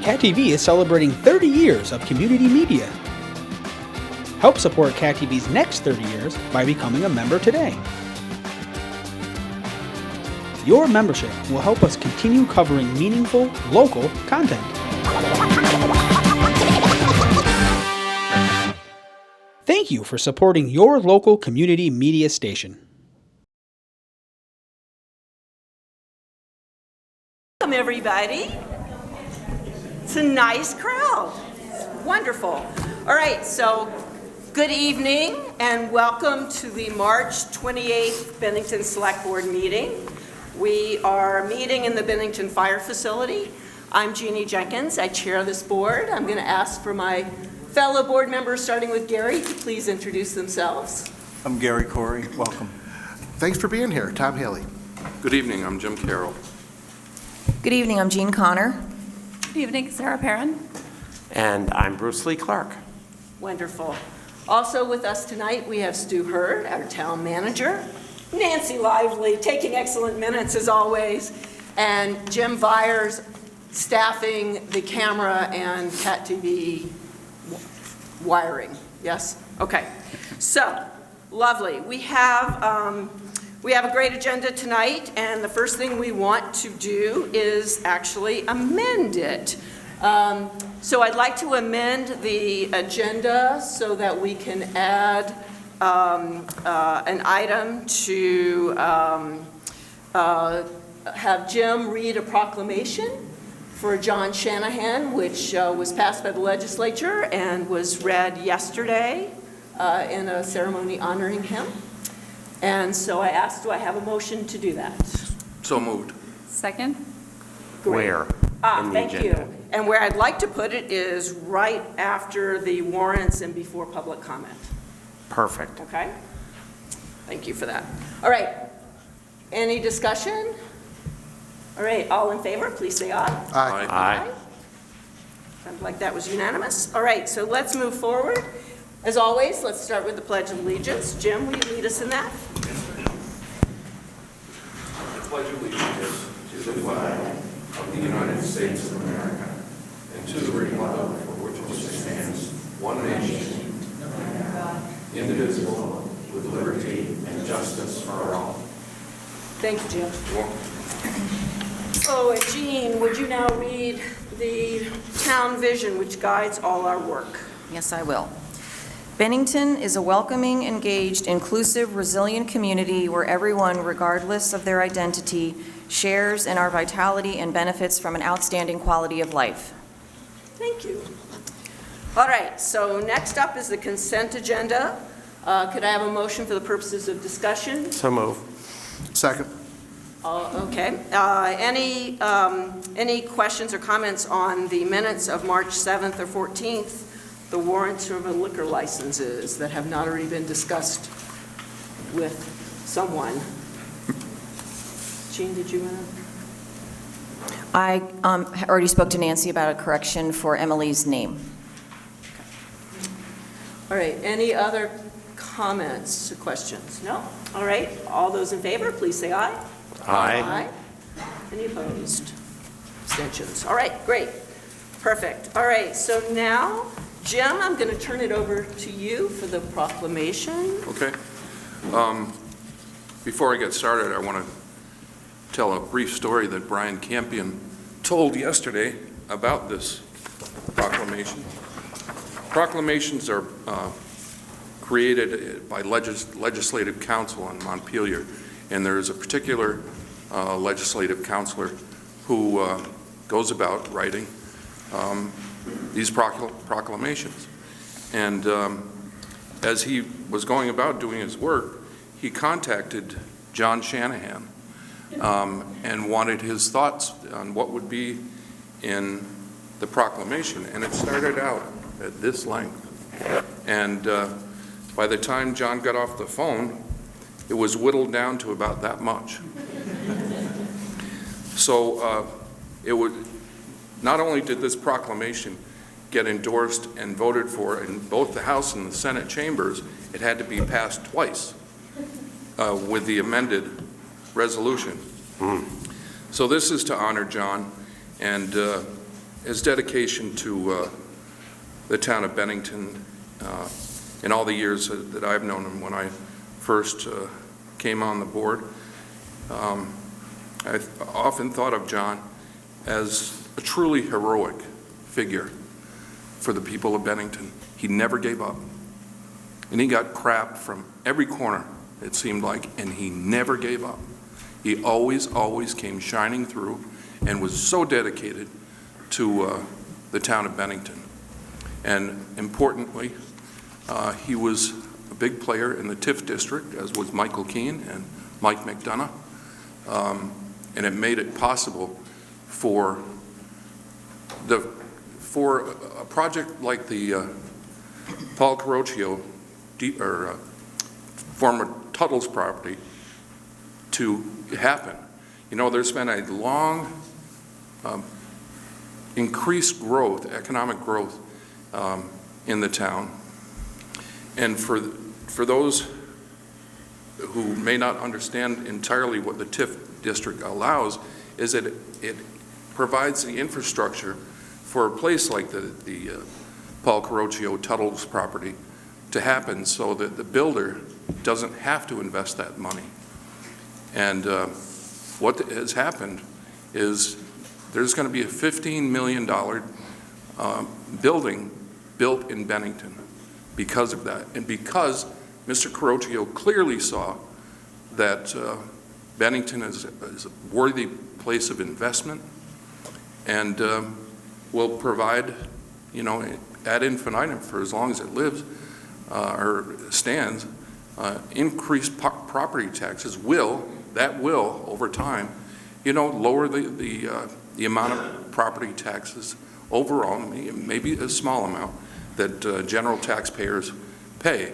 Cat TV is celebrating 30 years of community media. Help support Cat TV's next 30 years by becoming a member today. Your membership will help us continue covering meaningful, local content. Thank you for supporting your local community media station. Welcome, everybody. It's a nice crowd. Wonderful. All right, so good evening and welcome to the March 28th Bennington Select Board meeting. We are meeting in the Bennington Fire Facility. I'm Jeannie Jenkins. I chair this board. I'm going to ask for my fellow board members, starting with Gary, to please introduce themselves. I'm Gary Corey. Welcome. Thanks for being here. Tom Haley. Good evening. I'm Jim Carroll. Good evening. I'm Jean Connor. Good evening. Sarah Perrin. And I'm Bruce Lee Clark. Wonderful. Also with us tonight, we have Stu Hurd, our town manager, Nancy Lively, taking excellent minutes as always, and Jim Vyers, staffing the camera and Cat TV wiring. Yes? Okay. So, lovely. We have a great agenda tonight, and the first thing we want to do is actually amend it. So I'd like to amend the agenda so that we can add an item to have Jim read a proclamation for John Shanahan, which was passed by the legislature and was read yesterday in a ceremony honoring him. And so I asked, do I have a motion to do that? So moved. Second. Great. Where? In the Thank agenda? you. And where I'd like to put it is right after the warrants and before public comment. Perfect. Okay? Thank you for that. All right. Any discussion? All right. All in favor, please say aye. Aye. Aye. Sounds like that was unanimous. All right. So let's move forward. As always, let's start with the Pledge of Allegiance. Jim, will you lead us in that? I pledge allegiance to the flag of the United States of America and to the republic for which it stands, one nation, indivisible, with liberty and justice for all. Thank you, Jim. Oh, and Jean, would you now read the town vision which guides all our work? Yes, I will. Bennington is a welcoming, engaged, inclusive, resilient community where everyone, regardless of their identity, shares in our vitality and benefits from an outstanding quality of life. Thank you. All right, so next up is the consent agenda. Could I have a motion for the purposes of discussion? So move. Second. Okay. Any questions or comments on the minutes of March 7th or 14th, the warrants for the liquor licenses that have not already been discussed with someone? Jean, did you want to? I already spoke to Nancy about a correction for Emily's name. All right, any other comments or questions? No? All right, all those in favor, please say aye. Aye. Any opposed? Abstentions? All right, great. Perfect. All right, so now, Jim, I'm going to turn it over to you for the proclamation. Okay. Before I get started, I want to tell a brief story that Brian Campion told yesterday about this proclamation. Proclamations are created by legislative council in Montpelier, and there is a particular legislative counselor who goes about writing these proclamations. And as he was going about doing his work, he contacted John Shanahan and wanted his thoughts on what would be in the proclamation. And it started out at this length. And by the time John got off the phone, it was whittled down to about that much. So it would, not only did this proclamation get endorsed and voted for in both the House and the Senate chambers, it had to be passed twice with the amended resolution. So this is to honor John, and his dedication to the town of Bennington in all the years that I've known him. When I first came on the board, I've often thought of John as a truly heroic figure for the people of Bennington. He never gave up. And he got crap from every corner, it seemed like, and he never gave up. He always came shining through and was so dedicated to the town of Bennington. And importantly, he was a big player in the TIF district, as was Michael Keane and Mike McDonough. And it made it possible for a project like the Paul Carocchio former Tuttle's property to happen. You know, there's been a long increased growth, economic growth in the town. And for those who may not understand entirely what the TIF district allows, is that it provides the infrastructure for a place like the Paul Carocchio Tuttle's property to happen, so that the builder doesn't have to invest that money. And what has happened is there's going to be a $15 million building built in Bennington because of that, and because Mr. Carocchio clearly saw that Bennington is a worthy place of investment and will provide, you know, ad infinitum for as long as it lives or stands, increased property taxes will over time, you know, lower the amount of property taxes overall, maybe a small amount that general taxpayers pay.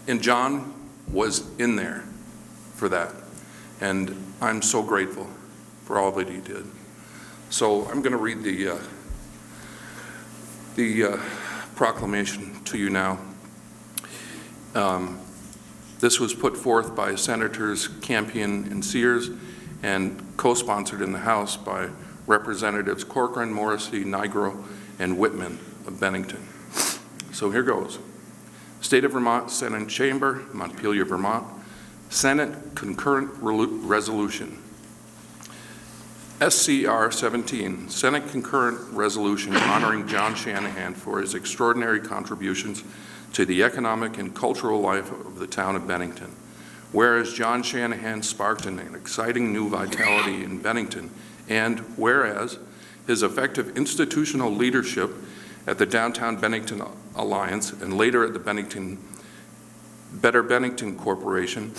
And John was in there for that. And I'm so grateful for all that he did. So I'm going to read the proclamation to you now. This was put forth by Senators Campion and Sears and co-sponsored in the House by Representatives Corcoran, Morrissey, Nigro, and Whitman of Bennington. So here goes. State of Vermont Senate Chamber, Montpelier, Vermont. Senate Concurrent Resolution. SCR 17, Senate Concurrent Resolution honoring John Shanahan for his extraordinary contributions to the economic and cultural life of the town of Bennington. Whereas John Shanahan sparked an exciting new vitality in Bennington, and whereas his effective institutional leadership at the Downtown Bennington Alliance and later at the Better Bennington Corporation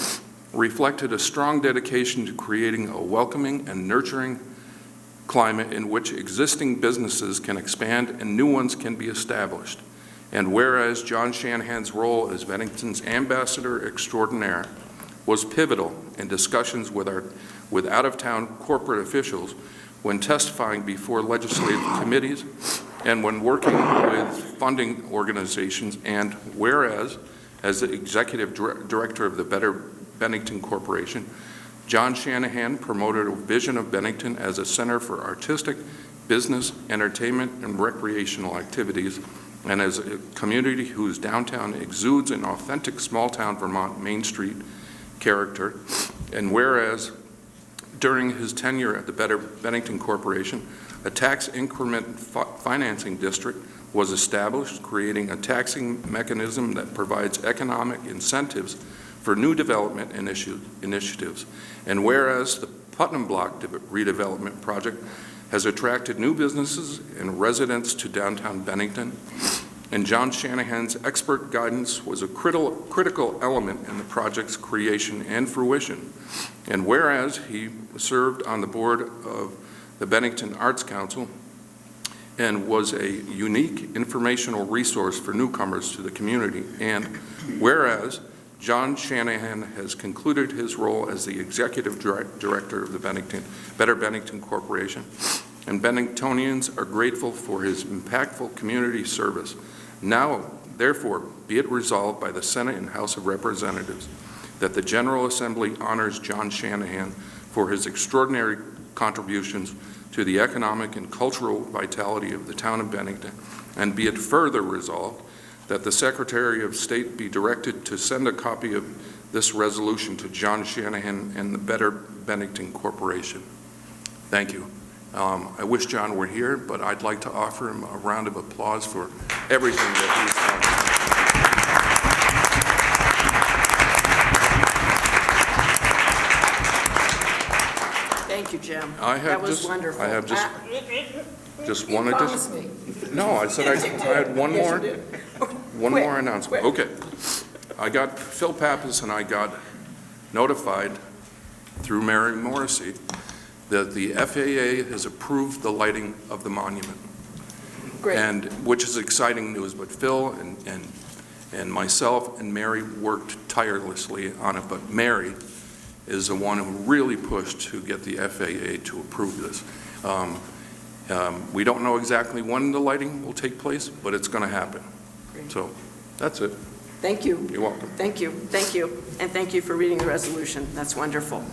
reflected a strong dedication to creating a welcoming and nurturing climate in which existing businesses can expand and new ones can be established. And whereas John Shanahan's role as Bennington's ambassador extraordinaire was pivotal in discussions with out-of-town corporate officials when testifying before legislative committees and when working with funding organizations, and whereas as the executive director of the Better Bennington Corporation, John Shanahan promoted a vision of Bennington as a center for artistic, business, entertainment, and recreational activities, and as a community whose downtown exudes an authentic small-town Vermont Main Street character. And whereas during his tenure at the Better Bennington Corporation, a tax increment financing district was established, creating a taxing mechanism that provides economic incentives for new development initiatives. And whereas the Putnam Block redevelopment project has attracted new businesses and residents to downtown Bennington, and John Shanahan's expert guidance was a critical element in the project's creation and fruition. And whereas he served on the board of the Bennington Arts Council and was a unique informational resource for newcomers to the community, and whereas John Shanahan has concluded his role as the executive director of the Better Bennington Corporation, and Benningtonians are grateful for his impactful community service. Now, therefore, be it resolved by the Senate and House of Representatives that the General Assembly honors John Shanahan for his extraordinary contributions to the economic and cultural vitality of the town of Bennington, and be it further resolved that the Secretary of State be directed to send a copy of this resolution to John Shanahan and the Better Bennington Corporation. Thank you. I wish John were here, but I'd like to offer him a round of applause for everything that he's done. Thank you, Jim. That was wonderful. I have just one Promise addition. me. No, I said I had one Yes, more. you did. One Quick, more announcement. quick. Okay. I got, Phil Pappas and I got notified through Mary Morrissey that the FAA has approved the lighting of the monument. Great. And, which is exciting news, but Phil and myself and Mary worked tirelessly on it, but Mary is the one who really pushed to get the FAA to approve this. We don't know exactly when the lighting will take place, but it's going to happen. Great. So that's it. Thank you. You're welcome. Thank you. Thank you. And thank you for reading the resolution. That's wonderful.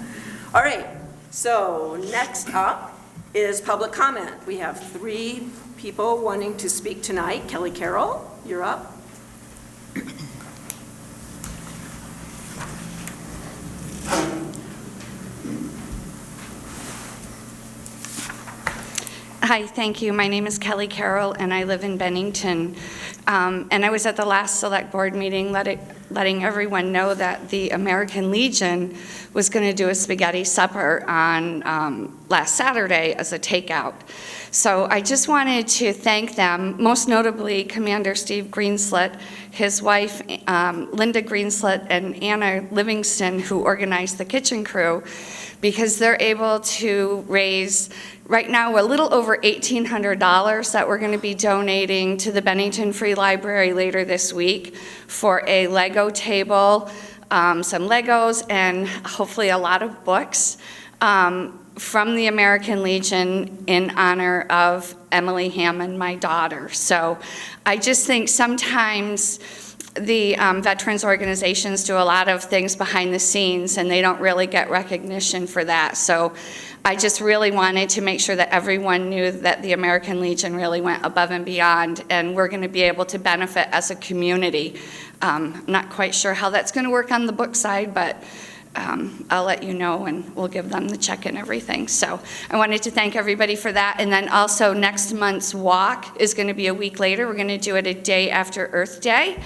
All right. So next up is public comment. We have 3 people wanting to speak tonight. Kelly Carroll, you're up. Hi, thank you. My name is Kelly Carroll, and I live in Bennington. And I was at the last Select Board meeting letting everyone know that the American Legion was going to do a spaghetti supper on last Saturday as a takeout. So I just wanted to thank them, most notably Commander Steve Greenslet, his wife Linda Greenslet, and Anna Livingston, who organized the kitchen crew, because they're able to raise, right now, a little over $1,800 that we're going to be donating to the Bennington Free Library later this week for a Lego table, some Legos, and hopefully a lot of books from the American Legion in honor of Emily Hammond, my daughter. So I just think sometimes the veterans organizations do a lot of things behind the scenes, and they don't really get recognition for that. So I just really wanted to make sure that everyone knew that the American Legion really went above and beyond, and we're going to be able to benefit as a community. I'm not quite sure how that's going to work on the book side, but I'll let you know, and we'll give them the check and everything. So I wanted to thank everybody for that. And then also next month's walk is going to be a week later. We're going to do it a day after Earth Day.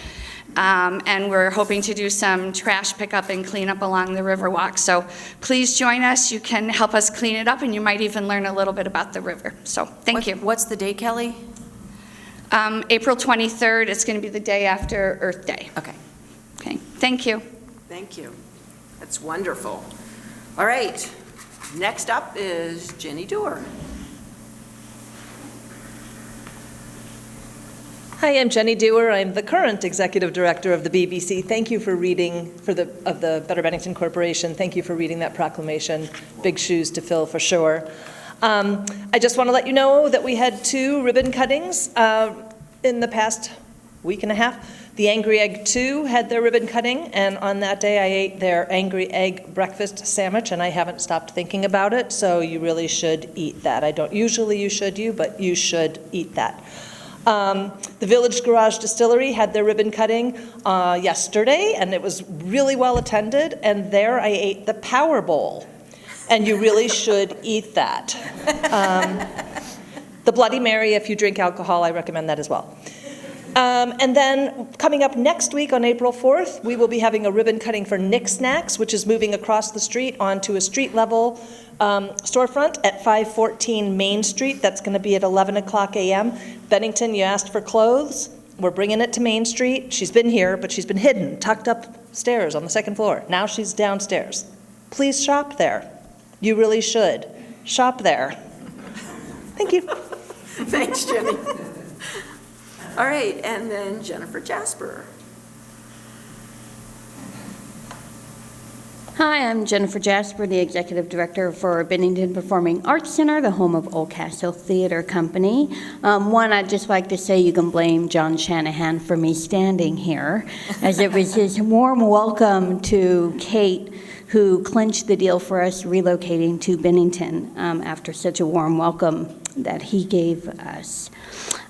And we're hoping to do some trash pickup and cleanup along the Riverwalk. So please join us. You can help us clean it up, and you might even learn a little bit about the river. So thank you. What's the date, Kelly? April 23rd. It's going to be the day after Earth Day. Okay. Okay. Thank you. Thank you. That's wonderful. All right. Next up is Jenny Dewar. Hi, I'm Jenny Dewar. I'm the current executive director of the BBC. Thank you for reading, of the Better Bennington Corporation. Thank you for reading that proclamation. Big shoes to fill for sure. I just want to let you know that we had 2 ribbon cuttings in the past week and a half. The Angry Egg 2 had their ribbon cutting, and on that day I ate their Angry Egg breakfast sandwich, and I haven't stopped thinking about it, so you really should eat that. I don't usually but you should eat that. The Village Garage Distillery had their ribbon cutting yesterday, and it was really well attended, and there I ate the Power Bowl, and you really should eat that. The Bloody Mary, if you drink alcohol, I recommend that as well. And then coming up next week on April 4th, we will be having a ribbon cutting for Knick Snacks, which is moving across the street onto a street-level storefront at 514 Main Street. That's going to be at 11 o'clock a.m. Bennington, you asked for clothes. We're bringing it to Main Street. She's been here, but she's been hidden, tucked upstairs on the 2nd floor. Now she's downstairs. Please shop there. You really should. Shop there. Thank you. Thanks, Jenny. All right, and then Jennifer Jasper. Hi, I'm Jennifer Jasper, the Executive Director for Bennington Performing Arts Center, the home of Old Castle Theater Company. One, I'd just like to say you can blame John Shanahan for me standing here, as it was his warm welcome to Kate who clinched the deal for us relocating to Bennington after such a warm welcome that he gave us.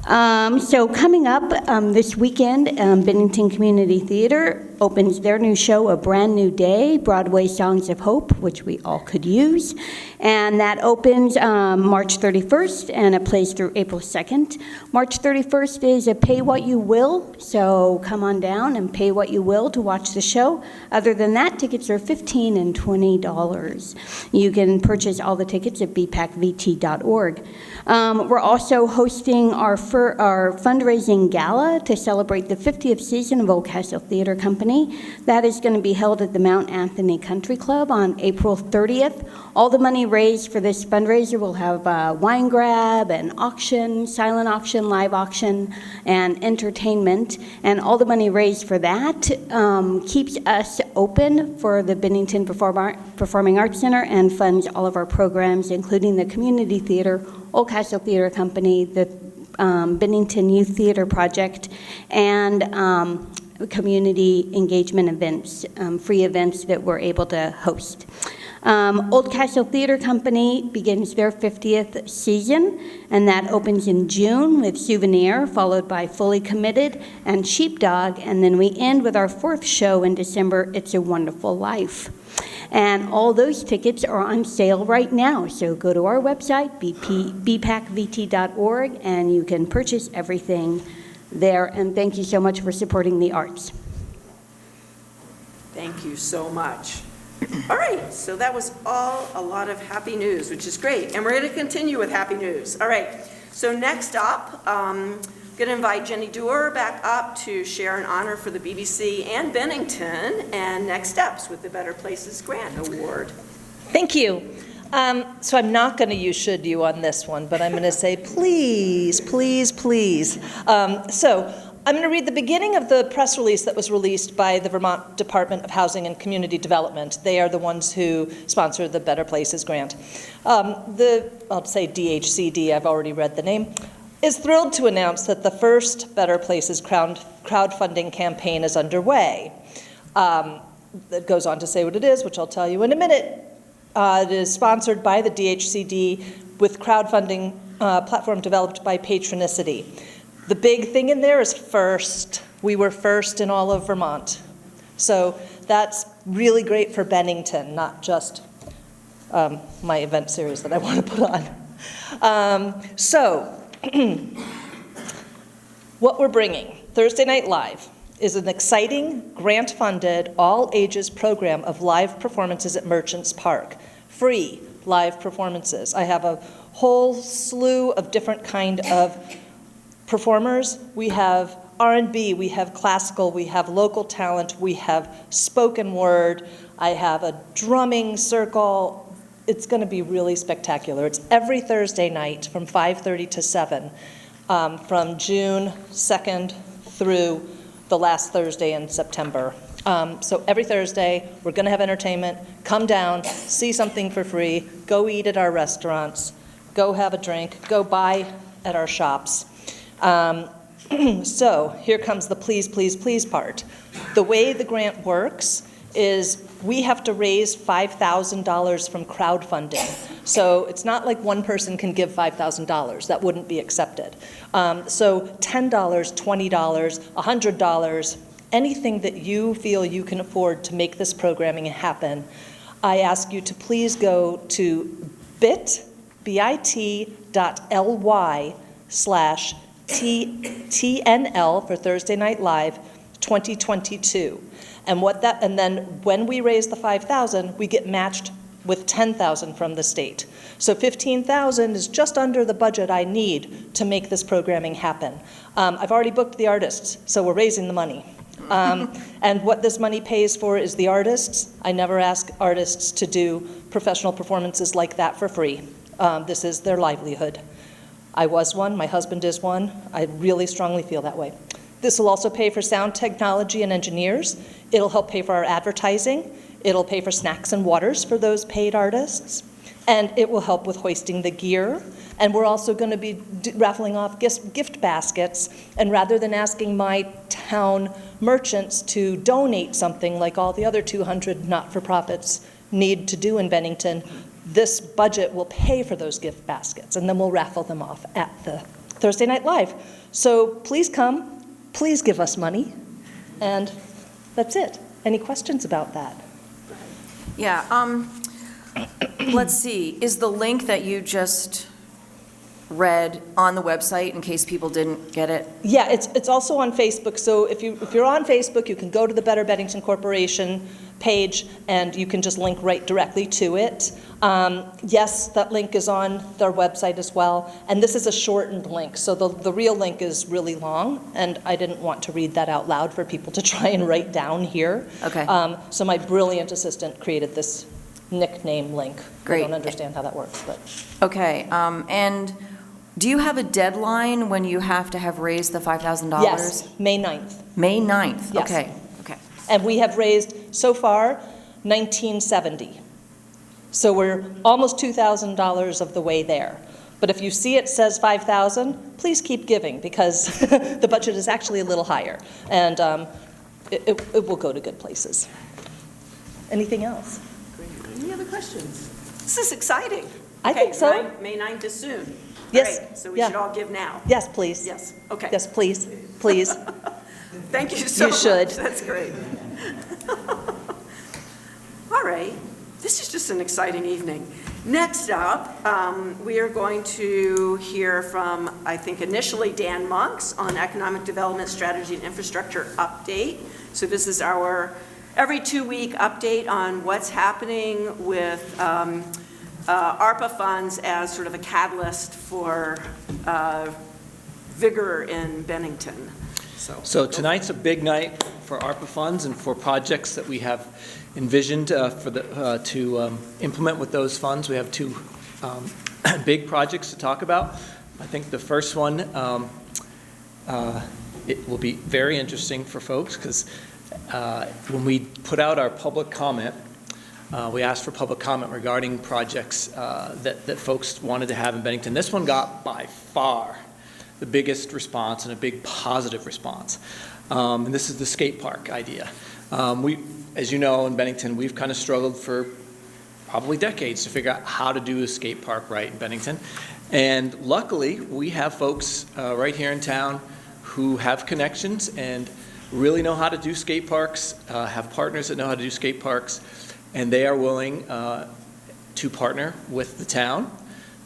So coming up this weekend, Bennington Community Theater opens their new show, A Brand New Day, Broadway Songs of Hope, which we all could use. And that opens March 31st, and it plays through April 2nd. March 31st is a pay what you will, so come on down and pay what you will to watch the show. Other than that, tickets are $15 and $20. You can purchase all the tickets at bpacvt.org. We're also hosting our fundraising gala to celebrate the 50th season of Old Castle Theater Company. That is going to be held at the Mount Anthony Country Club on April 30th. All the money raised for this fundraiser will have a wine grab, an auction, silent auction, live auction, and entertainment. And all the money raised for that keeps us open for the Bennington Performing Arts Center and funds all of our programs, including the Community Theater, Old Castle Theater Company, the Bennington Youth Theater Project, and community engagement events, free events that we're able to host. Old Castle Theater Company begins their 50th season, and that opens in June with Souvenir, followed by Fully Committed and Sheepdog, and then we end with our 4th show in December, It's a Wonderful Life. And all those tickets are on sale right now, so go to our website, bpacvt.org, and you can purchase everything there. And thank you so much for supporting the arts. Thank you so much. All right, so that was all a lot of happy news, which is great. And we're going to continue with happy news. All right, so next up, I'm going to invite Jenny Dewar back up to share an honor for the BBC and Bennington and next steps with the Better Places Grant Award. Thank you. So I'm not going to use should you on this one, but I'm going to say please, please, please. So I'm going to read the beginning of the press release that was released by the Vermont Department of Housing and Community Development. They are the ones who sponsor the Better Places Grant. I'll say DHCD, I've already read the name, is thrilled to announce that the first Better Places crowdfunding campaign is underway. It goes on to say what it is, which I'll tell you in a minute. It is sponsored by the DHCD with crowdfunding platform developed by Patronicity. The big thing in there is first. We were first in all of Vermont. So that's really great for Bennington, not just my event series that I want to put on. What we're bringing, Thursday Night Live, is an exciting, grant-funded, all-ages program of live performances at Merchants Park. Free live performances. I have a whole slew of different kind of performers. We have R&B, we have classical, we have local talent, we have spoken word. I have a drumming circle. It's going to be really spectacular. It's every Thursday night from 5:30 to 7, from June 2nd through the last Thursday in September. So every Thursday, we're going to have entertainment. Come down, see something for free, go eat at our restaurants, go have a drink, go buy at our shops. So here comes the please, please, please part. The way the grant works is we have to raise $5,000 from crowdfunding. So it's not like one person can give $5,000. That wouldn't be accepted. So $10, $20, $100, anything that you feel you can afford to make this programming happen, I ask you to please go to bit.ly/TNL for Thursday Night Live 2022. And then when we raise the $5,000, we get matched with $10,000 from the state. So $15,000 is just under the budget I need to make this programming happen. I've already booked the artists, so we're raising the money. And what this money pays for is the artists. I never ask artists to do professional performances like that for free. This is their livelihood. I was one, my husband is one. I really strongly feel that way. This will also pay for sound technology and engineers. It'll help pay for our advertising. It'll pay for snacks and waters for those paid artists. And it will help with hoisting the gear. And we're also going to be raffling off gift baskets. And rather than asking my town merchants to donate something like all the other 200 not-for-profits need to do in Bennington, this budget will pay for those gift baskets, and then we'll raffle them off at the Thursday Night Live. So please come, please give us money, and that's it. Any questions about that? Yeah, let's see, is the link that you just read on the website in case people didn't get it? Yeah, it's also on Facebook, so if you're on Facebook, you can go to the Better Bennington Corporation page, and you can just link right directly to it. Yes, that link is on their website as well, and this is a shortened link, so the real link is really long, and I didn't want to read that out loud for people to try and write down here. Okay. So my brilliant assistant created this nickname link. Great. I don't understand how that works, but. Okay, and do you have a deadline when you have to have raised the $5,000? Yes, May 9th. May 9th? Yes. Okay. And we have raised, so far, $1,970. So we're almost $2,000 of the way there. But if you see it says $5,000, please keep giving, because the budget is actually a little higher. And it will go to good places. Anything else? Any other questions? This is exciting. I think so. May 9th is soon. Yes. Great. So we Yeah. should all give now. Yes, please. Yes, okay. Yes, please, please. Thank you so You much. should. That's great. All right. This is just an exciting evening. Next up, we are going to hear from, I think, initially Dan Monks on Economic Development Strategy and Infrastructure Update. So this is our every 2-week update on what's happening with ARPA funds as sort of a catalyst for vigor in Bennington. So tonight's a big night for ARPA funds and for projects that we have envisioned to implement with those funds. We have 2 big projects to talk about. I think the first one, it will be very interesting for folks, because when we put out our public comment, we asked for public comment regarding projects that folks wanted to have in Bennington. This one got by far the biggest response and a big positive response. And this is the skate park idea. As you know, in Bennington, we've kind of struggled for probably decades to figure out how to do a skate park right in Bennington. And luckily, we have folks right here in town who have connections and really know how to do skate parks, have partners that know how to do skate parks, and they are willing to partner with the town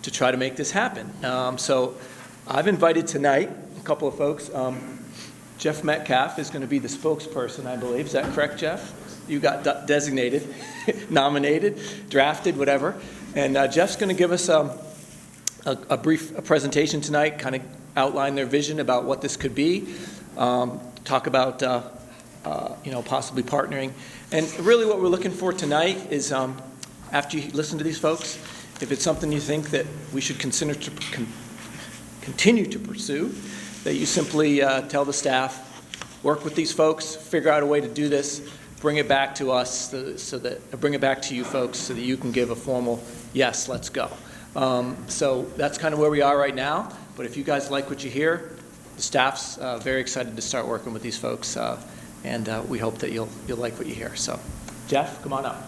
to try to make this happen. So I've invited tonight a couple of folks. Jeff Metcalf is going to be the spokesperson, I believe. Is that correct, Jeff? You got designated, nominated, drafted, whatever. And Jeff's going to give us a brief presentation tonight, kind of outline their vision about what this could be, talk about possibly partnering. And really what we're looking for tonight is, after you listen to these folks, if it's something you think that we should consider to continue to pursue, that you simply tell the staff, work with these folks, figure out a way to do this, bring it back to us, bring it back to you folks so that you can give a formal, yes, let's go. So that's kind of where we are right now, but if you guys like what you hear, the staff's very excited to start working with these folks, and we hope that you'll like what you hear. So, Jeff, come on up.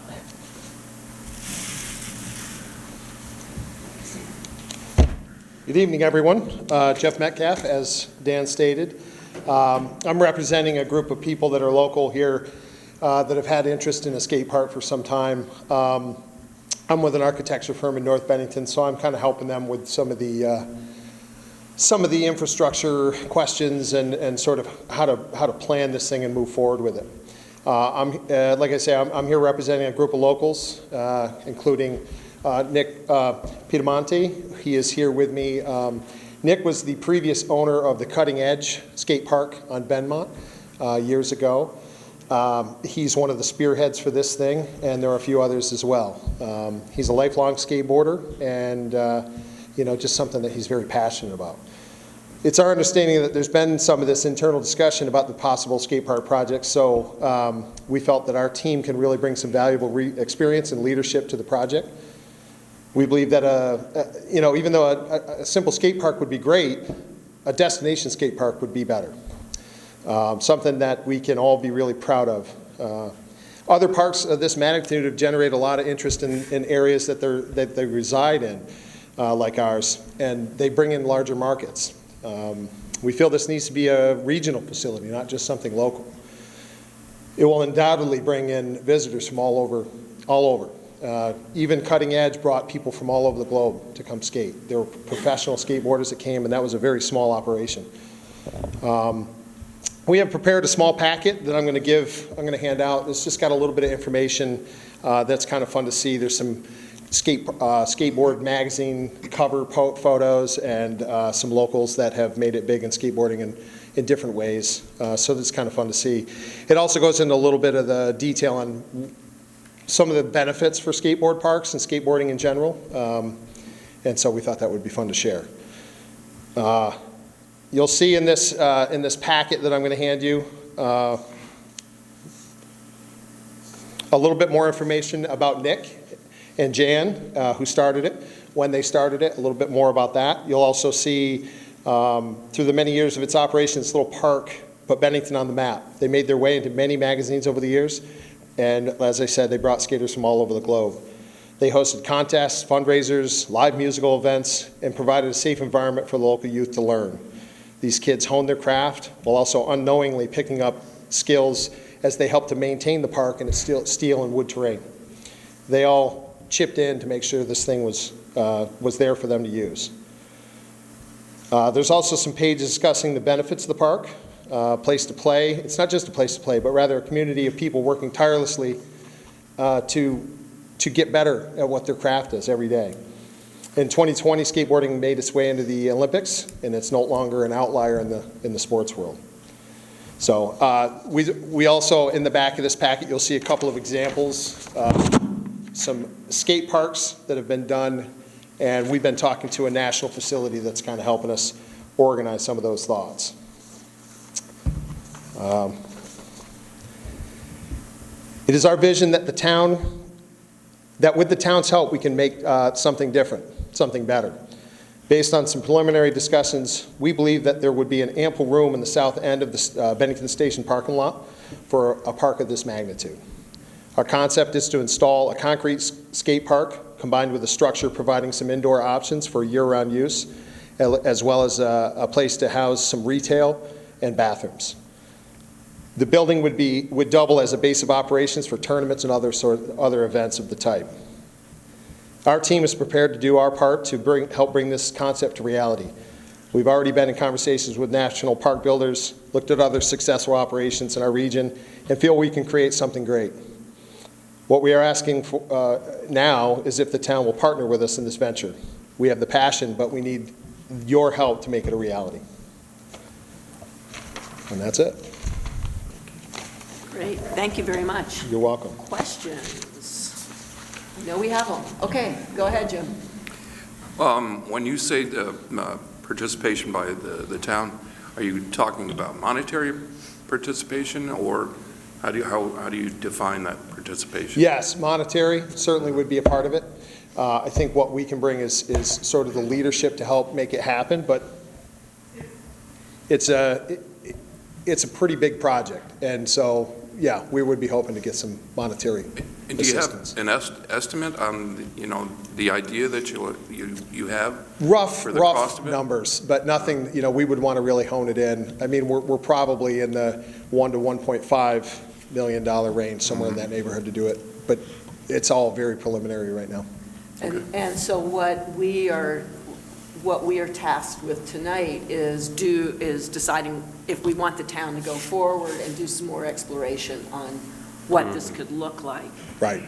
Good evening, everyone. Jeff Metcalf, as Dan stated. I'm representing a group of people that are local here that have had interest in a skate park for some time. I'm with an architecture firm in North Bennington, so I'm kind of helping them with some of the infrastructure questions and sort of how to plan this thing and move forward with it. Like I say, I'm here representing a group of locals, including Knick Piedamonte. He is here with me. Knick was the previous owner of the Cutting Edge skate park on Benmont years ago. He's one of the spearheads for this thing, and there are a few others as well. He's a lifelong skateboarder, and just something that he's very passionate about. It's our understanding that there's been some of this internal discussion about the possible skate park project, so we felt that our team can really bring some valuable experience and leadership to the project. We believe that, even though a simple skate park would be great, a destination skate park would be better. Something that we can all be really proud of. Other parks of this magnitude have generated a lot of interest in areas that they reside in, like ours, and they bring in larger markets. We feel this needs to be a regional facility, not just something local. It will undoubtedly bring in visitors from all over. Even Cutting Edge brought people from all over the globe to come skate. There were professional skateboarders that came, and that was a very small operation. We have prepared a small packet that I'm going to hand out. It's just got a little bit of information that's kind of fun to see. There's some skateboard magazine cover photos and some locals that have made it big in skateboarding in different ways. So that's kind of fun to see. It also goes into a little bit of the detail on some of the benefits for skateboard parks and skateboarding in general. And so we thought that would be fun to share. You'll see in this packet that I'm going to hand you a little bit more information about Knick and Jan, who started it, when they started it, a little bit more about that. You'll also see, through the many years of its operation, this little park put Bennington on the map. They made their way into many magazines over the years, and as I said, they brought skaters from all over the globe. They hosted contests, fundraisers, live musical events, and provided a safe environment for the local youth to learn. These kids honed their craft while also unknowingly picking up skills as they helped to maintain the park in its steel and wood terrain. They all chipped in to make sure this thing was there for them to use. There's also some pages discussing the benefits of the park, place to play. It's not just a place to play, but rather a community of people working tirelessly to get better at what their craft is every day. In 2020, skateboarding made its way into the Olympics, and it's no longer an outlier in the sports world. So we also, in the back of this packet, you'll see a couple of examples, some skate parks that have been done, and we've been talking to a national facility that's kind of helping us organize some of those thoughts. It is our vision that with the town's help, we can make something different, something better. Based on some preliminary discussions, we believe that there would be an ample room in the south end of the Bennington Station parking lot for a park of this magnitude. Our concept is to install a concrete skate park combined with a structure providing some indoor options for year-round use, as well as a place to house some retail and bathrooms. The building would double as a base of operations for tournaments and other events of the type. Our team is prepared to do our part to help bring this concept to reality. We've already been in conversations with national park builders, looked at other successful operations in our region, and feel we can create something great. What we are asking for now is if the town will partner with us in this venture. We have the passion, but we need your help to make it a reality. And that's it. Great, thank you very much. You're welcome. Questions? I know we have them. Okay, go ahead, Jim. When you say the participation by the town, are you talking about monetary participation, or how do you define that participation? Yes, monetary certainly would be a part of it. I think what we can bring is sort of the leadership to help make it happen, but it's a pretty big project, and so yeah, we would be hoping to get some monetary and assistance. Do you have an estimate on the idea that you have rough for the cost of it? Numbers, but nothing we would want to really hone it in. I mean, we're probably in the $1 to $1.5 million range, somewhere in that neighborhood to do it, but it's all very preliminary right now. And so what we are tasked with tonight is deciding if we want the town to go forward and do some more exploration on what this could look like. Right.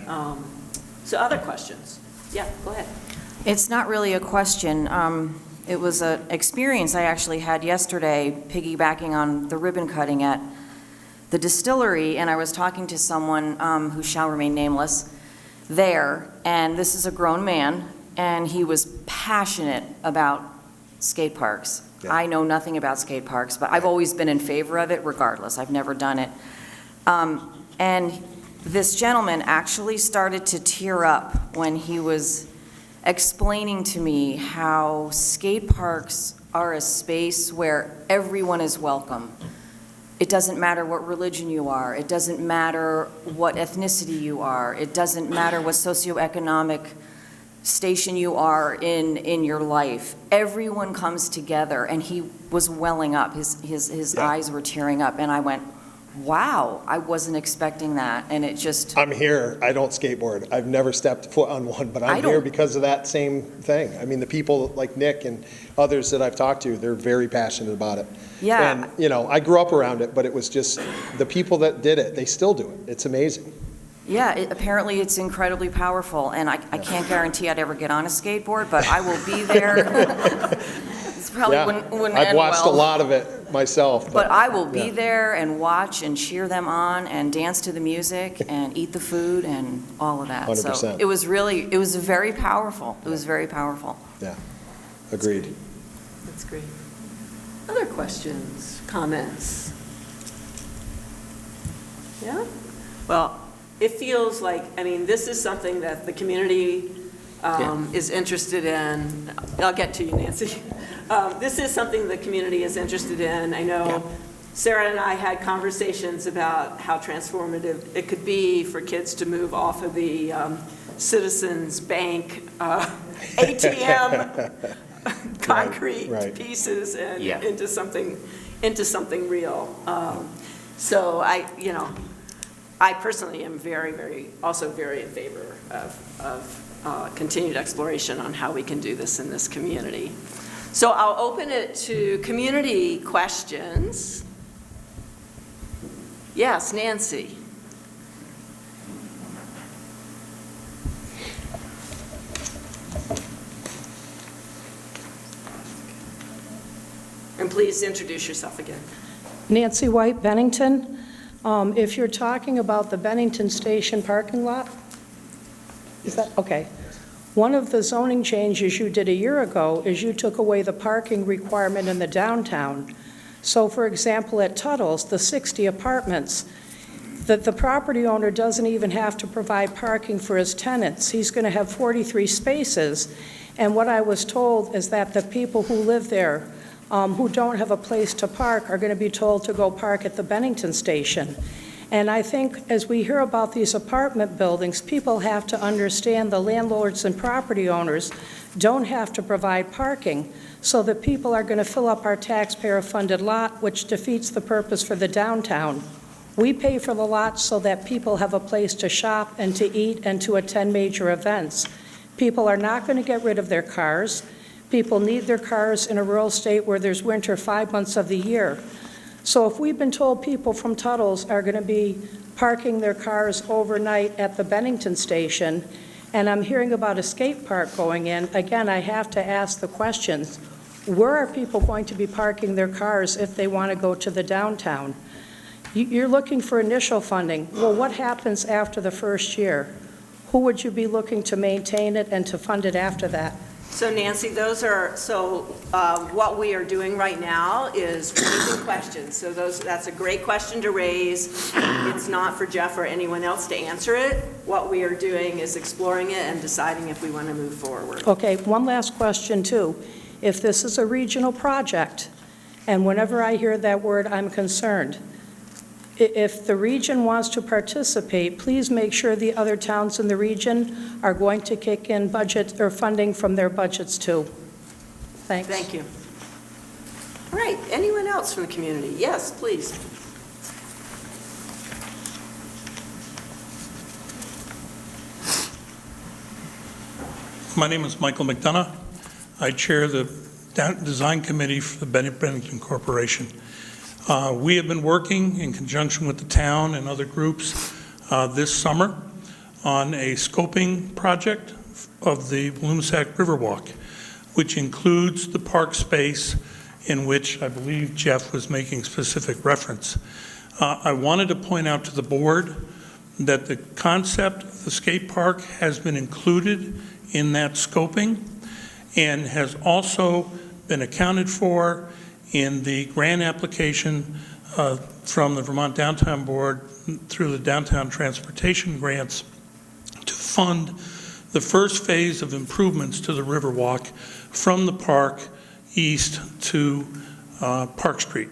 So other questions? Yeah, go ahead. It's not really a question. It was an experience I actually had yesterday, piggybacking on the ribbon cutting at the distillery, and I was talking to someone who shall remain nameless there, and this is a grown man, and he was passionate about skate parks. Yeah. I know nothing about skate parks, but I've always been in favor of it regardless. I've never done it. And this gentleman actually started to tear up when he was explaining to me how skate parks are a space where everyone is welcome. It doesn't matter what religion you are. It doesn't matter what ethnicity you are. It doesn't matter what socioeconomic station you are in your life. Everyone comes together, and he was welling up. His eyes were tearing up, and I went, wow, I wasn't expecting that, and it just... I'm here. I don't skateboard. I've never stepped foot on one, but I'm here because of that same thing. I mean, the people like Nick and others that I've talked to, they're very passionate about it. Yeah. And, you know, I grew up around it, but it was just the people that did it, they still do it. It's amazing. Yeah, apparently it's incredibly powerful, and I can't guarantee I'd ever get on a skateboard, but I will be there. It's probably wouldn't end well. I've watched a lot of it myself. But I will be there and watch and cheer them on and dance to the music and eat the food and all of that. 100%. So it was very powerful. It was very powerful. Yeah, agreed. That's great. Other questions, comments? Yeah? Well, it feels like, I mean, this is something that the community is interested in. I'll get to you, Nancy. This is something the community is interested in. I know Sarah and I had conversations about how transformative it could be for kids to move off of the Citizens Bank ATM concrete pieces and into something real. So I personally am also very in favor of continued exploration on how we can do this in this community. So I'll open it to community questions. Yes, Nancy. And please introduce yourself again. Nancy White, Bennington. If you're talking about the Bennington Station parking lot, is that, okay. One of the zoning changes you did a year ago is you took away the parking requirement in the downtown. So for example, at Tuttle's, the 60 apartments, that the property owner doesn't even have to provide parking for his tenants. He's going to have 43 spaces. And what I was told is that the people who live there who don't have a place to park are going to be told to go park at the Bennington station. And I think as we hear about these apartment buildings, people have to understand the landlords and property owners don't have to provide parking, so that people are going to fill up our taxpayer-funded lot, which defeats the purpose for the downtown. We pay for the lot so that people have a place to shop and to eat and to attend major events. People are not going to get rid of their cars. People need their cars in a rural state where there's winter 5 months of the year. So if we've been told people from Tuttle's are going to be parking their cars overnight at the Bennington station, and I'm hearing about a skate park going in, again, I have to ask the questions. Where are people going to be parking their cars if they want to go to the downtown? You're looking for initial funding. Well, what happens after the first year? Who would you be looking to maintain it and to fund it after that? So Nancy, what we are doing right now is raising questions. So that's a great question to raise. It's not for Jeff or anyone else to answer it. What we are doing is exploring it and deciding if we want to move forward. Okay, one last question too. If this is a regional project, and whenever I hear that word, I'm concerned. If the region wants to participate, please make sure the other towns in the region are going to kick in budget or funding from their budgets too. Thanks. Thank you. All right, anyone else from the community? Yes, please. My name is Michael McDonough. I chair the design committee for the Bennington Corporation. We have been working in conjunction with the town and other groups this summer on a scoping project of the Bloomsack Riverwalk, which includes the park space in which I believe Jeff was making specific reference. I wanted to point out to the board that the concept of the skate park has been included in that scoping and has also been accounted for in the grant application from the Vermont Downtown Board through the Downtown Transportation Grants to fund the first phase of improvements to the Riverwalk from the park east to Park Street.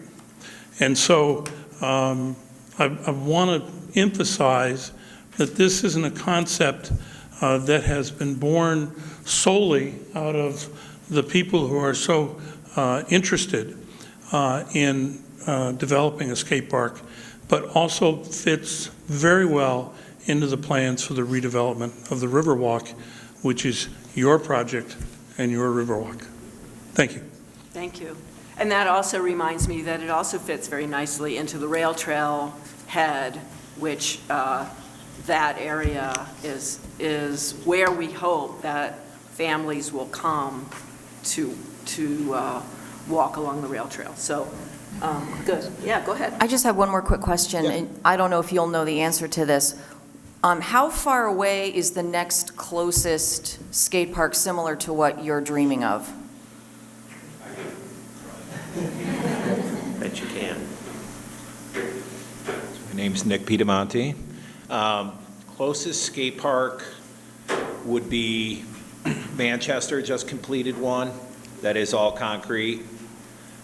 And so I want to emphasize that this isn't a concept that has been born solely out of the people who are so interested in developing a skate park, but also fits very well into the plans for the redevelopment of the Riverwalk, which is your project and your Riverwalk. Thank you. Thank you. And that also reminds me that it also fits very nicely into the rail trail head, which that area is where we hope that families will come to walk along the rail trail. So, good. Yeah, go ahead. I just have one more quick question, and I don't know if you'll know the answer to this. How far away is the next closest skate park similar to what you're dreaming of? Bet you can. My name's Nick Piedemonte. Closest skate park would be Manchester, just completed one that is all concrete.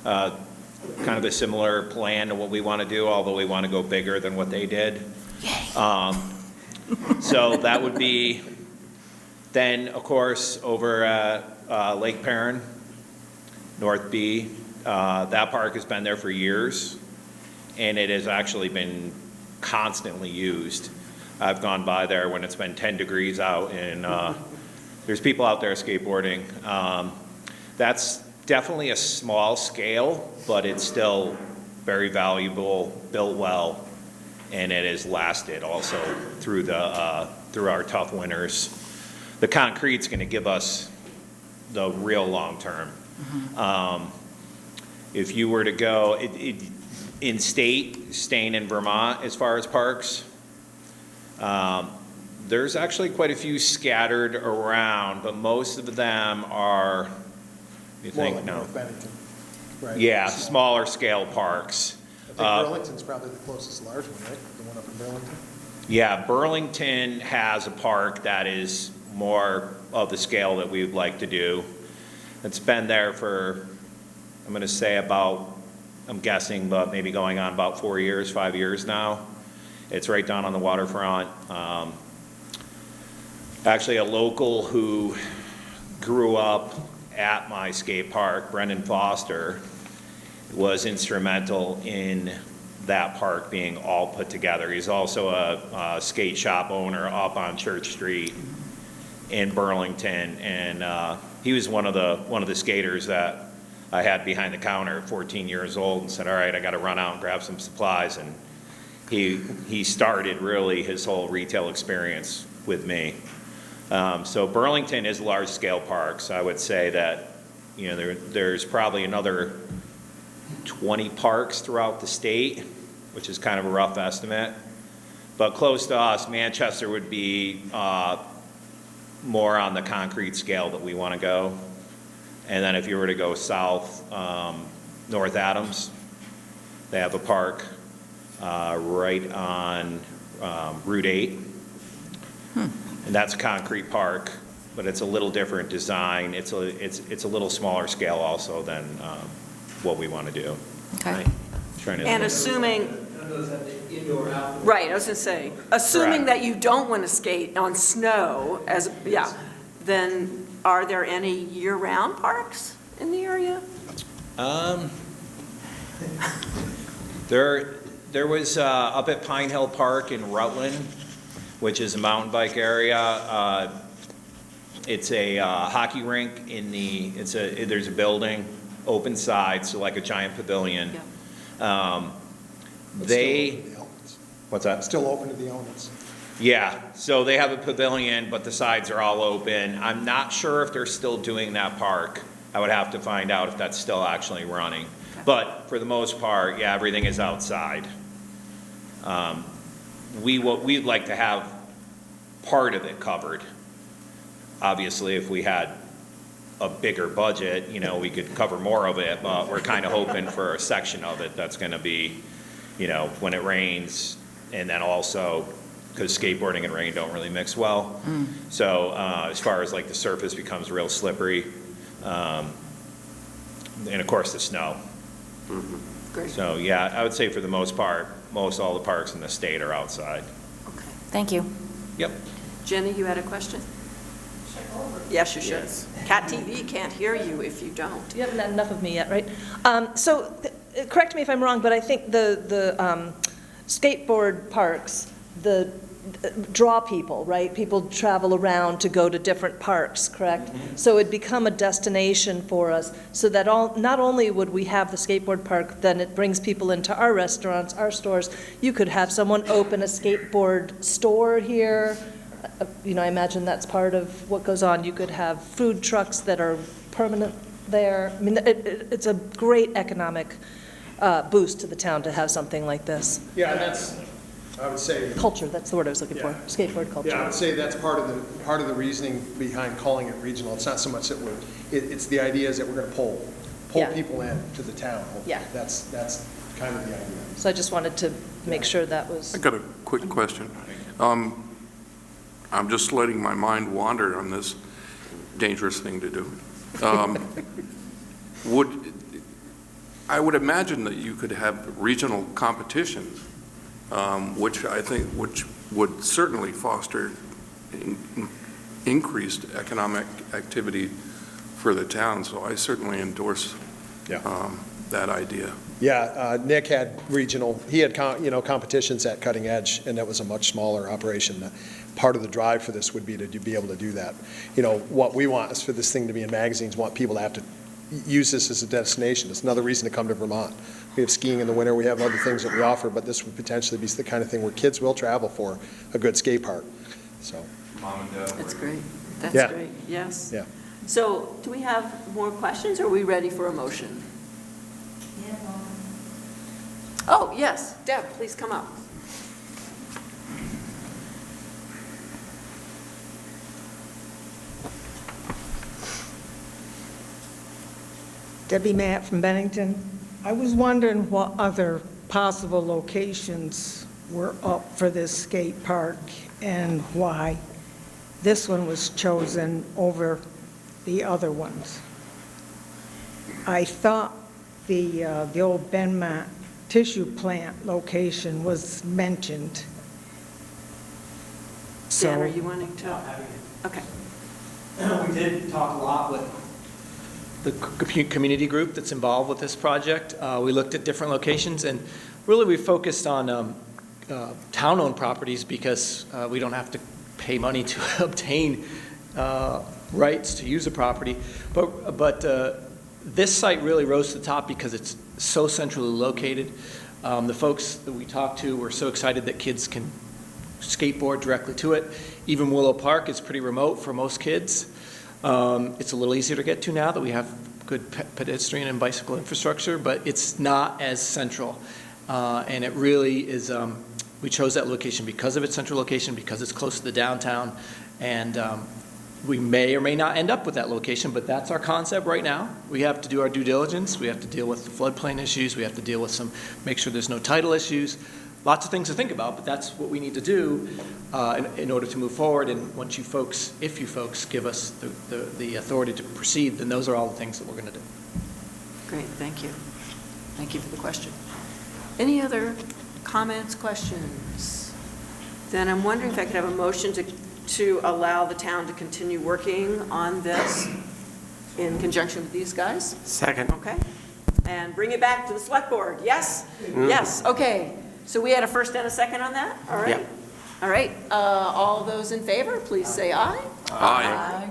Kind of a similar plan to what we want to do, although we want to go bigger than what they did. So that would be, then, of course, over at Lake Perrin, North B. That park has been there for years, and it has actually been constantly used. I've gone by there when it's been 10 degrees out, and there's people out there skateboarding. That's definitely a small scale, but it's still very valuable, built well, and it has lasted also through our tough winters. The concrete's going to give us the real long term. If you were to go in state, staying in Vermont as far as parks, there's actually quite a few scattered around, but most of them are, you think, like no? North Bennington, right? Yeah, smaller scale parks. I think Burlington's probably the closest large one, right? The one up in Burlington? Yeah, Burlington has a park that is more of the scale that we would like to do. It's been there for, I'm going to say about, I'm guessing, but maybe going on about 4 years, 5 years now. It's right down on the waterfront. Actually, a local who grew up at my skate park, Brendan Foster, was instrumental in that park being all put together. He's also a skate shop owner up on Church Street in Burlington, and he was one of the skaters that I had behind the counter at 14 years old and said, all right, I got to run out and grab some supplies. And he started really his whole retail experience with me. So Burlington is large scale parks. I would say that, you know, there's probably another 20 parks throughout the state, which is kind of a rough estimate. But close to us, Manchester would be more on the concrete scale that we want to go. And then if you were to go south, North Adams, they have a park right on Route 8. And that's a concrete park, but it's a little different design. It's a little smaller scale also than what we want to do. Okay. And assuming, right, I was going to say, assuming that you don't want to skate on snow, then are there any year-round parks in the area? There was up at Pine Hill Park in Rutland, which is a mountain bike area. It's a hockey rink there's a building, open side, so like a giant pavilion. What's that? Still open to the elements. Yeah, so they have a pavilion, but the sides are all open. I'm not sure if they're still doing that park. I would have to find out if that's still actually running. Okay. But for the most part, yeah, everything is outside. We'd like to have part of it covered. Obviously, if we had a bigger budget, you know, we could cover more of it, but we're kind of hoping for a section of it that's going to be, you know, when it rains, and then also because skateboarding and rain don't really mix well. So as far as like the surface becomes real slippery, and of course the snow. Great. So, yeah, I would say for the most part, most all the parks in the state are outside. Okay. Thank you. Yep. Jenny, you had a question? Yes, you should. Cat TV can't hear you if you don't. You haven't had enough of me yet, right? Correct me if I'm wrong, but I think the skateboard parks, draw people, right? People travel around to go to different parks, correct? So it'd become a destination for us, so that not only would we have the skateboard park, then it brings people into our restaurants, our stores. You could have someone open a skateboard store here. I imagine that's part of what goes on. You could have food trucks that are permanent there. I mean, it's a great economic boost to the town to have something like this. Yeah, and that's, I would say. Culture, that's the word I was looking for, skateboard culture. Yeah, I would say that's part of the reasoning behind calling it regional. It's not so much that it's the idea is that we're going to pull people in to the town. Yeah. That's kind of the idea. So I just wanted to make sure that was. I got a quick question. I'm just letting my mind wander on this dangerous thing to do. I would imagine that you could have regional competitions, which would certainly foster increased economic activity for the town. So I certainly endorse that idea. Yeah, Knick had regional. He had competitions at Cutting Edge, and that was a much smaller operation. Part of the drive for this would be to be able to do that. What we want is for this thing to be in magazines. Want people to have to use this as a destination. It's another reason to come to Vermont. We have skiing in the winter. We have other things that we offer, but this would potentially be the kind of thing where kids will travel for a good skate park. So. Mom and Dad. That's great. That's great. Yes. Yeah. So, do we have more questions, or are we ready for a motion? Oh, yes. Deb, please come up. Debbie Matt from Bennington. I was wondering what other possible locations were up for this skate park and why this one was chosen over the other ones. I thought the old Benmont tissue plant location was mentioned. Dan, are you wanting to? Okay. We did talk a lot with the community group that's involved with this project. We looked at different locations, and really we focused on town-owned properties because we don't have to pay money to obtain rights to use a property. But this site really rose to the top because it's so centrally located. The folks that we talked to were so excited that kids can skateboard directly to it. Even Willow Park is pretty remote for most kids. It's a little easier to get to now that we have good pedestrian and bicycle infrastructure, but it's not as central. And it really is, we chose that location because of its central location, because it's close to the downtown, and we may or may not end up with that location, but that's our concept right now. We have to do our due diligence. We have to deal with the floodplain issues. We have to deal with make sure there's no title issues. Lots of things to think about, but that's what we need to do in order to move forward. And once if you folks give us the authority to proceed, then those are all the things that we're going to do. Great, thank you. Thank you for the question. Any other comments, questions? Then I'm wondering if I could have a motion to allow the town to continue working on this in conjunction with these guys? Second. Okay. And bring it back to the select board, yes? Yes, okay. So we had a first and a second on that? All right. Yep. All right. All those in favor, please say aye. Aye.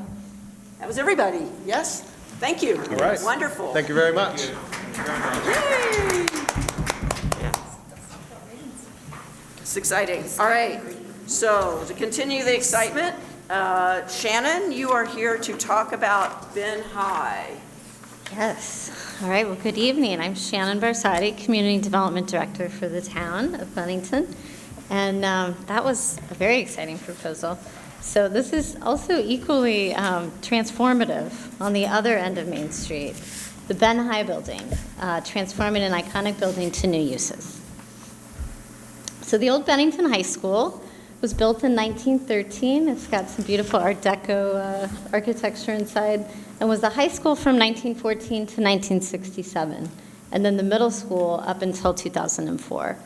That was everybody, yes? Thank you. All right. Wonderful. Thank you very much. Yay! It's exciting. All right. So to continue the excitement, Shannon, you are here to talk about Ben High. Yes. All right. Well, good evening. I'm Shannon Barsati, Community Development Director for the town of Bennington. And that was a very exciting proposal. So this is also equally transformative on the other end of Main Street, the Ben High building, transforming an iconic building to new uses. So the old Bennington High School was built in 1913. It's got some beautiful Art Deco architecture inside, and was a high school from 1914 to 1967. and then the middle school up until 2004.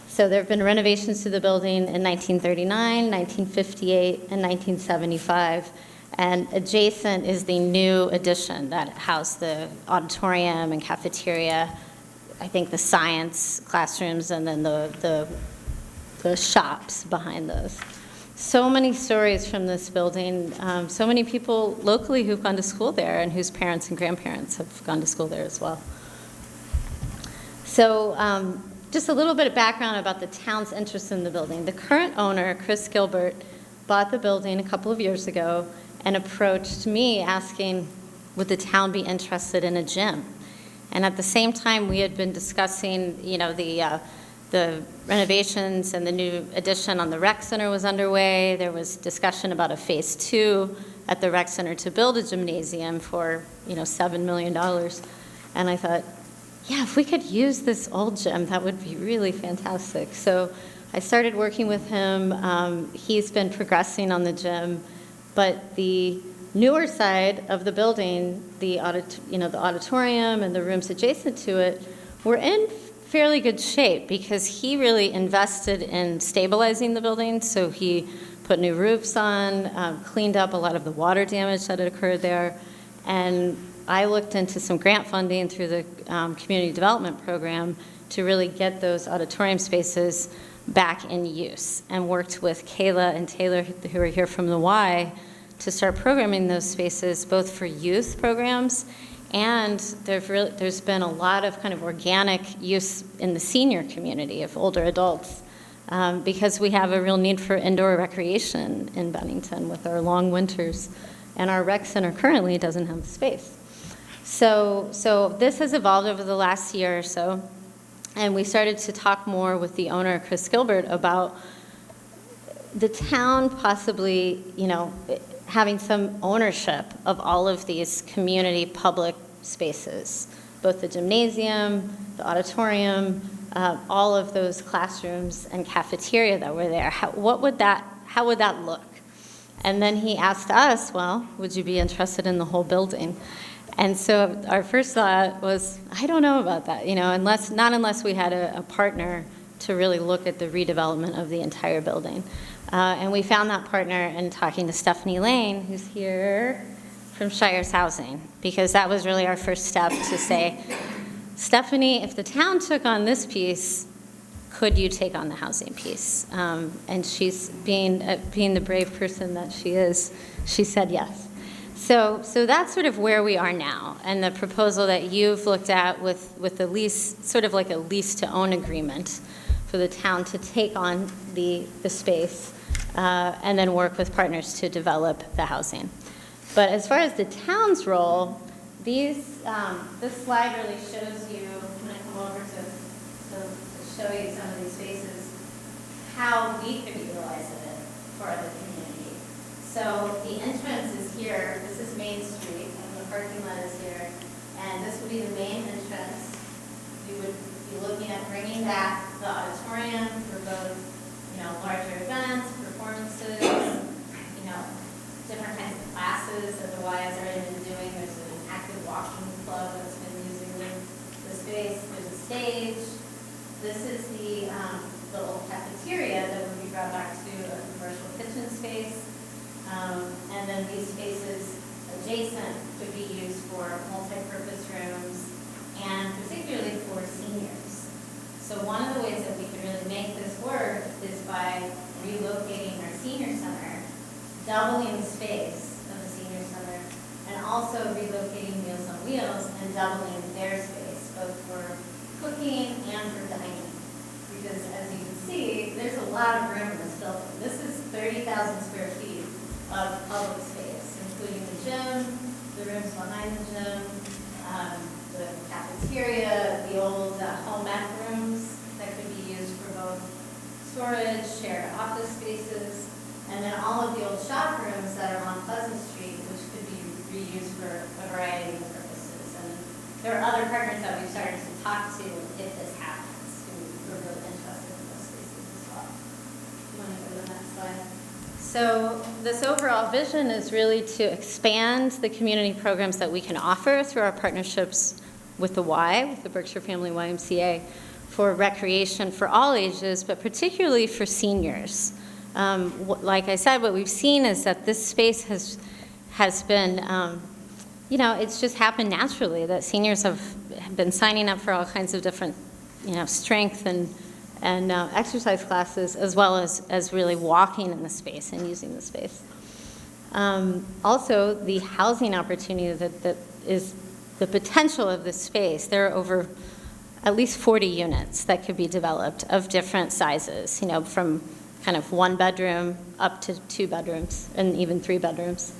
So there have been renovations to the building in 1939, 1958, and 1975. And adjacent is the new addition that housed the auditorium and cafeteria, I think the science classrooms, and then the shops behind those. So many stories from this building, so many people locally who've gone to school there and whose parents and grandparents have gone to school there as well. So just a little bit of background about the town's interest in the building. The current owner, Chris Gilbert, bought the building a couple of years ago and approached me asking, would the town be interested in a gym? And at the same time, we had been discussing, the renovations and the new addition on the rec center was underway. There was discussion about a phase 2 at the rec center to build a gymnasium for, $7 million. And I thought, yeah, if we could use this old gym, that would be really fantastic. So I started working with him. He's been progressing on the gym, but the newer side of the building, the auditorium and the rooms adjacent to it, were in fairly good shape because he really invested in stabilizing the building. So he put new roofs on, cleaned up a lot of the water damage that had occurred there, and I looked into some grant funding through the community development program to really get those auditorium spaces back in use, and worked with Kayla and Taylor, who are here from the Y, to start programming those spaces both for youth programs, and there's been a lot of kind of organic use in the senior community of older adults, because we have a real need for indoor recreation in Bennington with our long winters, and our rec center currently doesn't have space. So this has evolved over the last year or so, and we started to talk more with the owner, Chris Gilbert, about the town possibly, having some ownership of all of these community public spaces, both the gymnasium, the auditorium, all of those classrooms and cafeteria that were there. How would that look? And then he asked us, well, would you be interested in the whole building? And so our first thought was, I don't know about that, not unless we had a partner to really look at the redevelopment of the entire building. And we found that partner in talking to Stephanie Lane, who's here from Shires Housing, because that was really our first step to say, Stephanie, if the town took on this piece, could you take on the housing piece? And she's being the brave person that she is, she said yes. So that's sort of where we are now, and the proposal that you've looked at with the lease, sort of like a lease-to-own agreement for the town to take on the space and then work with partners to develop the housing. But as far as the town's role, this slide really shows you, I'm going to come over to show you some of these spaces, how we could utilize it for the community. So the entrance is here. This is Main Street, and the parking lot is here. And this would be the main entrance. We would be looking at bringing back the auditorium for both, larger events, performances, different kinds of classes that the Y has already been doing. There's an active walking club that's been using the space. There's a stage. This is the little cafeteria that would be brought back to a commercial kitchen space. And then these spaces adjacent could be used for multi-purpose rooms and particularly for seniors. So one of the ways that we could really make this work is by relocating our senior center, doubling the space of the senior center, and also relocating Meals on Wheels and doubling their space, both for cooking and for dining. Because as you can see, there's a lot of room in this building. This is 30,000 square feet of public space, including the gym, the rooms behind the gym, the cafeteria, the old home ec rooms that could be used for both storage, shared office spaces, and then all of the old shop rooms that are on Pleasant Street, which could be reused for a variety of purposes. And there are other partners that we've started to talk to if this happens, who are really interested in those spaces as well. You want to go to the next slide? So this overall vision is really to expand the community programs that we can offer through our partnerships with the Y, with the Berkshire Family YMCA, for recreation for all ages, but particularly for seniors. Like I said, what we've seen is that this space has been, it's just happened naturally, that seniors have been signing up for all kinds of different, strength and exercise classes, as well as really walking in the space and using the space. Also, the housing opportunity that is the potential of this space. There are over at least 40 units that could be developed of different sizes, from kind of 1 bedroom up to 2 bedrooms and even 3 bedrooms.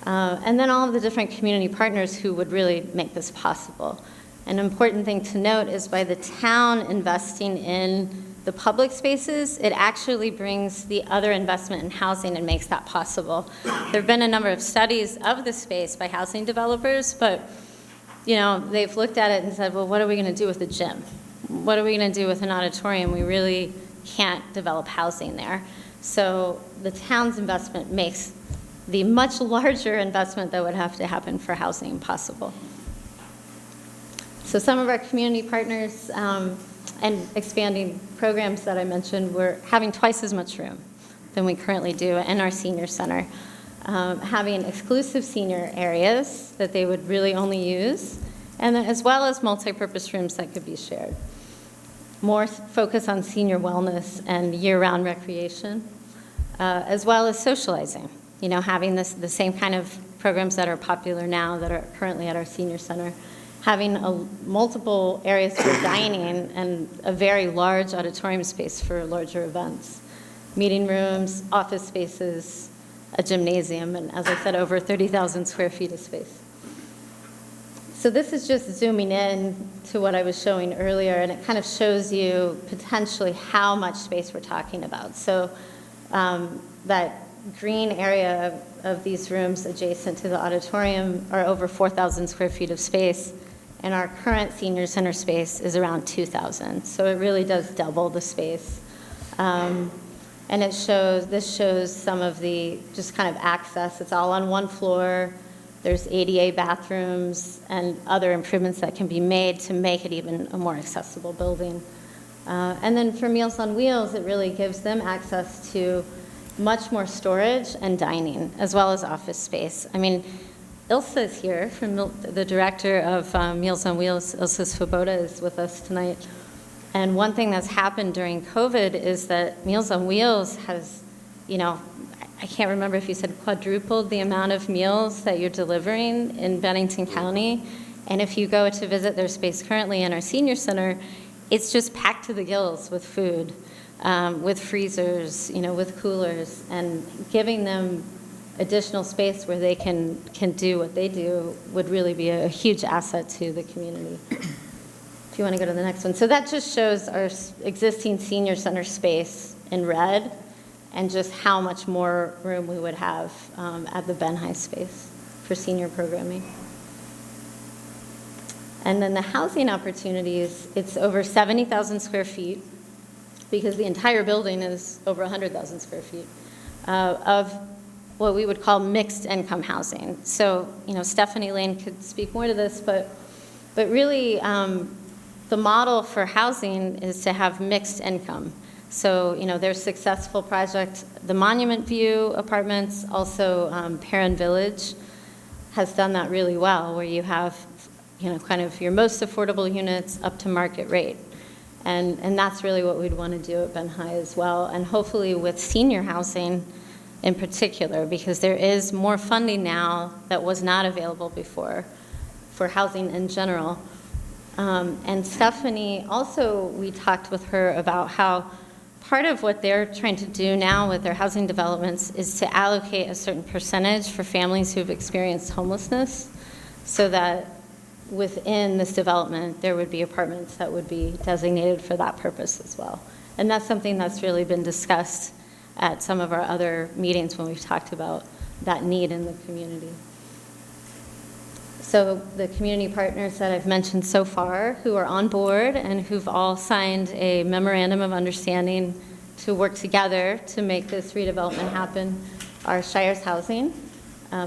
And then all of the different community partners who would really make this possible. An important thing to note is by the town investing in the public spaces, it actually brings the other investment in housing and makes that possible. There have been a number of studies of the space by housing developers, but they've looked at it and said, well, what are we going to do with the gym? What are we going to do with an auditorium? We really can't develop housing there. So the town's investment makes the much larger investment that would have to happen for housing possible. So some of our community partners and expanding programs that I mentioned, we're having twice as much room than we currently do in our senior center. Having exclusive senior areas that they would really only use, and then as well as multi-purpose rooms that could be shared. More focus on senior wellness and year-round recreation, as well as socializing. Having the same kind of programs that are popular now that are currently at our senior center. Having multiple areas for dining and a very large auditorium space for larger events. Meeting rooms, office spaces, a gymnasium, and as I said, over 30,000 square feet of space. So this is just zooming in to what I was showing earlier, and it kind of shows you potentially how much space we're talking about. So that green area of these rooms adjacent to the auditorium are over 4,000 square feet of space, and our current senior center space is around 2,000. So it really does double the space. And this shows some of the just kind of access. It's all on one floor. There's ADA bathrooms and other improvements that can be made to make it even a more accessible building. And then for Meals on Wheels, it really gives them access to much more storage and dining, as well as office space. I mean, Ilsa is here, the director of Meals on Wheels. Ilsa Svoboda is with us tonight. And one thing that's happened during COVID is that Meals on Wheels has, I can't remember if you said quadrupled the amount of meals that you're delivering in Bennington County. And if you go to visit their space currently in our senior center, it's just packed to the gills with food, with freezers, with coolers, and giving them additional space where they can do what they do would really be a huge asset to the community. If you want to go to the next one. So that just shows our existing senior center space in red and just how much more room we would have at the Ben High space for senior programming. And then the housing opportunities, it's over 70,000 square feet because the entire building is over 100,000 square feet of what we would call mixed income housing. So, Stephanie Lane could speak more to this, but really the model for housing is to have mixed income. So, their successful project, the Monument View Apartments, also Perrin Village has done that really well, where you have, kind of your most affordable units up to market rate. And that's really what we'd want to do at Ben High as well, and hopefully with senior housing in particular, because there is more funding now that was not available before for housing in general. And Stephanie, also, we talked with her about how part of what they're trying to do now with their housing developments is to allocate a certain percentage for families who've experienced homelessness, so that within this development there would be apartments that would be designated for that purpose as well. And that's something that's really been discussed at some of our other meetings when we've talked about that need in the community. So the community partners that I've mentioned so far who are on board and who've all signed a memorandum of understanding to work together to make this redevelopment happen are Shires Housing,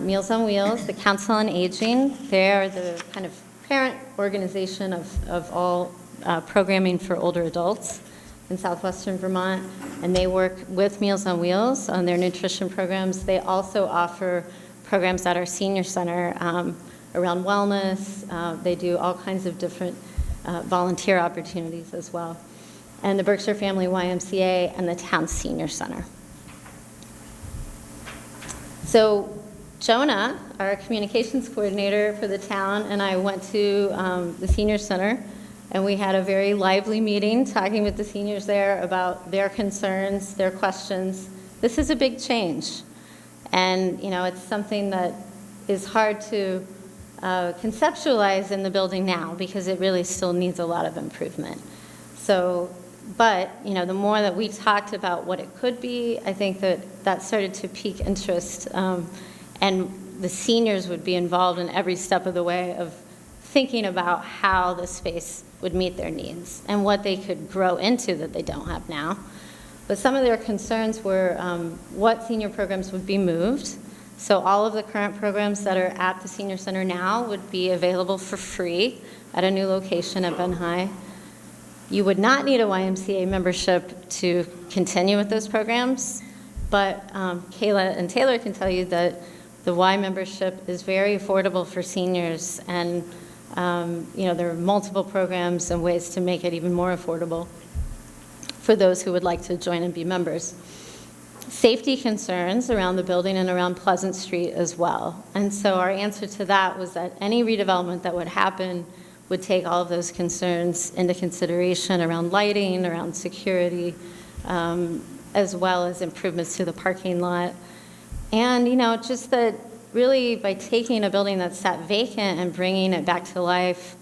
Meals on Wheels, the Council on Aging. They are the kind of parent organization of all programming for older adults in southwestern Vermont, and they work with Meals on Wheels on their nutrition programs. They also offer programs at our senior center around wellness. They do all kinds of different volunteer opportunities as well. And the Berkshire Family YMCA and the town senior center. So Jonah, our communications coordinator for the town, and I went to the senior center, and we had a very lively meeting talking with the seniors there about their concerns, their questions. This is a big change. And, you know, it's something that is hard to conceptualize in the building now because it really still needs a lot of improvement. So, but, you know, the more that we talked about what it could be, I think that started to pique interest. And the seniors would be involved in every step of the way of thinking about how the space would meet their needs and what they could grow into that they don't have now. But some of their concerns were what senior programs would be moved. So all of the current programs that are at the senior center now would be available for free at a new location at Ben High. You would not need a YMCA membership to continue with those programs, but Kayla and Taylor can tell you that the Y membership is very affordable for seniors, and you know, there are multiple programs and ways to make it even more affordable for those who would like to join and be members. Safety concerns around the building and around Pleasant Street as well. And so our answer to that was that any redevelopment that would happen would take all of those concerns into consideration around lighting, around security, as well as improvements to the parking lot. And, you know, just that really by taking a building that's sat vacant and bringing it back to life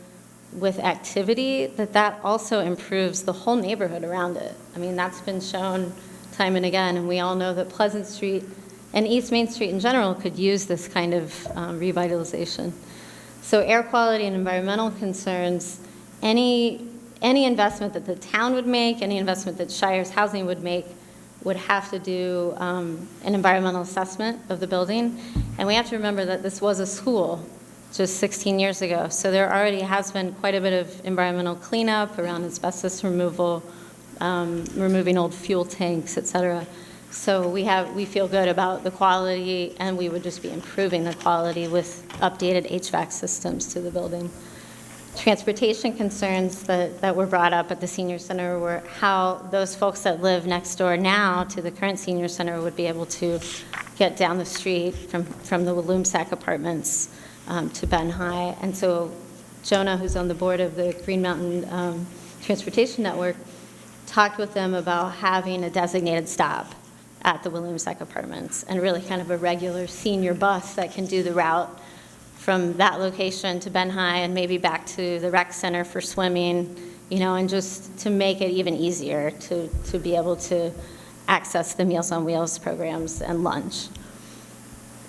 with activity, that also improves the whole neighborhood around it. I mean, that's been shown time and again, and we all know that Pleasant Street and East Main Street in general could use this kind of revitalization. So air quality and environmental concerns, any investment that the town would make, any investment that Shires Housing would make, would have to do an environmental assessment of the building. And we have to remember that this was a school just 16 years ago. So there already has been quite a bit of environmental cleanup around asbestos removal, removing old fuel tanks, et cetera. So we feel good about the quality, and we would just be improving the quality with updated HVAC systems to the building. Transportation concerns that were brought up at the senior center were how those folks that live next door now to the current senior center would be able to get down the street from the Walloomsack apartments to Ben High. And so Jonah, who's on the board of the Green Mountain Transportation Network, talked with them about having a designated stop at the Walloomsack apartments and really kind of a regular senior bus that can do the route from that location to Ben High and maybe back to the rec center for swimming, you know, and just to make it even easier to be able to access the Meals on Wheels programs and lunch.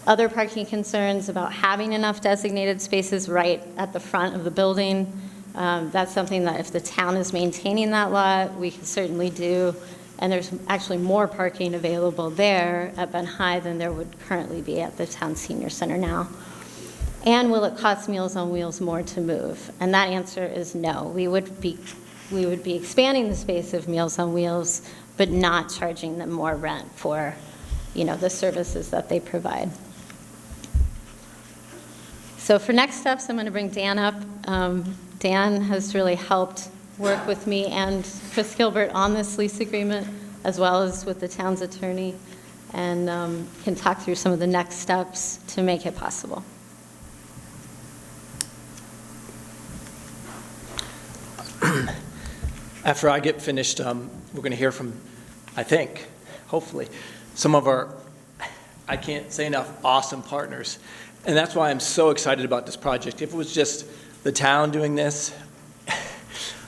Other parking concerns about having enough designated spaces right at the front of the building. That's something that if the town is maintaining that lot, we can certainly do. And there's actually more parking available there at Ben High than there would currently be at the town senior center now. And will it cost Meals on Wheels more to move? And that answer is no. We would be expanding the space of Meals on Wheels, but not charging them more rent for, you know, the services that they provide. So for next steps, I'm going to bring Dan up. Dan has really helped work with me and Chris Gilbert on this lease agreement, as well as with the town's attorney, and can talk through some of the next steps to make it possible. After I get finished, we're going to hear from, I think, hopefully, some of our, I can't say enough, awesome partners. And that's why I'm so excited about this project. If it was just the town doing this,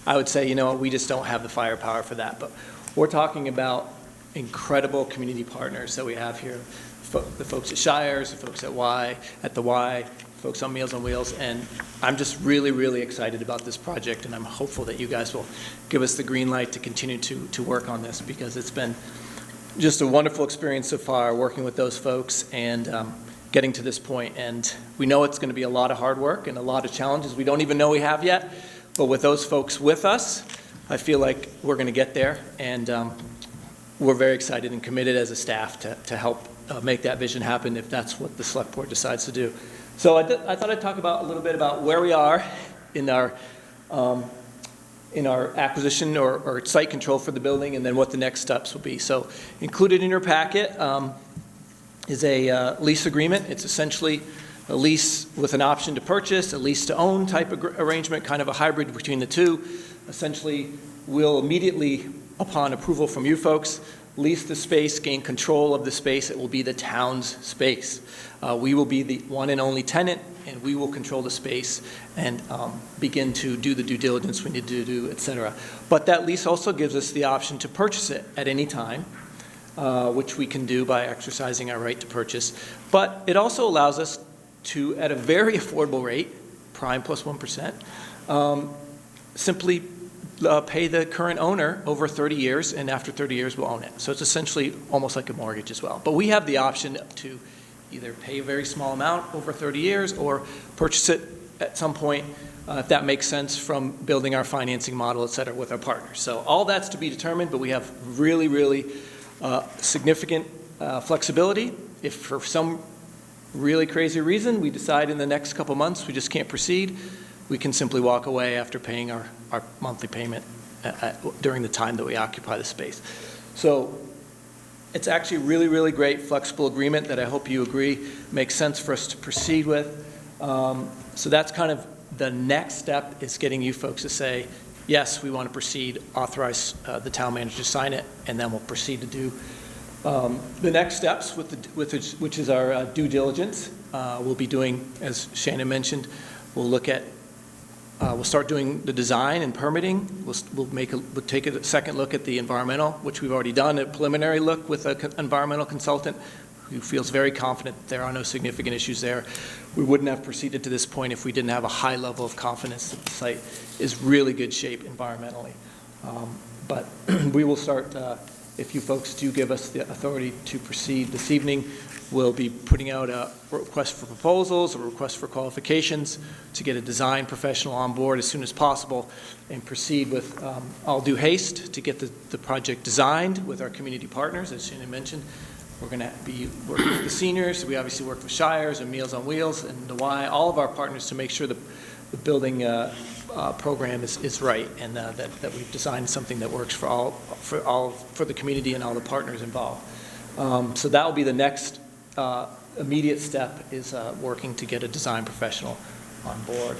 I would say, you know, we just don't have the firepower for that. But we're talking about incredible community partners that we have here. The folks at Shires, the folks at the Y, folks on Meals on Wheels, and I'm just really, really excited about this project, and I'm hopeful that you guys will give us the green light to continue to work on this, because it's been just a wonderful experience so far working with those folks, and getting to this point. And we know it's going to be a lot of hard work and a lot of challenges we don't even know we have yet. But with those folks with us, I feel like we're going to get there. And we're very excited and committed as a staff to help make that vision happen if that's what the select board decides to do. So I thought I'd talk about a little bit about where we are in our acquisition or site control for the building, and then what the next steps will be. So included in your packet is a lease agreement. It's essentially a lease with an option to purchase, a lease to own type of arrangement, kind of a hybrid between the two. Essentially, we'll immediately, upon approval from you folks, lease the space, gain control of the space. It will be the town's space. We will be the one and only tenant, and we will control the space and begin to do the due diligence we need to do, et cetera. But that lease also gives us the option to purchase it at any time, which we can do by exercising our right to purchase. But it also allows us to, at a very affordable rate, prime plus 1%, simply pay the current owner over 30 years, and after 30 years we'll own it. So it's essentially almost like a mortgage as well. But we have the option to either pay a very small amount over 30 years or purchase it at some point, if that makes sense, from building our financing model, et cetera, with our partners. So all that's to be determined, but we have really, really significant flexibility. If for some really crazy reason we decide in the next couple months we just can't proceed, we can simply walk away after paying our monthly payment during the time that we occupy the space. So it's actually a really, really great flexible agreement that I hope you agree makes sense for us to proceed with. So that's kind of the next step, is getting you folks to say, yes, we want to proceed, authorize the town manager to sign it, and then we'll proceed to do the next steps, which is our due diligence. We'll be doing, as Shannon mentioned, we'll start doing the design and permitting. We'll take a second look at the environmental, which we've already done, a preliminary look with an environmental consultant who feels very confident that there are no significant issues there. We wouldn't have proceeded to this point if we didn't have a high level of confidence that the site is really good shape environmentally. But we will start, if you folks do give us the authority to proceed this evening, we'll be putting out a request for proposals, a request for qualifications to get a design professional on board as soon as possible, and proceed with all due haste to get the project designed with our community partners, as Shannon mentioned. We're going to be working with the seniors. We obviously work with Shires and Meals on Wheels and the Y, all of our partners, to make sure the building program is right, and that we've designed something that works for the community and all the partners involved. So that will be the next immediate step, is working to get a design professional on board.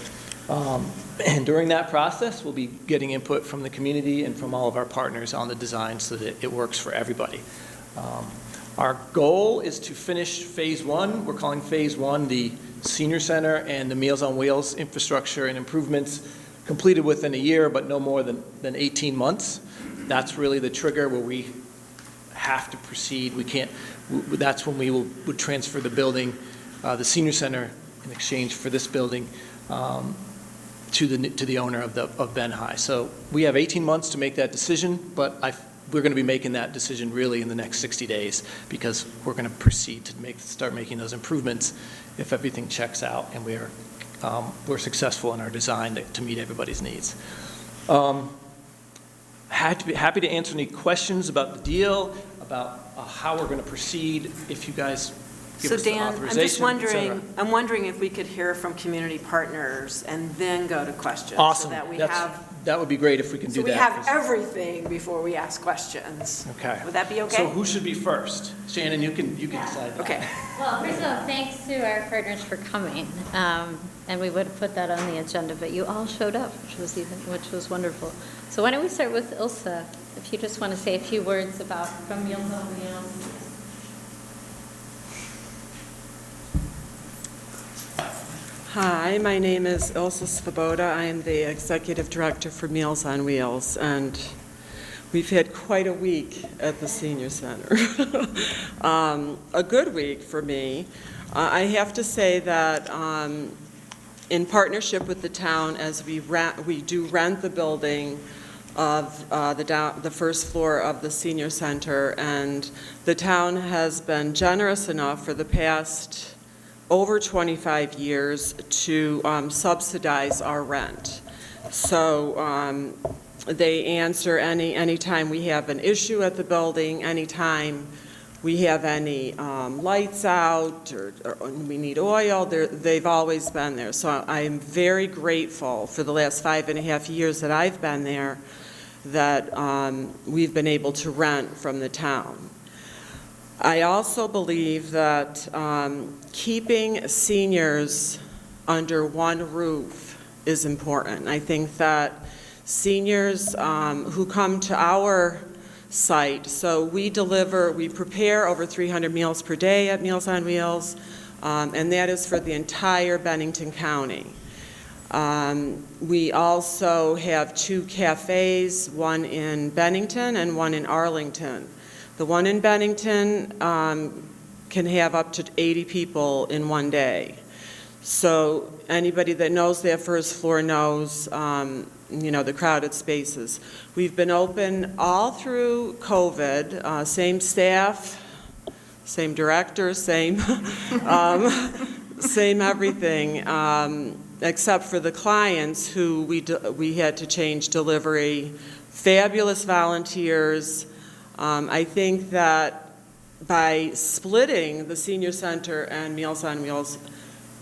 And during that process, we'll be getting input from the community and from all of our partners on the design so that it works for everybody. Our goal is to finish phase one. We're calling phase one the senior center and the Meals on Wheels infrastructure and improvements, completed within a year, but no more than 18 months. That's really the trigger where we have to proceed. We can't. That's when we would transfer the building, the senior center, in exchange for this building, to the owner of Ben High. So we have 18 months to make that decision, but we're going to be making that decision really in the next 60 days, because we're going to proceed to start making those improvements if everything checks out and we're successful in our design to meet everybody's needs. Happy to answer any questions about the deal, about how we're going to proceed if you guys give us the authorization. So Dan, I'm wondering if we could hear from community partners and then go to questions. Awesome. So that we that would be great if we can do that. So we have everything before we ask questions. Okay. Would that be okay? So who should be first? Shannon, you can decide that. Okay. Well, first of all, thanks to our partners for coming. And we would have put that on the agenda, but you all showed up, which was wonderful. So why don't we start with Ilsa, if you just want to say a few words about From Meals on Wheels. Hi, my name is Ilsa Svoboda. I am the Executive Director for Meals on Wheels, and we've had quite a week at the Senior Center. A good week for me. I have to say that in partnership with the town, as we do rent the building of the first floor of the Senior Center, and the town has been generous enough for the past over 25 years to subsidize our rent. So they answer anytime we have an issue at the building, anytime we have any lights out or we need oil, they've always been there. So I'm very grateful for the last 5.5 years that I've been there that we've been able to rent from the town. I also believe that keeping seniors under one roof is important. I think that seniors who come to our site, so we prepare over 300 meals per day at Meals on Wheels, and that is for the entire Bennington County. We also have 2 cafes, one in Bennington and one in Arlington. The one in Bennington can have up to 80 people in one day. So anybody that knows that first floor knows, the crowded spaces. We've been open all through COVID, same staff, same director, same everything, except for the clients who we had to change delivery. Fabulous volunteers. I think that by splitting the senior center and Meals on Wheels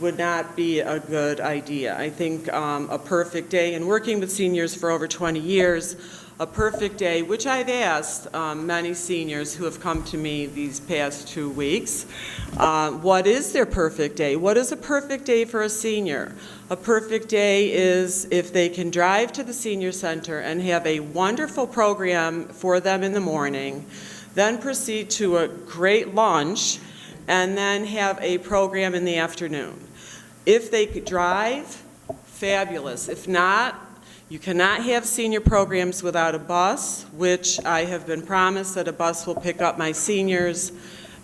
would not be a good idea. I think a perfect day, and working with seniors for over 20 years, a perfect day, which I've asked many seniors who have come to me these past 2 weeks, what is their perfect day? What is a perfect day for a senior? A perfect day is if they can drive to the senior center and have a wonderful program for them in the morning, then proceed to a great lunch, and then have a program in the afternoon. If they could drive, fabulous. If not, you cannot have senior programs without a bus, which I have been promised that a bus will pick up my seniors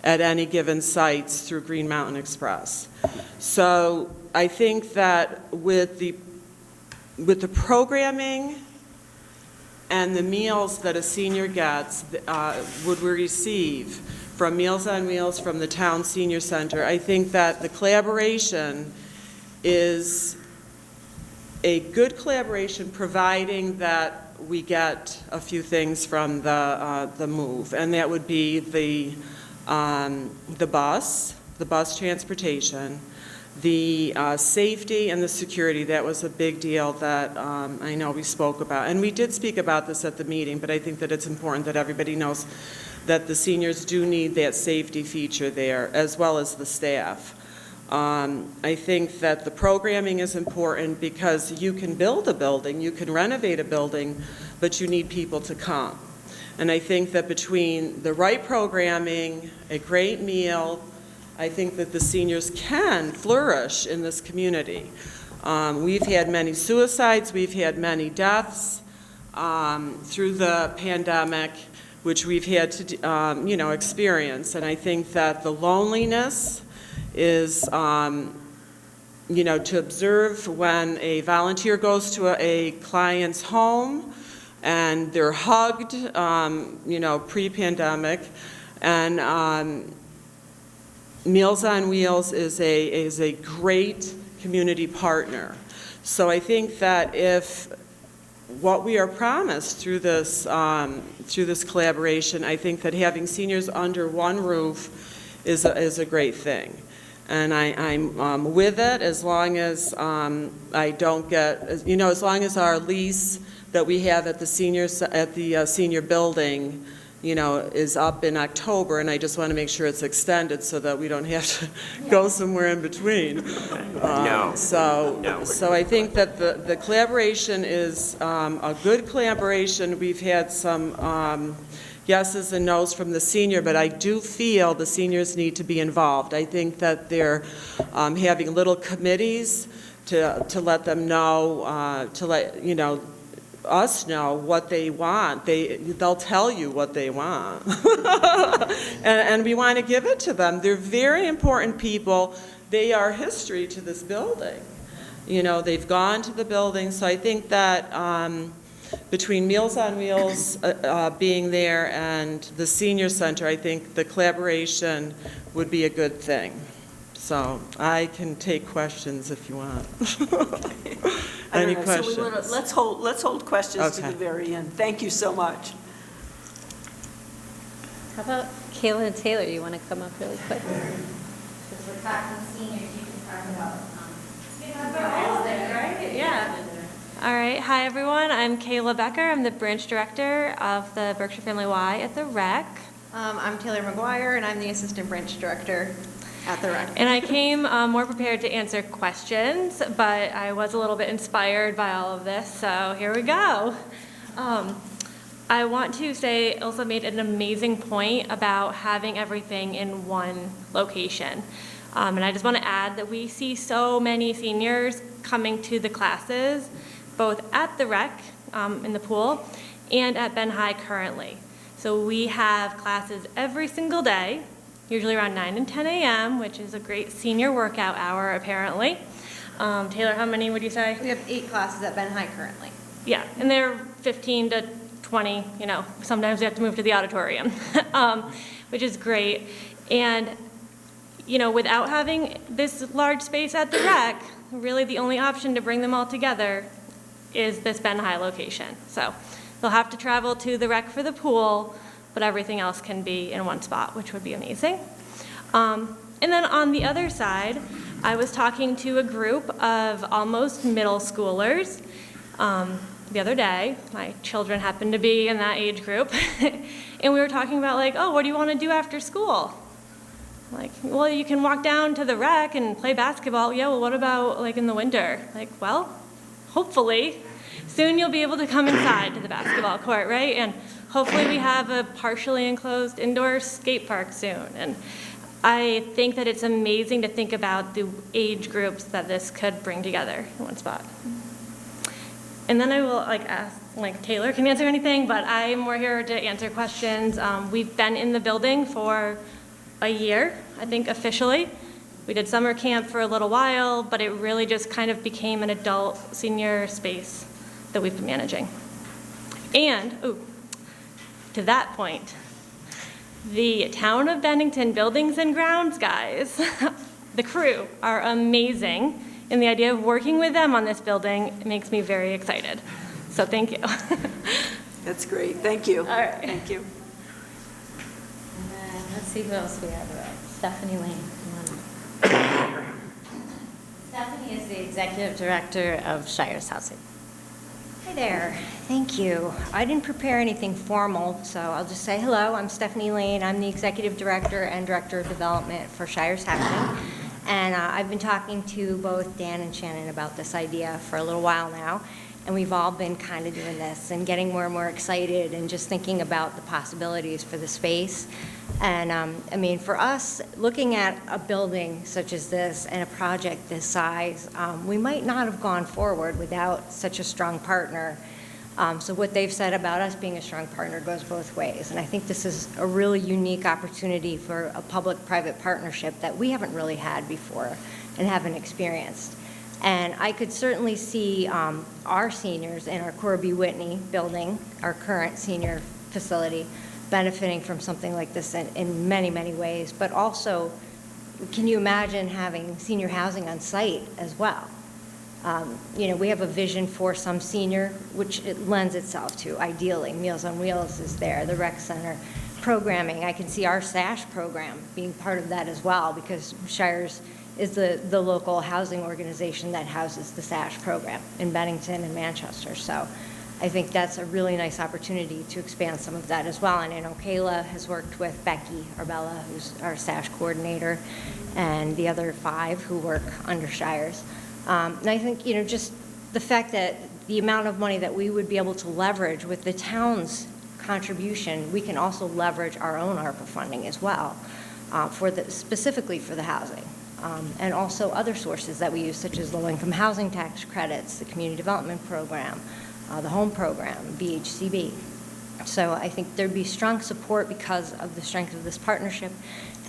at any given sites through Green Mountain Express. So I think that with the programming and the meals that a senior gets would receive from Meals on Wheels, from the town senior center, I think that the collaboration is a good collaboration, providing that we get a few things from the move, and that would be the bus transportation, the safety and the security. That was a big deal that I know we spoke about, and we did speak about this at the meeting, but I think that it's important that everybody knows that the seniors do need that safety feature there, as well as the staff. I think that the programming is important because you can build a building, you can renovate a building, but you need people to come. And I think that between the right programming, a great meal, I think that the seniors can flourish in this community. We've had many suicides, we've had many deaths through the pandemic, which we've had to experience. And I think that the loneliness is, to observe when a volunteer goes to a client's home and they're hugged, pre-pandemic, and Meals on Wheels is a great community partner. So I think that if what we are promised through this collaboration, I think that having seniors under one roof is a great thing. And I'm with it as long as I don't get, as long as our lease that we have at the senior building, is up in October, and I just want to make sure it's extended so that we don't have to go somewhere in between. So I think that the collaboration is a good collaboration. We've had some yeses and nos from the senior, but I do feel the seniors need to be involved. I think that they're having little committees to let them know, to let us know what they want. They'll tell you what they want. and we want to give it to them. They're very important people. They are history to this building. They've gone to the building. So I think that between Meals on Wheels being there and the senior center, I think the collaboration would be a good thing. So I can take questions if you want. I Any don't know, questions? so let's hold questions to Okay. the very end. Thank you so much. How about Kayla and Taylor? You want to come up really quick? Because we're talking seniors, you can talk about. Yeah. All right. Hi, everyone. I'm Kayla Becker. I'm the branch director of the Berkshire Family Y at the Rec. I'm Taylor McGuire, and I'm the assistant branch director at the Rec. And I came more prepared to answer questions, but I was a little bit inspired by all of this, so here we go. I want to say Ilsa made an amazing point about having everything in one location. And I just want to add that we see so many seniors coming to the classes, both at the Rec in the pool and at Ben High currently. So we have classes every single day, usually around 9 and 10 a.m., which is a great senior workout hour apparently. Taylor, how many would you say? We have 8 classes at Ben High currently. Yeah, and they're 15 to 20, you know, sometimes we have to move to the auditorium, which is great. And, you know, without having this large space at the Rec, really the only option to bring them all together is this Ben High location. So they'll have to travel to the Rec for the pool, but everything else can be in one spot, which would be amazing. And then on the other side, I was talking to a group of almost middle schoolers the other day. My children happened to be in that age group. And we were talking about like, oh, what do you want to do after school? Like, well, you can walk down to the Rec and play basketball. Yeah, well, what about like in the winter? Like, well, hopefully soon you'll be able to come inside to the basketball court, right? And hopefully we have a partially enclosed indoor skate park soon. And I think that it's amazing to think about the age groups that this could bring together in one spot. And then I will ask Taylor can answer anything, but I'm more here to answer questions. We've been in the building for a year, I think officially. We did summer camp for a little while, but it really just kind of became an adult senior space that we've been managing. And, to that point, the town of Bennington Buildings and Grounds guys, the crew, are amazing. And the idea of working with them on this building makes me very excited. So thank you. That's great. Thank you. All right. Thank you. Let's see who else we have. Stephanie Lane. Stephanie is the executive director of Shires Housing. Hi there. Thank you. I didn't prepare anything formal, so I'll just say hello. I'm Stephanie Lane. I'm the executive director and director of development for Shires Housing. And I've been talking to both Dan and Shannon about this idea for a little while now. And we've all been kind of doing this and getting more and more excited and just thinking about the possibilities for the space. And I mean, for us, looking at a building such as this and a project this size, we might not have gone forward without such a strong partner. So what they've said about us being a strong partner goes both ways. And I think this is a really unique opportunity for a public-private partnership that we haven't really had before and haven't experienced. And I could certainly see our seniors in our Corby Whitney building, our current senior facility, benefiting from something like this in many, many ways. But also, can you imagine having senior housing on site as well? You know, we have a vision for some senior, which it lends itself to, ideally. Meals on Wheels is there, the rec center, programming. I can see our SASH program being part of that as well, because Shires is the local housing organization that houses the SASH program in Bennington and Manchester. So I think that's a really nice opportunity to expand some of that as well. And I know Kayla has worked with Becky Arbella, who's our SASH coordinator, and the other 5 who work under Shires. And I think, you know, just the fact that the amount of money that we would be able to leverage with the town's contribution, we can also leverage our own ARPA funding as well, specifically for the housing. And also other sources that we use, such as low-income housing tax credits, the community development program, the home program, BHCB. So I think there'd be strong support because of the strength of this partnership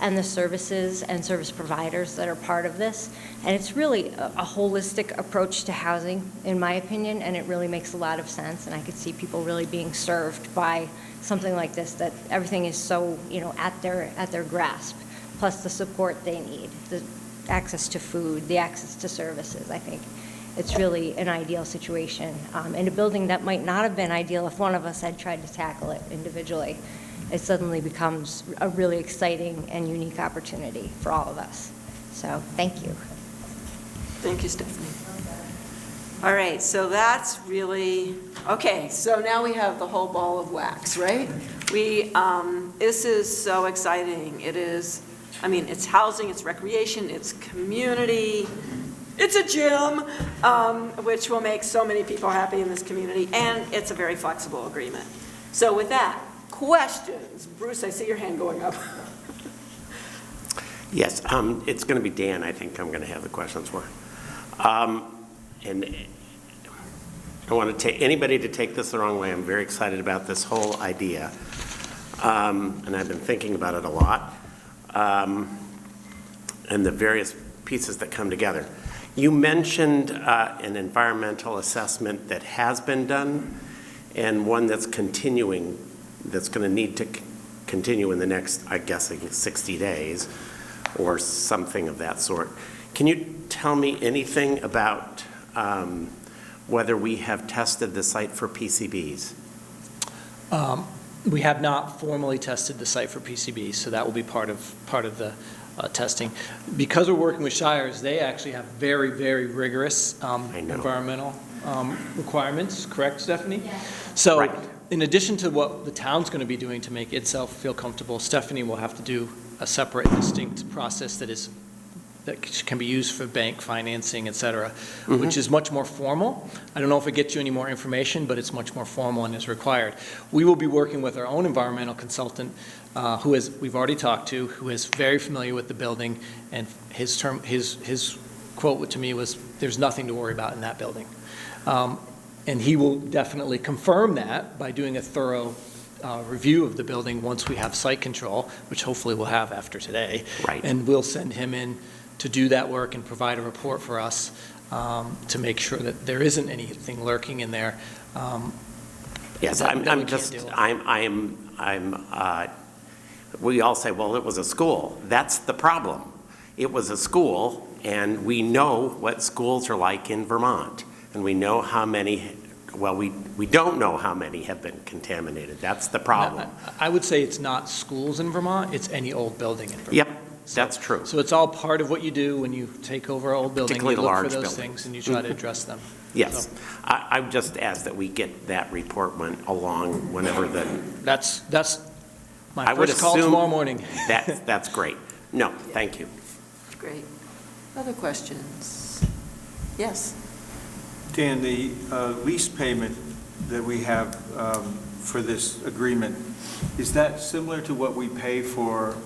and the services and service providers that are part of this. And it's really a holistic approach to housing, in my opinion, and it really makes a lot of sense. And I could see people really being served by something like this, that everything is so, you know, at their grasp, plus the support they need. access to food, the access to services. I think it's really an ideal situation. In a building that might not have been ideal if one of us had tried to tackle it individually, it suddenly becomes a really exciting and unique opportunity for all of us. So thank you. Thank you, Stephanie. All right, so that's really, okay, so now we have the whole ball of wax, right? This is so exciting. It is, I mean, it's housing, it's recreation, it's community, it's a gym, which will make so many people happy in this community, and it's a very flexible agreement. So with that, questions? Bruce, I see your hand going up. Yes, it's going to be Dan, I think I'm going to have the questions for. And I don't want anybody to take this the wrong way. I'm very excited about this whole idea. And I've been thinking about it a lot. And the various pieces that come together. You mentioned an environmental assessment that has been done and one that's continuing, that's going to need to continue in the next, I guess, 60 days or something of that sort. Can you tell me anything about whether we have tested the site for PCBs? We have not formally tested the site for PCBs, so that will be part of the testing. Because we're working with Shires, they actually have very, very rigorous environmental requirements, correct, Stephanie? Yeah. So right. In addition to what the town's going to be doing to make itself feel comfortable, Stephanie will have to do a separate, distinct process that can be used for bank financing, et cetera, which is much more formal. I don't know if it gets you any more information, but it's much more formal and is required. We will be working with our own environmental consultant, we've already talked to, who is very familiar with the building, and his quote to me was, "There's nothing to worry about in that building." And he will definitely confirm that by doing a thorough review of the building once we have site control, which hopefully we'll have after today. Right. And we'll send him in to do that work and provide a report for us to make sure that there isn't anything lurking in there. Yes, we all say, well, it was a school. That's the problem. It was a school, and we know what schools are like in Vermont, and we know how many, well, we don't know how many have been contaminated. That's the problem. I would say it's not schools in Vermont, it's any old building in Vermont. Yep. That's true. So it's all part of what you do when you take over an old building. You look for those things and you try to address them. Yes. So. I just ask that we get that report along whenever the... That's my first call tomorrow morning. That's great. No, thank you. Great. Other questions? Yes. Dan, the lease payment that we have for this agreement, is that similar to what we pay for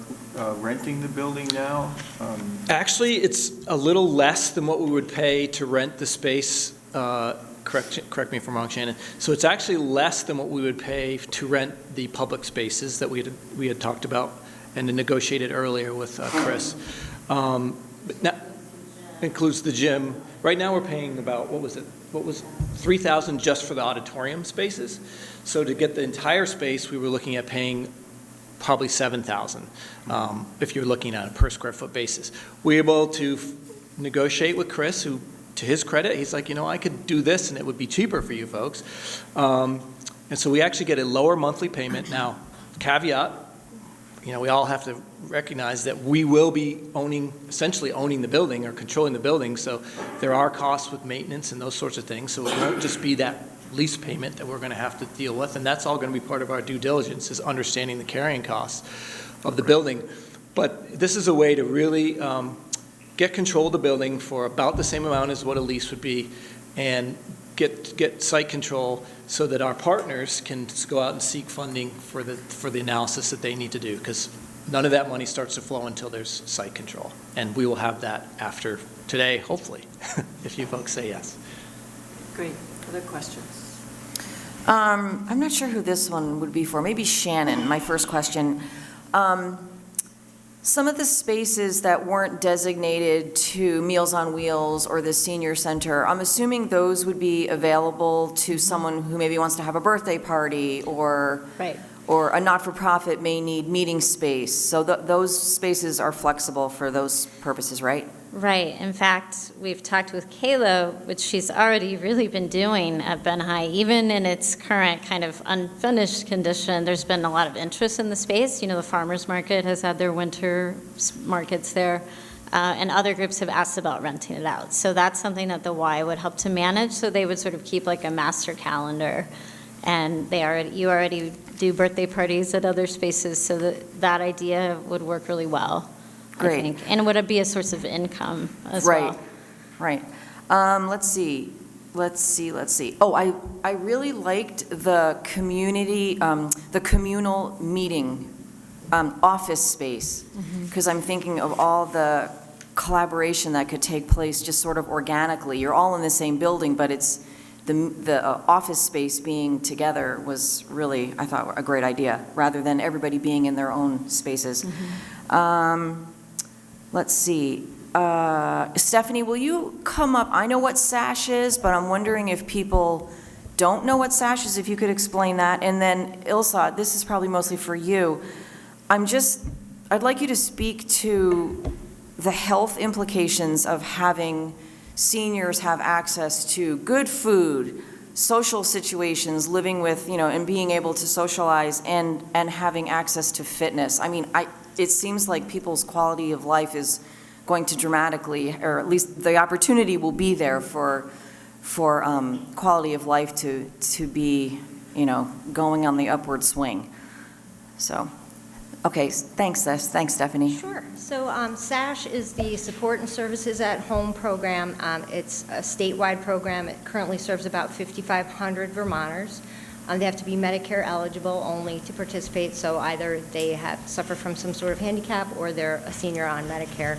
renting the building now? Actually, it's a little less than what we would pay to rent the space. Correct me if I'm wrong, Shannon. So it's actually less than what we would pay to rent the public spaces that we had talked about and negotiated earlier with Chris. But that includes the gym. Right now, we're paying about, what was $3,000 just for the auditorium spaces. So to get the entire space, we were looking at paying probably $7,000 if you're looking at a per square foot basis. We're able to negotiate with Chris, who, to his credit, he's like, I could do this and it would be cheaper for you folks. And so we actually get a lower monthly payment. Now, caveat, we all have to recognize that we will be essentially owning the building or controlling the building, so there are costs with maintenance and those sorts of things, so it won't just be that lease payment that we're going to have to deal with, and that's all going to be part of our due diligence, is understanding the carrying costs of the building. But this is a way to really get control of the building for about the same amount as what a lease would be, and get site control so that our partners can just go out and seek funding for the analysis that they need to do, because none of that money starts to flow until there's site control. And we will have that after today, hopefully, if you folks say yes. Great. Other questions? I'm not sure who this one would be for. Maybe Shannon, my first question. Some of the spaces that weren't designated to Meals on Wheels or the senior center, I'm assuming those would be available to someone who maybe wants to have a birthday party, or a not-for-profit may need meeting space. So those spaces are flexible for those purposes, right? Right. In fact, we've talked with Kayla, which she's already really been doing at Ben High. Even in its current kind of unfinished condition, there's been a lot of interest in the space. You know, the farmers market has had their winter markets there, and other groups have asked about renting it out. So that's something that the Y would help to manage. So they would sort of keep like a master calendar, and you already do birthday parties at other spaces, so that idea would work really well. Great. I think. And would it be a source of income as well? Right. Let's see. Oh, I really liked the community, the communal meeting office space, because I'm thinking of all the collaboration that could take place just sort of organically. You're all in the same building, but it's the office space being together was really, I thought, a great idea, rather than everybody being in their own spaces. Let's see. Stephanie, will you come up? I know what SASH is, but I'm wondering if people don't know what SASH is, if you could explain that. And then Ilsa, this is probably mostly for you. I'd like you to speak to the health implications of having seniors have access to good food, social situations, living with, and being able to socialize and having access to fitness. I mean, it seems like people's quality of life is going to dramatically, or at least the opportunity will be there for quality of life to be, going on the upward swing. So, okay, thanks Stephanie. Sure. So SASH is the Support and Services at Home program. It's a statewide program. It currently serves about 5,500 Vermonters. They have to be Medicare eligible only to participate, so either they suffer from some sort of handicap or they're a senior on Medicare.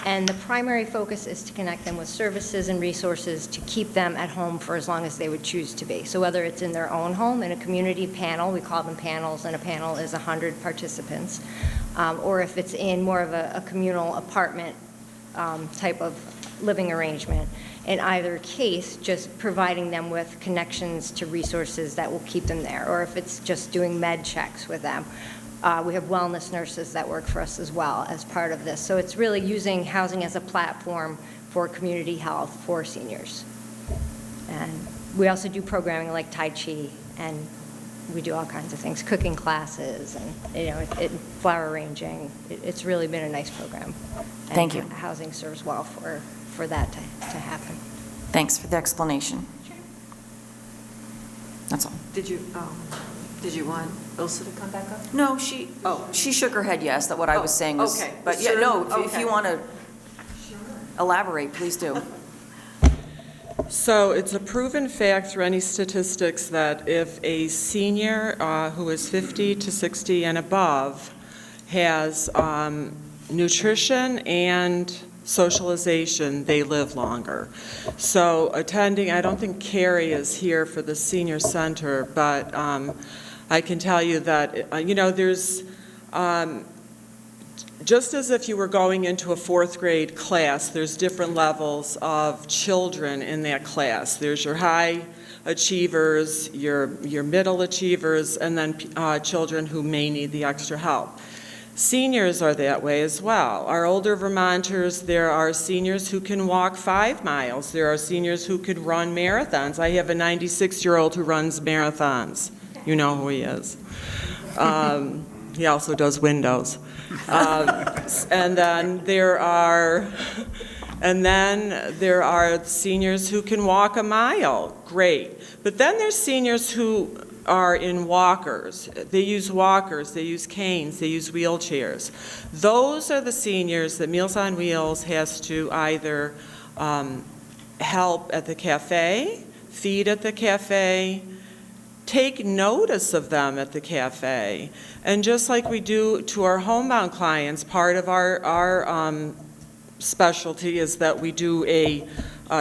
And the primary focus is to connect them with services and resources to keep them at home for as long as they would choose to be. So whether it's in their own home, in a community panel, we call them panels, and a panel is 100 participants, or if it's in more of a communal apartment type of living arrangement. In either case, just providing them with connections to resources that will keep them there, or if it's just doing med checks with them. We have wellness nurses that work for us as well as part of this. So it's really using housing as a platform for community health for seniors. And we also do programming like Tai Chi, and we do all kinds of things, cooking classes, and flower arranging. It's really been a nice program. Thank you. Housing serves well for that to happen. Thanks for the explanation. Sure. That's all. Did you want Ilsa to come back up? No, she shook her head yes, that what I was saying was. Okay. But Sure. yeah, no, if Okay. you want to elaborate, please do. So it's a proven fact through any statistics that if a senior who is 50 to 60 and above has nutrition and socialization, they live longer. So attending, I don't think Carrie is here for the senior center, but I can tell you that, there's, just as if you were going into a fourth grade class, there's different levels of children in that class. There's your high achievers, your middle achievers, and then children who may need the extra help. Seniors are that way as well. Our older Vermonters, there are seniors who can walk 5 miles. There are seniors who could run marathons. I have a 96-year-old who runs marathons. You know who he is. He also does windows. And then there are seniors who can walk a mile. Great. But then there's seniors who are in walkers. They use walkers, they use canes, they use wheelchairs. Those are the seniors that Meals on Wheels has to either help at the cafe, feed at the cafe, take notice of them at the cafe. And just like we do to our homebound clients, part of our specialty is that we do a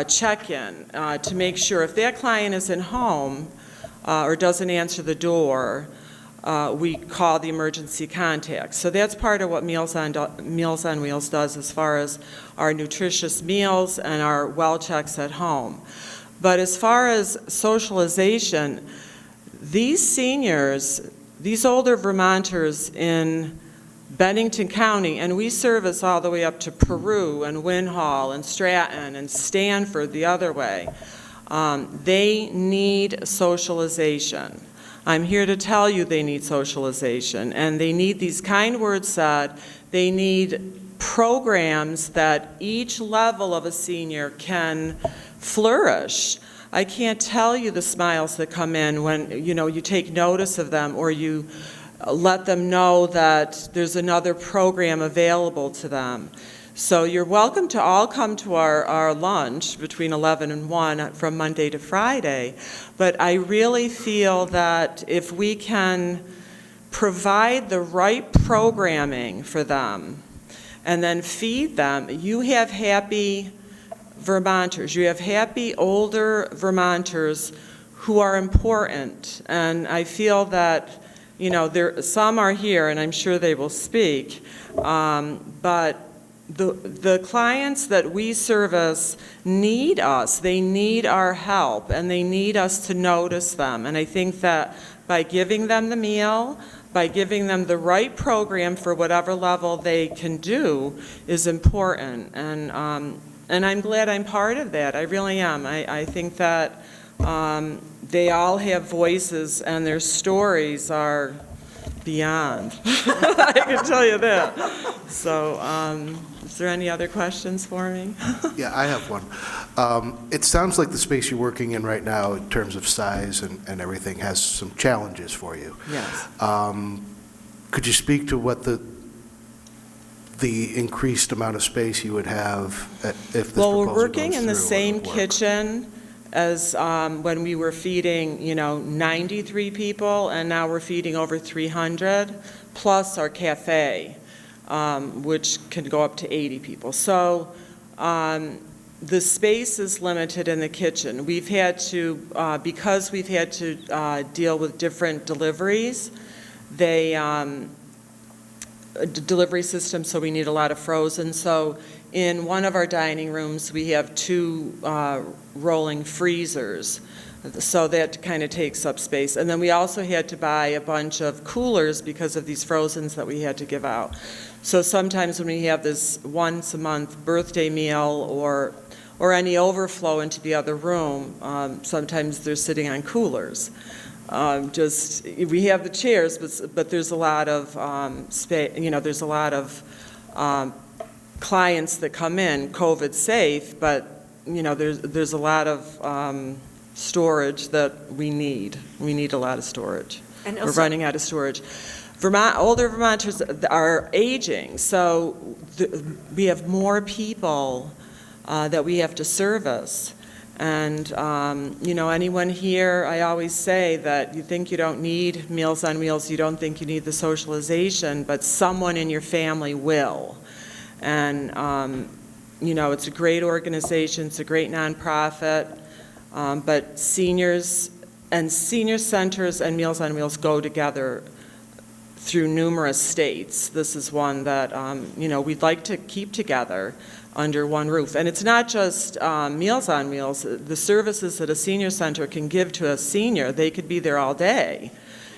check-in to make sure if that client is in home or doesn't answer the door, we call the emergency contact. So that's part of what Meals on Wheels does as far as our nutritious meals and our well checks at home. But as far as socialization, these seniors, these older Vermonters in Bennington County, and we service all the way up to Peru and Winhall and Stratton and Stanford the other way. They need socialization. I'm here to tell you they need socialization, and they need these kind words said. They need programs that each level of a senior can flourish. I can't tell you the smiles that come in when, you take notice of them, or you let them know that there's another program available to them. So you're welcome to all come to our lunch between 11 and 1 from Monday to Friday. But I really feel that if we can provide the right programming for them and then feed them, you have happy Vermonters. You have happy older Vermonters who are important. And I feel that, some are here, and I'm sure they will speak, but the clients that we service need us. They need our help, and they need us to notice them. And I think that by giving them the meal, by giving them the right program for whatever level they can do is important. And I'm glad I'm part of that. I really am. I think that they all have voices, and their stories are beyond. I can tell you that. So, is there any other questions for me? Yeah, I have one. It sounds like the space you're working in right now, in terms of size and everything, has some challenges for you. Yes. Could you speak to what the increased amount of space you would have if this proposal Well, we're working goes in the through, same would it work? kitchen as when we were feeding, 93 people, and now we're feeding over 300, plus our cafe, which can go up to 80 people. So the space is limited in the kitchen. We've had to, because we've had to deal with different deliveries, delivery system, so we need a lot of frozen. So in one of our dining rooms, we have 2 rolling freezers. So that kind of takes up space. And then we also had to buy a bunch of coolers because of these frozens that we had to give out. So sometimes when we have this once a month birthday meal or any overflow into the other room, sometimes they're sitting on coolers. We have the chairs, but there's a lot of space. There's a lot of clients that come in COVID safe, but there's a lot of storage that we need. We need a lot of storage. And We're also- running out of storage. Older Vermonters are aging, so we have more people that we have to service. And, anyone here, I always say that you think you don't need Meals on Wheels, you don't think you need the socialization, but someone in your family will. And, it's a great organization, it's a great nonprofit, but seniors and senior centers and Meals on Wheels go together through numerous states. This is one that, we'd like to keep together under one roof. And it's not just Meals on Wheels. The services that a senior center can give to a senior, they could be there all day.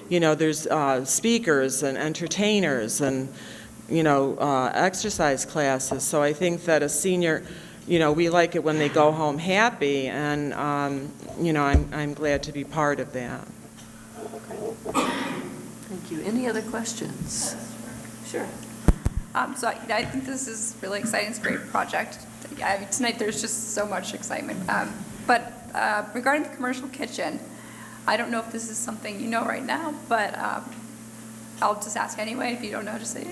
There's speakers and entertainers and, exercise classes. So I think that a senior, we like it when they go home happy, and, I'm glad to be part of that. Thank you. Any other questions? Sure. So I think this is really exciting. It's a great project. Tonight there's just so much excitement. But regarding the commercial kitchen, I don't know if this is something you know right now, but I'll just ask anyway. If you don't know, just say,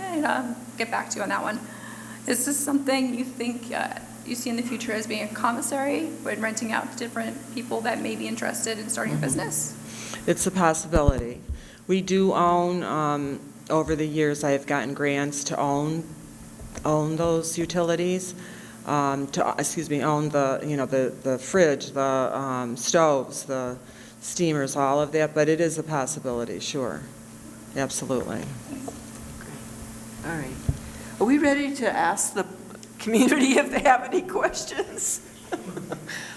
get back to you on that one. Is this something you think you see in the future as being a commissary when renting out to different people that may be interested in starting a business? It's a possibility. We do own, over the years, I have gotten grants to own those utilities, own the, the fridge, the stoves, the steamers, all of that, but it is a possibility, sure. Absolutely. All right. Are we ready to ask the community if they have any questions?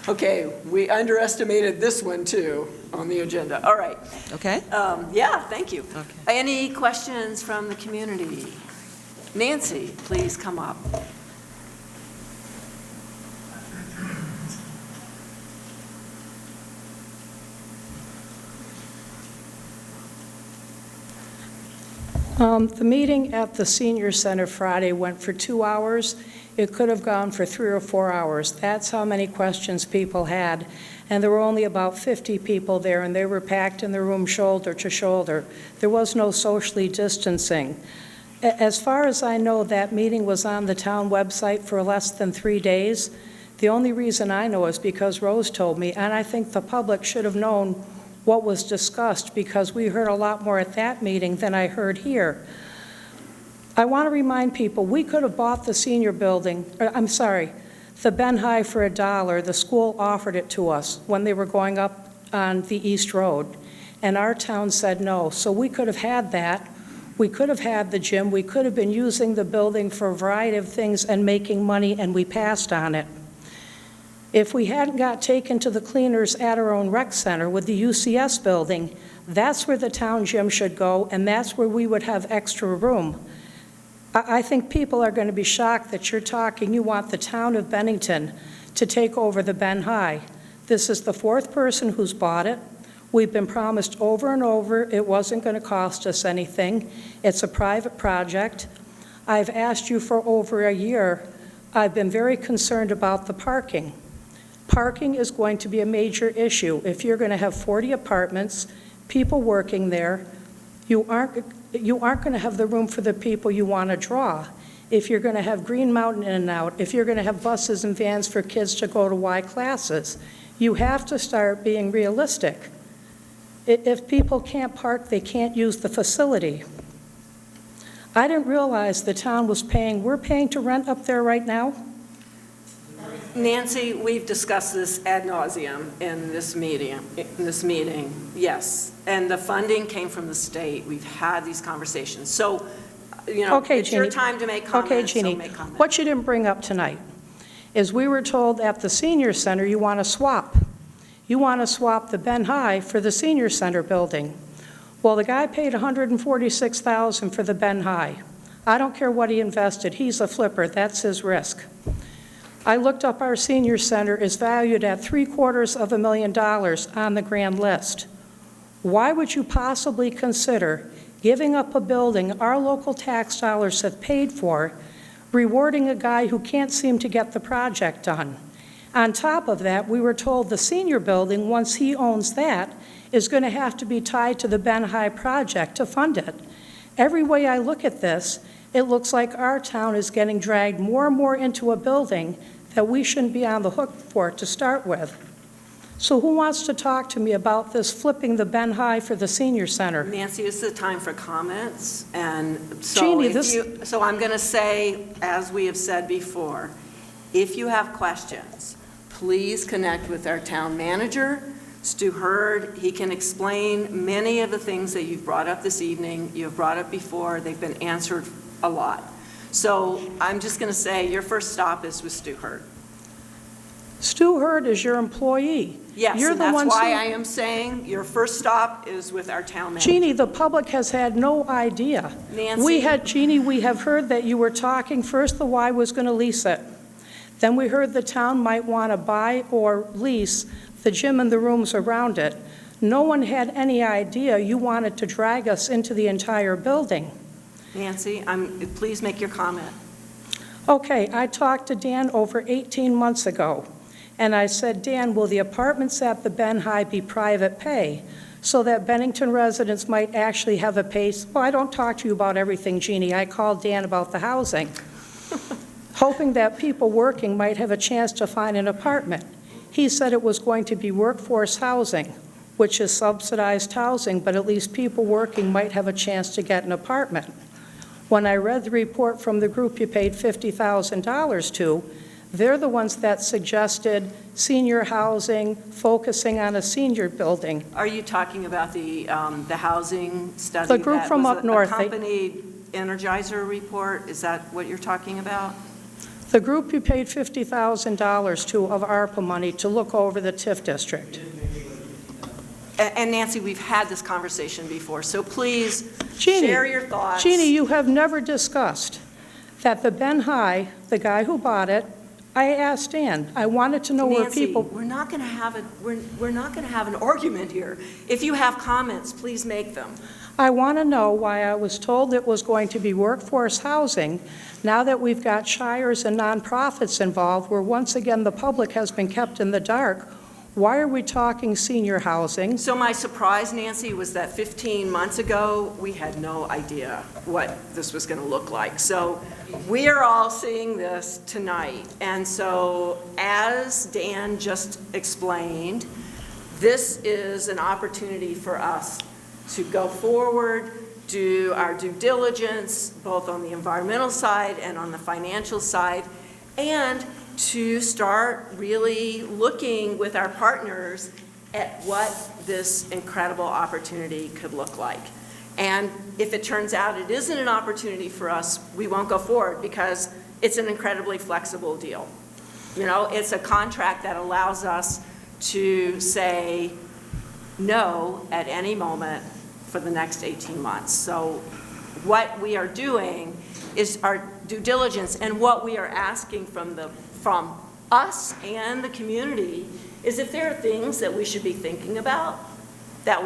Okay, we underestimated this one too on the agenda. All right. Okay. Yeah, thank you. Okay. Any questions from the community? Nancy, please come up. The meeting at the Senior Center Friday went for 2 hours. It could have gone for 3 or 4 hours. That's how many questions people had. And there were only about 50 people there, and they were packed in the room shoulder to shoulder. There was no socially distancing. As far as I know, that meeting was on the town website for less than 3 days. The only reason I know is because Rose told me, and I think the public should have known what was discussed, because we heard a lot more at that meeting than I heard here. I want to remind people, we could have bought the senior building, the Ben High for $1. The school offered it to us when they were going up on the East Road, and our town said no. So we could have had that. We could have had the gym. We could have been using the building for a variety of things and making money, and we passed on it. If we hadn't got taken to the cleaners at our own rec center with the UCS building, that's where the town gym should go, and that's where we would have extra room. I think people are going to be shocked that you're talking, you want the town of Bennington to take over the Ben High. This is the 4th person who's bought it. We've been promised over and over it wasn't going to cost us anything. It's a private project. I've asked you for over a year. I've been very concerned about the parking. Parking is going to be a major issue. If you're going to have 40 apartments, people working there, you aren't going to have the room for the people you want to draw. If you're going to have Green Mountain in and out, if you're going to have buses and vans for kids to go to Y classes, you have to start being realistic. If people can't park, they can't use the facility. I didn't realize the town was paying, we're paying to rent up there right now? Nancy, we've discussed this ad nauseum in this meeting, yes. And the funding came from the state. We've had these conversations. So, Okay, it's Jeannie. your time to make comments, Okay, Jeannie. so make comments. What you didn't bring up tonight is we were told at the senior center you want to swap. You want to swap the Ben High for the senior center building. Well, the guy paid $146,000 for the Ben High. I don't care what he invested. He's a flipper. That's his risk. I looked up our senior center is valued at $750,000 on the grand list. Why would you possibly consider giving up a building our local tax dollars have paid for, rewarding a guy who can't seem to get the project done? On top of that, we were told the senior building, once he owns that, is going to have to be tied to the Ben High project to fund it. Every way I look at this, it looks like our town is getting dragged more and more into a building that we shouldn't be on the hook for to start with. So who wants to talk to me about this flipping the Ben High for the senior center? Nancy, this is the time for comments, and so Jeannie, so I'm going to say, as we have said before, if you have questions, please connect with our town manager, Stu Hurd. He can explain many of the things that you've brought up this evening. You've brought up before. They've been answered a lot. So I'm just going to say your first stop is with Stu Hurd. Stu Hurd is your employee. Yes, You're and the that's ones why who- I am saying your first stop is with our town manager. Jeannie, the public has had no idea. Nancy. Jeannie, we have heard that you were talking, first the Y was going to lease it. Then we heard the town might want to buy or lease the gym and the rooms around it. No one had any idea you wanted to drag us into the entire building. Nancy, please make your comment. Okay, I talked to Dan over 18 months ago, and I said, Dan, will the apartments at the Ben High be private pay so that Bennington residents might actually have a pace? Well, I don't talk to you about everything, Jeannie. I called Dan about the housing, hoping that people working might have a chance to find an apartment. He said it was going to be workforce housing, which is subsidized housing, but at least people working might have a chance to get an apartment. When I read the report from the group you paid $50,000 to, they're the ones that suggested senior housing, focusing on a senior building. Are you talking about the housing study? The group from up north, they- accompanied Energizer report? Is that what you're talking about? The group you paid $50,000 to of ARPA money to look over the TIF district. And Nancy, we've had this conversation before, so please share your thoughts. Jeannie, you have never discussed that the Ben High, the guy who bought it, I asked Dan, I wanted to know where Nancy, people... we're not going to have an argument here. If you have comments, please make them. I want to know why I was told it was going to be workforce housing, now that we've got Shires and nonprofits involved, where once again the public has been kept in the dark. Why are we talking senior housing? So my surprise, Nancy, was that 15 months ago, we had no idea what this was going to look like. So we are all seeing this tonight. And so as Dan just explained, this is an opportunity for us to go forward, do our due diligence, both on the environmental side and on the financial side, and to start really looking with our partners at what this incredible opportunity could look like. And if it turns out it isn't an opportunity for us, we won't go forward because it's an incredibly flexible deal. You know, it's a contract that allows us to say no at any moment for the next 18 months. So what we are doing is our due diligence, and what we are asking from us and the community is if there are things that we should be thinking about that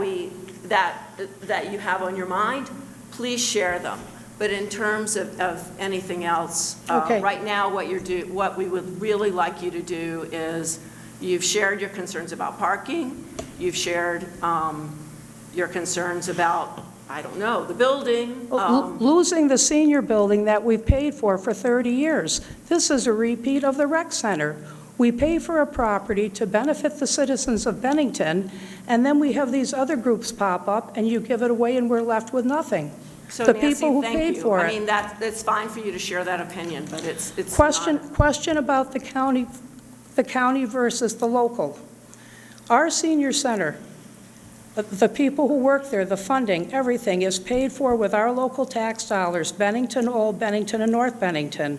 you have on your mind, please share them. But in terms of anything else, Okay. right now what we would really like you to do is you've shared your concerns about parking, you've shared your concerns about, I don't know, the building. Losing the senior building that we've paid for 30 years. This is a repeat of the rec center. We pay for a property to benefit the citizens of Bennington, and then we have these other groups pop up, and you give it away, and we're left with nothing. So The Nancy, people who thank paid you. for I it. mean, that's fine for you to share that opinion, but it's Question about the county versus the local. Our senior center, the people who work there, the funding, everything is paid for with our local tax dollars, Bennington, Old Bennington, and North Bennington.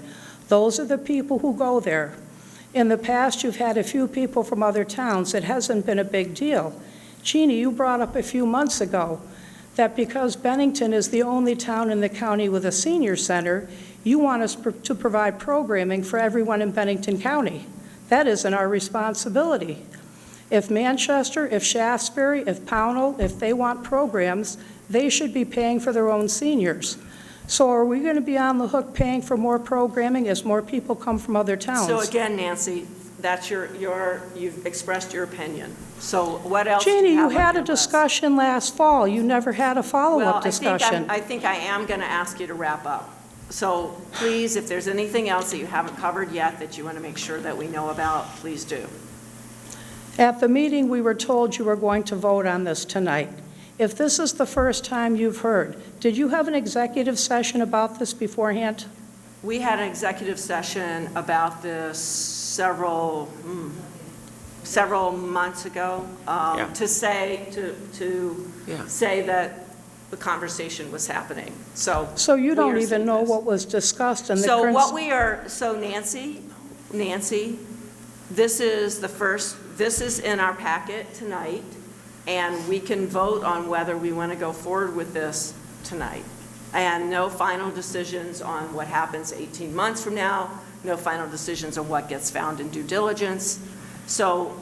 Those are the people who go there. In the past, you've had a few people from other towns. It hasn't been a big deal. Jeannie, you brought up a few months ago that because Bennington is the only town in the county with a senior center, you want us to provide programming for everyone in Bennington County. That isn't our responsibility. If Manchester, if Shaftesbury, if Pownell, if they want programs, they should be paying for their own seniors. So are we going to be on the hook paying for more programming as more people come from other towns? So again, Nancy, that's you've expressed your opinion. So what else? Jeannie, you on had a your list? discussion last fall. You never had a follow-up discussion. I think I am going to ask you to wrap up. So please, if there's anything else that you haven't covered yet that you want to make sure that we know about, please do. At the meeting, we were told you were going to vote on this tonight. If this is the first time you've heard, did you have an executive session about this beforehand? We had an executive session about this several months ago to say that the conversation was happening. So you don't even know what was discussed in the So current... what we are, so Nancy, this is in our packet tonight, and we can vote on whether we want to go forward with this tonight. And no final decisions on what happens 18 months from now, no final decisions on what gets found in due diligence. So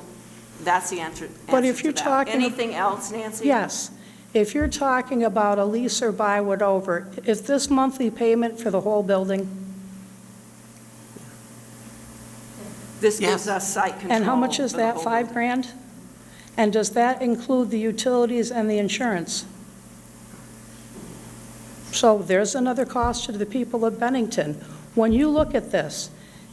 that's the answer. But if you're to that. talking... Anything else, Nancy? Yes. If you're talking about a lease or buy whatever, is this monthly payment for the whole building? This gives us site control. And how much is for the that, whole $5,000? And does that include the utilities and the insurance? So there's another cost to the people of Bennington. When you look at this,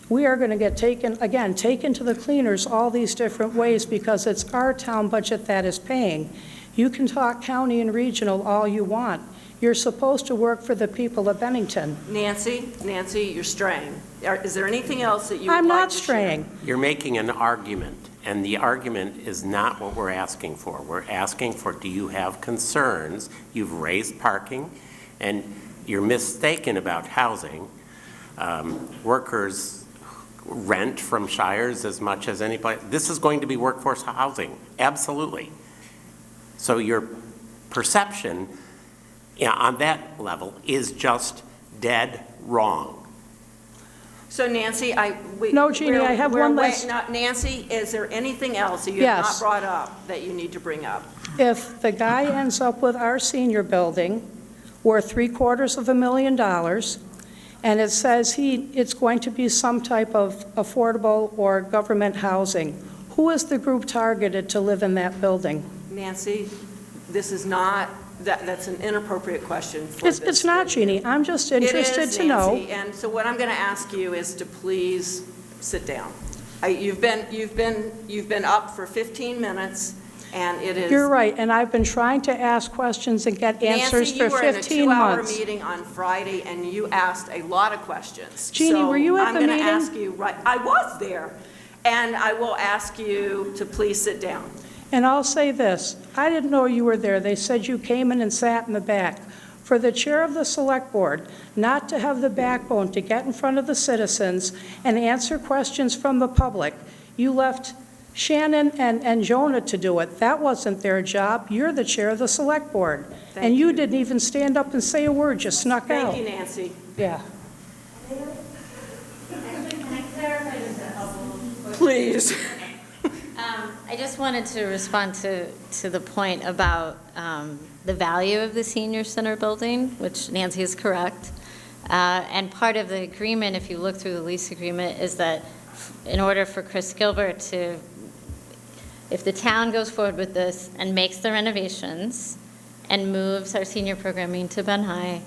we are going to get taken to the cleaners all these different ways because it's our town budget that is paying. You can talk county and regional all you want. You're supposed to work for the people of Bennington. Nancy, you're straying. Is there anything else that you would I'm like not to straying. You're making an argument, and the argument is not what we're asking for. We're asking for, do you have concerns? You've raised parking, and you're mistaken about housing. Workers rent from Shires as much as anybody. This is going to be workforce housing, absolutely. So your perception on that level is just dead wrong. So Nancy, No, Jeannie, I have one last- Nancy, is there anything else that you have not Yes. brought up that you need to bring up? If the guy ends up with our senior building worth $750,000, and it says it's going to be some type of affordable or government housing, who is the group targeted to live in that building? Nancy, this is not, that's an inappropriate question for this. It's not, Jeannie. I'm just interested to know. It is, Nancy, and so what I'm going to ask you is to please sit down. You've been up for 15 minutes, and it is... You're right, and I've been trying to ask questions and get answers for 15 months. Nancy, you were in a 2-hour meeting on Friday, and you asked a lot of questions. Jeannie, were you at the meeting? I'm going to ask you, I was there, and I will ask you to please sit down. And I'll say this, I didn't know you were there. They said you came in and sat in the back. For the chair of the select board not to have the backbone to get in front of the citizens and answer questions from the public, you left Shannon and Jonah to do it. That wasn't their job. You're the chair of the select board. And you didn't even stand up and say a word, you snuck out. Thank you, Nancy. Yeah. Please. I just wanted to respond to the point about the value of the senior center building, which Nancy is correct. And part of the agreement, if you look through the lease agreement, is that in order for Chris Gilbert to, if the town goes forward with this and makes the renovations and moves our senior programming to Ben High,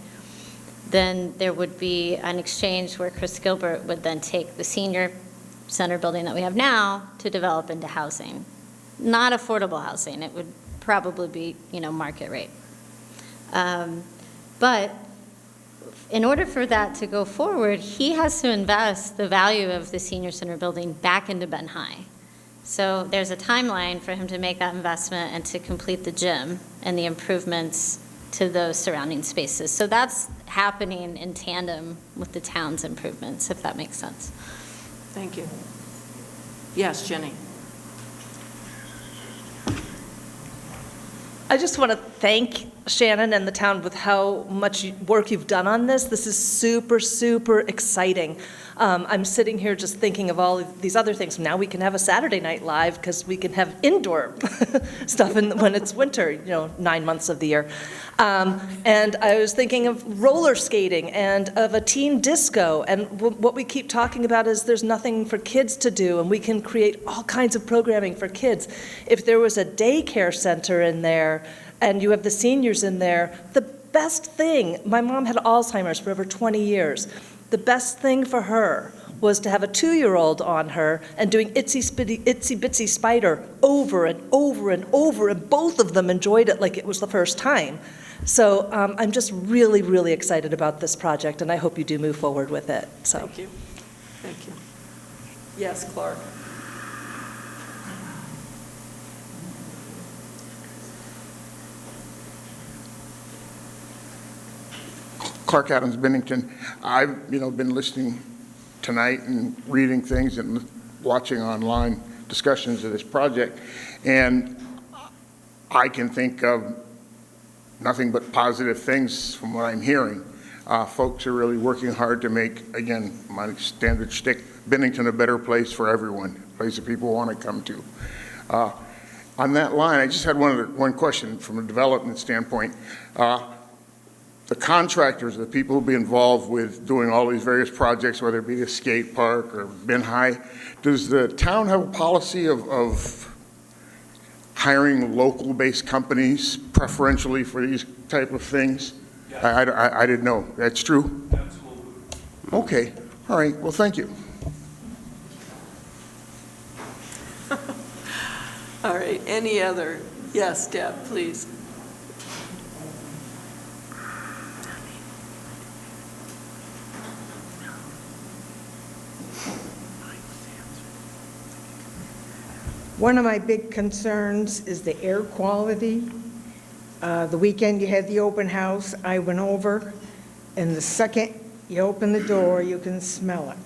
then there would be an exchange where Chris Gilbert would then take the senior center building that we have now to develop into housing. Not affordable housing. It would probably be, market rate. But in order for that to go forward, he has to invest the value of the senior center building back into Ben High. So there's a timeline for him to make that investment and to complete the gym and the improvements to those surrounding spaces. So that's happening in tandem with the town's improvements, if that makes sense. Thank you. Yes, Jenny. I just want to thank Shannon and the town with how much work you've done on this. This is super, super exciting. I'm sitting here just thinking of all of these other things. Now we can have a Saturday Night Live because we can have indoor stuff when it's winter, 9 months of the year. And I was thinking of roller skating and of a teen disco. And what we keep talking about is there's nothing for kids to do, and we can create all kinds of programming for kids. If there was a daycare center in there, and you have the seniors in there, the best thing, my mom had Alzheimer's for over 20 years. The best thing for her was to have a 2-year-old on her and doing Itsy Bitsy Spider over and over and over, and both of them enjoyed it like it was the first time. So I'm just really, really excited about this project, and I hope you do move forward with it. So. Thank you. Thank you. Yes, Clark. Clark Adams, Bennington. I've been listening tonight and reading things and watching online discussions of this project, and I can think of nothing but positive things from what I'm hearing. Folks are really working hard to make, again, my standard shtick, Bennington a better place for everyone, a place that people want to come to. On that line, I just had one question from a development standpoint. The contractors, the people who will be involved with doing all these various projects, whether it be the skate park or Ben High, does the town have a policy of hiring local-based companies preferentially for these type of things? Yeah. I didn't know. That's true? Absolutely. Okay. All right. Well, thank you. All right. Any other? Yes, Deb, please. One of my big concerns is the air quality. The weekend you had the open house, I went over, and the second you open the door, you can smell it.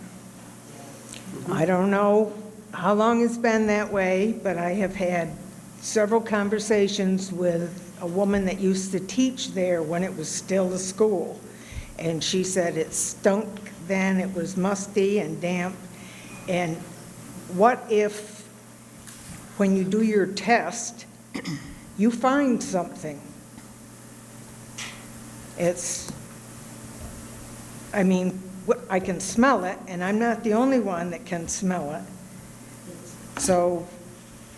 I don't know how long it's been that way, but I have had several conversations with a woman that used to teach there when it was still a school. and she said it stunk then, it was musty and damp. And what if, when you do your test, you find something? I mean, I can smell it, and I'm not the only one that can smell it. So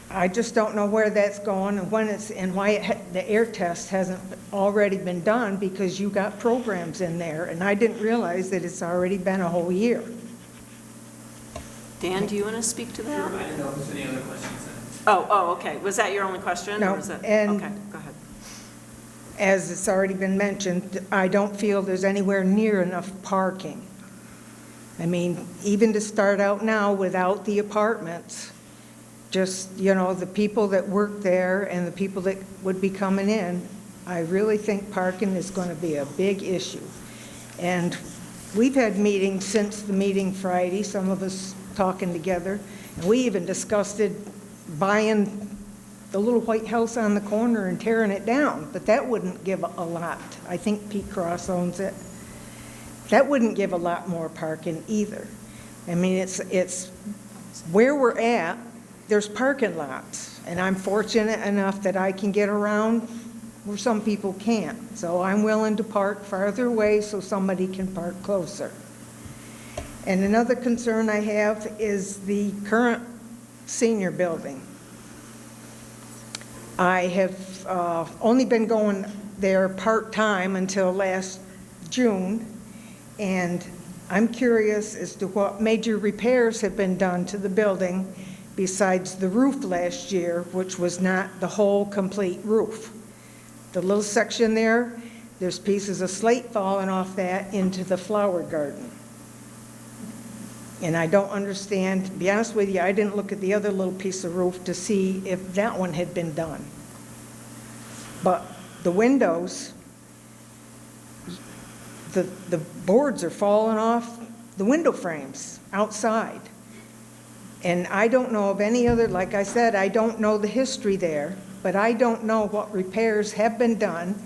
I just don't know where that's going and when and why the air test hasn't already been done, because you got programs in there, and I didn't realize that it's already been a whole year. Dan, do you want to speak to that? Sure, I didn't know if there's any other questions. Oh, okay. Was that your only question? No, or was that, and okay, go ahead. As it's already been mentioned, I don't feel there's anywhere near enough parking. I mean, even to start out now without the apartments, just, you know, the people that work there and the people that would be coming in, I really think parking is going to be a big issue. And we've had meetings since the meeting Friday, some of us talking together, and we even discussed it, buying the little white house on the corner and tearing it down, but that wouldn't give a lot. I think Pete Cross owns it. That wouldn't give a lot more parking either. I mean, it's where we're at, there's parking lots, and I'm fortunate enough that I can get around where some people can't. So I'm willing to park farther away so somebody can park closer. And another concern I have is the current senior building. I have only been going there part-time until last June, and I'm curious as to what major repairs have been done to the building besides the roof last year, which was not the whole complete roof. The little section there, there's pieces of slate falling off that into the flower garden. And I don't understand, to be honest with you, I didn't look at the other little piece of roof to see if that one had been done. But the windows, the boards are falling off the window frames outside. And I don't know of any other, like I said, I don't know the history there, but I don't know what repairs have been done.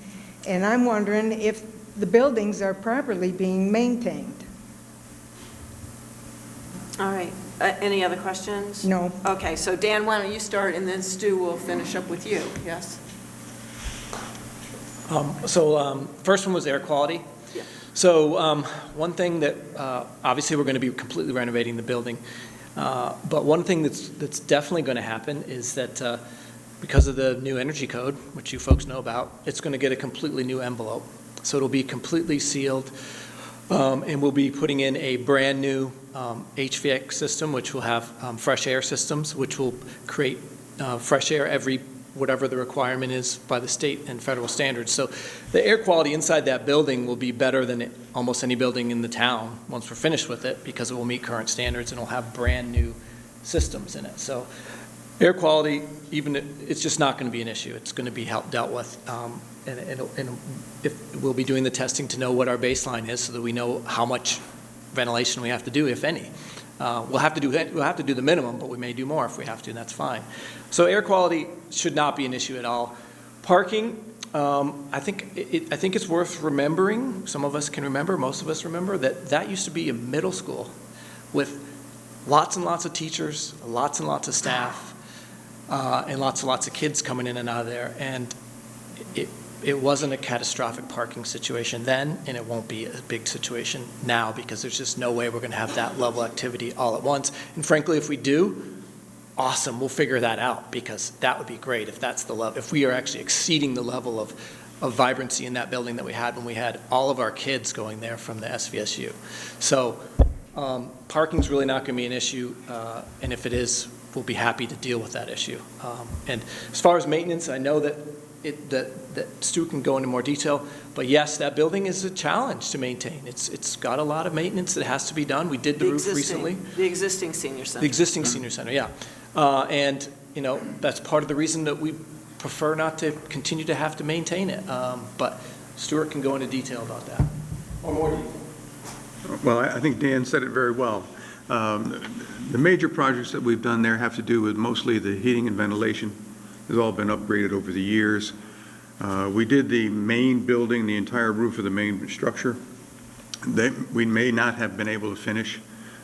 And I'm wondering if the buildings are properly being maintained. All right. Any other questions? No. Okay, so Dan, why don't you start, and then Stu will finish up with you. Yes? First one was air quality. Yeah. So one thing that, obviously we're going to be completely renovating the building, but one thing that's definitely going to happen is that because of the new energy code, which you folks know about, it's going to get a completely new envelope. So it'll be completely sealed, and we'll be putting in a brand new HVAC system, which will have fresh air systems, which will create fresh air every whatever the requirement is by the state and federal standards. So the air quality inside that building will be better than almost any building in the town once we're finished with it, because it will meet current standards and it'll have brand new systems in it. So air quality, it's just not going to be an issue. It's going to be dealt with, and we'll be doing the testing to know what our baseline is so that we know how much ventilation we have to do, if any. We'll have to do the minimum, but we may do more if we have to, and that's fine. So air quality should not be an issue at all. Parking, I think it's worth remembering. Some of us can remember, most of us remember that used to be a middle school with lots and lots of teachers, lots and lots of staff, and lots and lots of kids coming in and out of there. And it wasn't a catastrophic parking situation then, and it won't be a big situation now, because there's just no way we're going to have that level of activity all at once. And frankly, if we do, awesome, we'll figure that out, because that would be great if that's the level, if we are actually exceeding the level of vibrancy in that building that we had when we had all of our kids going there from the SVSU. So parking's really not going to be an issue, and if it is, we'll be happy to deal with that issue. And as far as maintenance, I know that Stu can go into more detail, but yes, that building is a challenge to maintain. It's got a lot of maintenance that has to be done. We did the roof recently. The existing senior center. The existing senior center, yeah. And, that's part of the reason that we prefer not to continue to have to maintain it. But Stuart can go into detail about that, or more detail. Well, I think Dan said it very well. The major projects that we've done there have to do with mostly the heating and ventilation. It's all been upgraded over the years. We did the main building, the entire roof of the main structure, we may not have been able to finish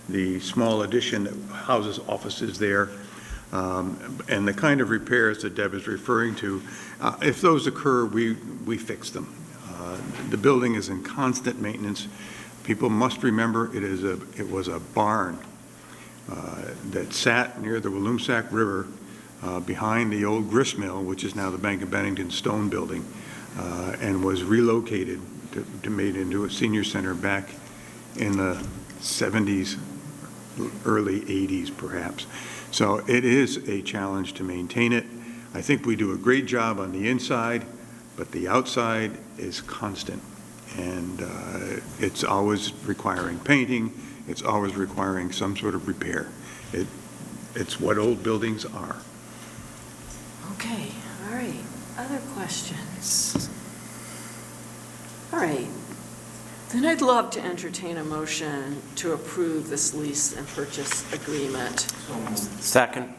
the small addition that houses offices there, and the kind of repairs that Deb is referring to, if those occur, we fix them. The building is in constant maintenance. People must remember it was a barn that sat near the Walloomsac River behind the old grist mill, which is now the Bank of Bennington stone building, and was relocated to made into a senior center back in the 70s, early 80s perhaps. So it is a challenge to maintain it. I think we do a great job on the inside, but the outside is constant. And it's always requiring painting. It's always requiring some sort of repair. It's what old buildings are. Okay, all right. Other questions? All right. Then I'd love to entertain a motion to approve this lease and purchase agreement. Second.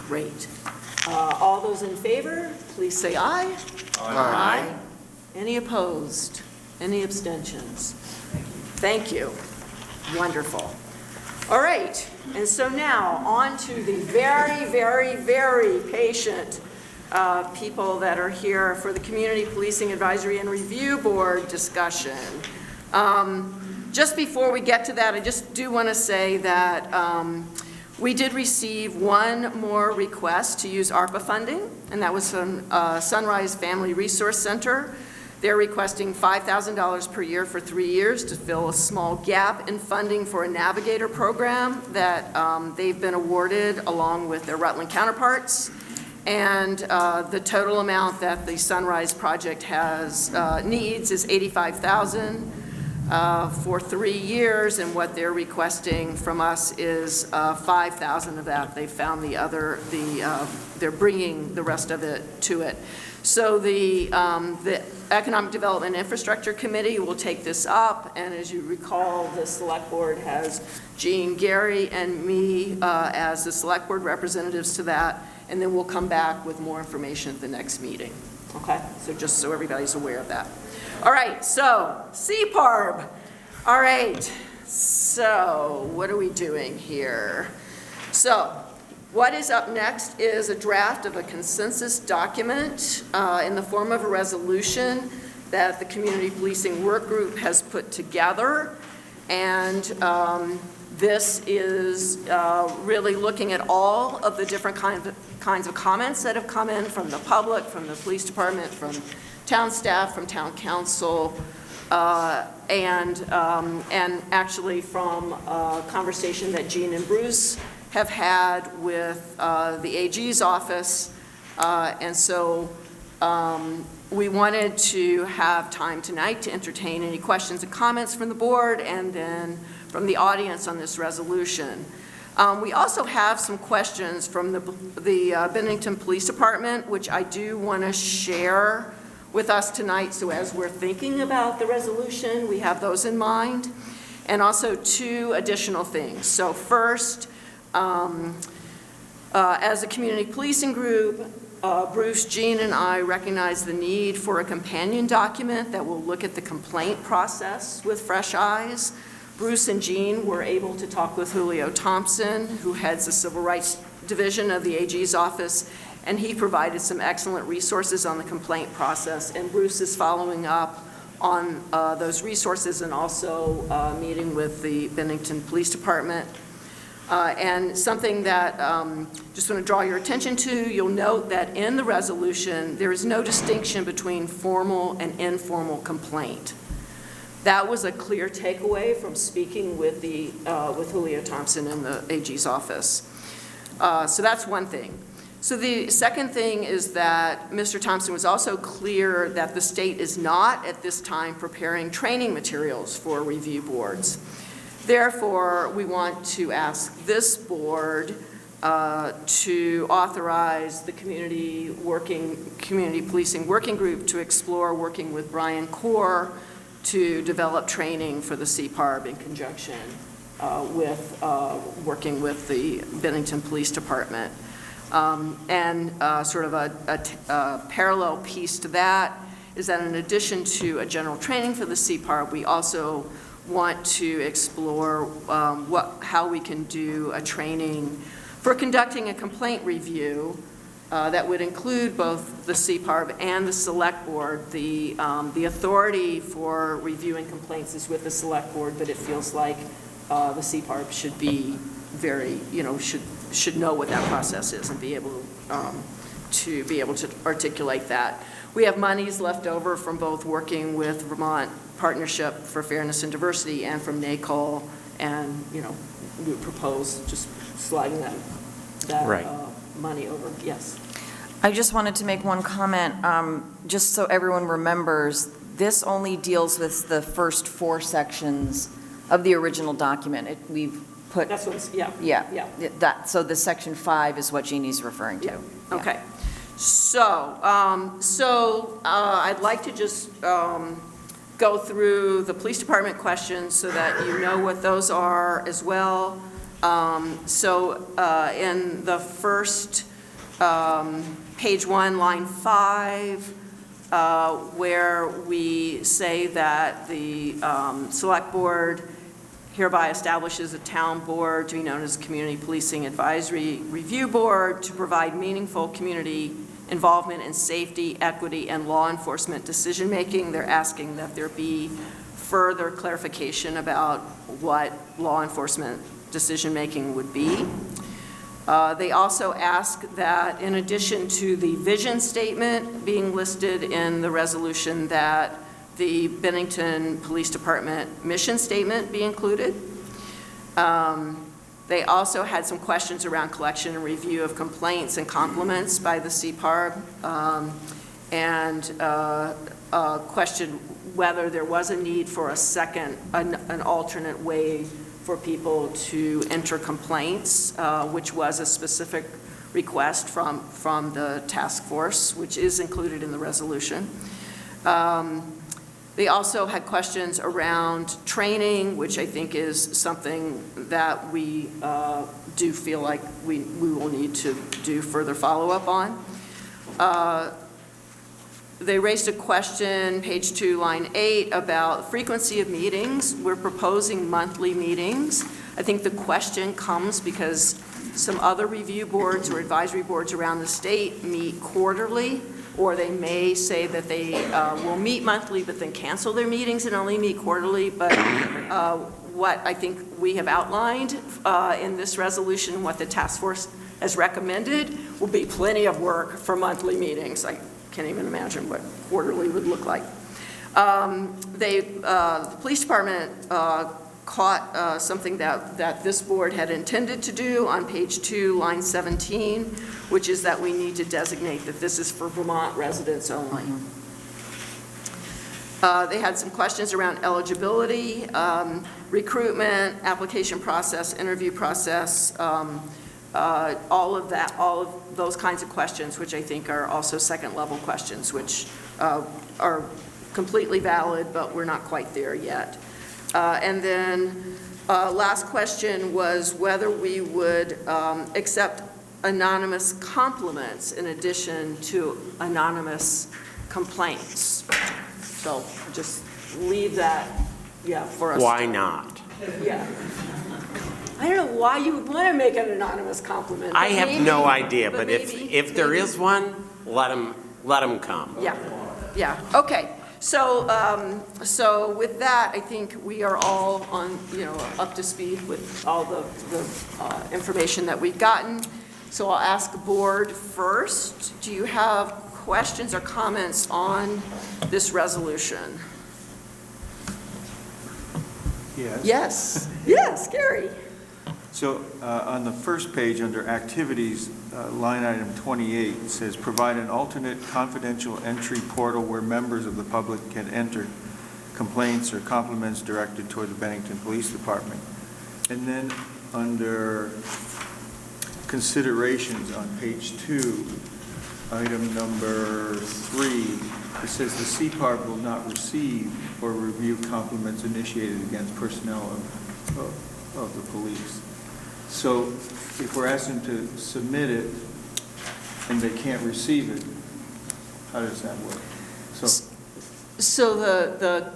Great. All those in favor, please say aye. Aye. Any opposed? Any abstentions? Thank you. Wonderful. All right, and so now on to the very, very, very patient people that are here for the Community Policing Advisory and Review Board discussion. Just before we get to that, I just do want to say that we did receive one more request to use ARPA funding, and that was from Sunrise Family Resource Center. They're requesting $5,000 per year for 3 years to fill a small gap in funding for a navigator program that they've been awarded along with their Rutland counterparts. And the total amount that the Sunrise project has needs is $85,000 for 3 years, and what they're requesting from us is $5,000 of that. They found they're bringing the rest of it to it. So the Economic Development Infrastructure Committee will take this up, and as you recall, the Select Board has Jean, Gary, and me as the Select Board representatives to that, and then we'll come back with more information at the next meeting. Okay? So just so everybody's aware of that. All right, so CPARB. All right, so what are we doing here? So what is up next is a draft of a consensus document in the form of a resolution that the Community Policing Work Group has put together. And this is really looking at all of the different kinds of comments that have come in from the public, from the police department, from town staff, from town council, and actually from a conversation that Jean and Bruce have had with the AG's office. And so we wanted to have time tonight to entertain any questions and comments from the board and then from the audience on this resolution. We also have some questions from the Bennington Police Department, which I do want to share with us tonight. So as we're thinking about the resolution, we have those in mind. And also 2 additional things. So first, as a community policing group, Bruce, Jean, and I recognize the need for a companion document that will look at the complaint process with fresh eyes. Bruce and Jean were able to talk with Julio Thompson, who heads the Civil Rights Division of the AG's office, and he provided some excellent resources on the complaint process, and Bruce is following up on those resources and also meeting with the Bennington Police Department. And something that just want to draw your attention to, you'll note that in the resolution, there is no distinction between formal and informal complaint. That was a clear takeaway from speaking with with Julio Thompson in the AG's office. So that's one thing. So the second thing is that Mr. Thompson was also clear that the state is not at this time preparing training materials for review boards. Therefore, we want to ask this board to authorize the Community Policing Working Group to explore working with Brian Corr to develop training for the CPARB in conjunction with working with the Bennington Police Department. And sort of a parallel piece to that is that in addition to a general training for the CPARB, we also want to explore how we can do a training for conducting a complaint review that would include both the CPARB and the Select Board. The authority for reviewing complaints is with the Select Board, but it feels like the CPARB should be should know what that process is and be able to articulate that. We have monies left over from both working with Vermont Partnership for Fairness and Diversity and from NACOL, and we propose just sliding that Right. Money over. Yes. I just wanted to make one comment, just so everyone remembers, this only deals with the first 4 sections of the original document. We've put... That's what's, yeah. Yeah. So the section 5 is what Jeannie's referring to. Yeah. Okay. So, I'd like to just go through the police department questions so that you know what those are as well. In the first page 1, line 5, where we say that the Select Board hereby establishes a town board to be known as Community Policing Advisory Review Board to provide meaningful community involvement in safety, equity, and law enforcement decision-making. They're asking that there be further clarification about what law enforcement decision-making would be. They also ask that in addition to the vision statement being listed in the resolution, that the Bennington Police Department mission statement be included. They also had some questions around collection and review of complaints and compliments by the CPARB, and questioned whether there was a need for an alternate way for people to enter complaints, which was a specific request from the task force, which is included in the resolution. They also had questions around training, which I think is something that we do feel like we will need to do further follow-up on. They raised a question, page 2, line 8, about frequency of meetings. We're proposing monthly meetings. I think the question comes because some other review boards or advisory boards around the state meet quarterly, or they may say that they will meet monthly but then cancel their meetings and only meet quarterly. But what I think we have outlined in this resolution, what the task force has recommended, will be plenty of work for monthly meetings. I can't even imagine what quarterly would look like. The police department caught something that this board had intended to do on page 2, line 17, which is that we need to designate that this is for Vermont residents only. They had some questions around eligibility, recruitment, application process, interview process, all of those kinds of questions, which I think are also second-level questions, which are completely valid, but we're not quite there yet. And then last question was whether we would accept anonymous compliments in addition to anonymous complaints. So just leave that, for us. Why not? Yeah. I don't know why you would want to make an anonymous compliment. I have no idea, but if there is one, let them come. Yeah. Okay. So with that, I think we are all on, up to speed with all the information that we've gotten. So I'll ask the board first. Do you have questions or comments on this resolution? Yes, Gary. So on the first page under activities, line item 28 says provide an alternate confidential entry portal where members of the public can enter complaints or compliments directed toward the Bennington Police Department. And then under considerations on page 2, item number 3, it says the CPARB will not receive or review compliments initiated against personnel of the police. So if we're asking to submit it and they can't receive it, how does that work? So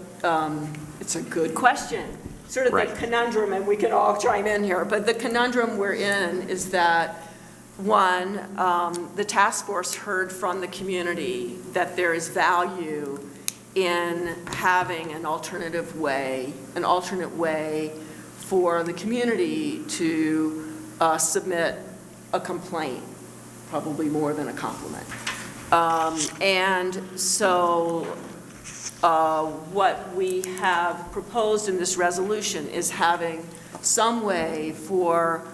it's a good question. Sort of the conundrum, and we can all chime in here, but the conundrum we're in is that, one, the task force heard from the community that there is value in having an alternate way for the community to submit a complaint, probably more than a compliment. And so what we have proposed in this resolution is having some way for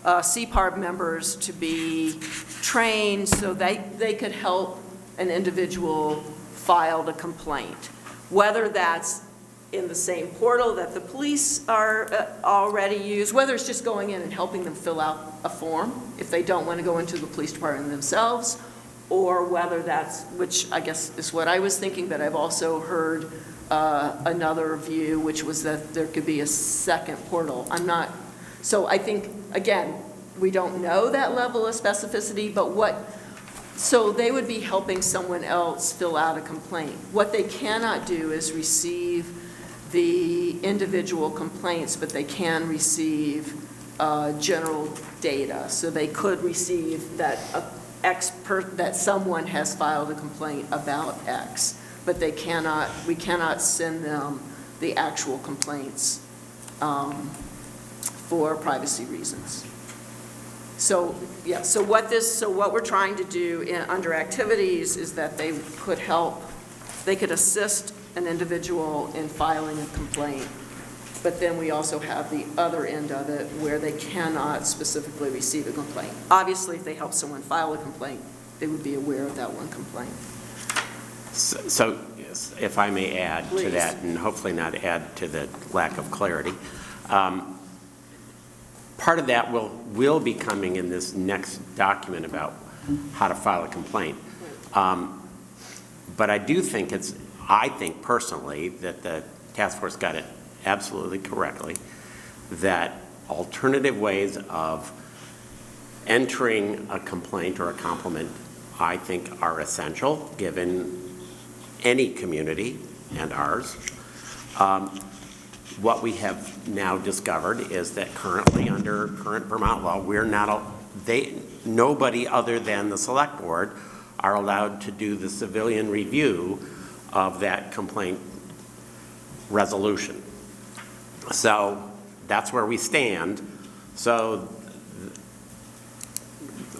CPARB members to be trained so they could help an individual file a complaint, whether that's in the same portal that the police are already use, whether it's just going in and helping them fill out a form if they don't want to go into the police department themselves, or whether that's, which I guess is what I was thinking, but I've also heard another view, which was that there could be a second portal. So I think, again, we don't know that level of specificity, but so they would be helping someone else fill out a complaint. What they cannot do is receive the individual complaints, but they can receive general data. So they could receive that that someone has filed a complaint about X, but we cannot send them the actual complaints for privacy reasons. So, yeah, so what we're trying to do under activities is that they could assist an individual in filing a complaint, but then we also have the other end of it where they cannot specifically receive a complaint. Obviously, if they help someone file a complaint, they would be aware of that one complaint. So if I may add Please. to that, and hopefully not add to the lack of clarity, part of that will be coming in this next document about how to file a complaint. But I do think I think personally that the task force got it absolutely correctly, that alternative ways of entering a complaint or a compliment, I think, are essential given any community and ours. What we have now discovered is that currently under current Vermont law, nobody other than the select board are allowed to do the civilian review of that complaint resolution. So that's where we stand. So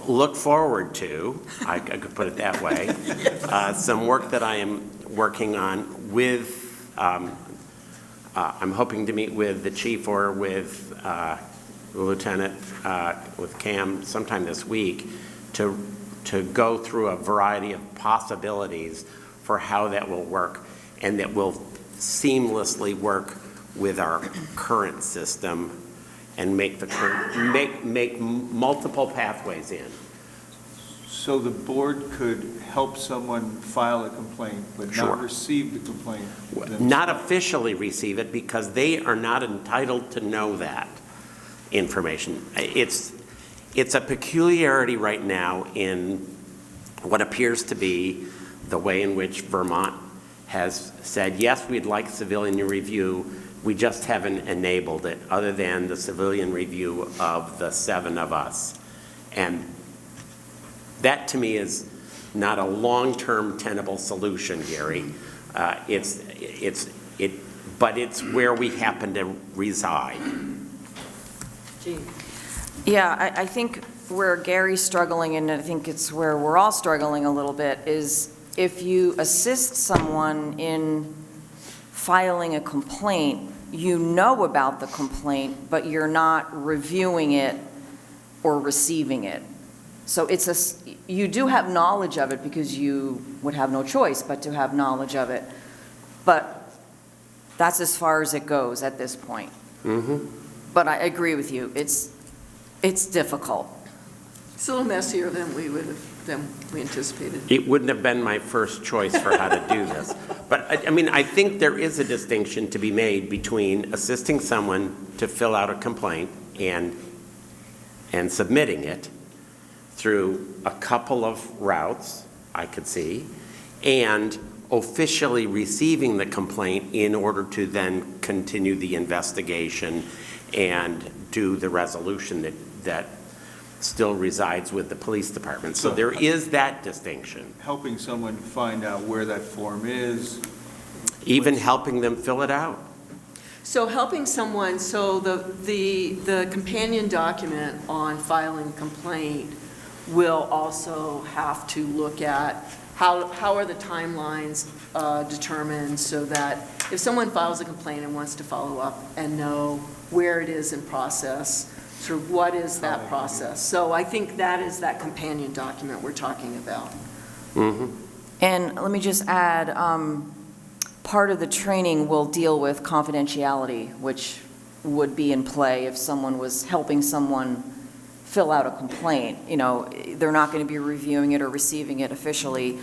look forward to, I could put it that way, some work that I am working on with, I'm hoping to meet with the chief or with the lieutenant, with Cam sometime this week to go through a variety of possibilities for how that will work and that will seamlessly work with our current system and make multiple pathways in. So the board could help someone file a complaint, but Sure. not receive the complaint themselves? Not officially receive it because they are not entitled to know that information. It's a peculiarity right now in what appears to be the way in which Vermont has said, yes, we'd like civilian review, we just haven't enabled it, other than the civilian review of the 7 of us. And that, to me, is not a long-term tenable solution, Gary. But it's where we happen to reside. Jean. Yeah, I think where Gary's struggling, and I think it's where we're all struggling a little bit, is if you assist someone in filing a complaint, you know about the complaint, but you're not reviewing it or receiving it. So you do have knowledge of it because you would have no choice but to have knowledge of it. But that's as far as it goes at this point. Mm-hmm. But I agree with you. It's difficult. It's a little messier than we anticipated. It wouldn't have been my first choice for how to do this. But, I mean, I think there is a distinction to be made between assisting someone to fill out a complaint and submitting it through a couple of routes, I could see, and officially receiving the complaint in order to then continue the investigation and do the resolution that still resides with the police department. So there is that distinction. Helping someone find out where that form is. Even helping them fill it out. So helping someone, so the companion document on filing a complaint will also have to look at how are the timelines determined so that if someone files a complaint and wants to follow up and know where it is in process, sort of what is that process. So I think that is that companion document we're talking about. Mm-hmm. And let me just add, part of the training will deal with confidentiality, which would be in play if someone was helping someone fill out a complaint. You know, they're not going to be reviewing it or receiving it officially,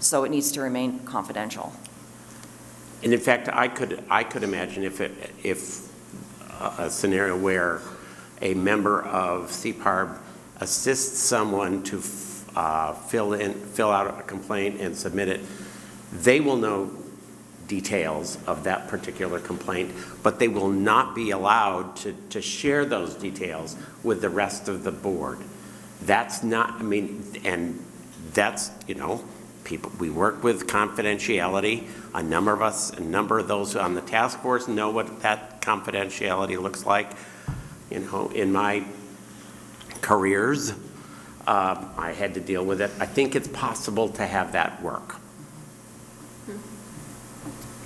so it needs to remain confidential. And in fact, I could imagine if a scenario where a member of CPARB assists someone to fill out a complaint and submit it, they will know details of that particular complaint, but they will not be allowed to share those details with the rest of the board. That's not, I mean, and that's, you know, people, we work with confidentiality. A number of those on the task force know what that confidentiality looks like. You know, in my careers, I had to deal with it. I think it's possible to have that work.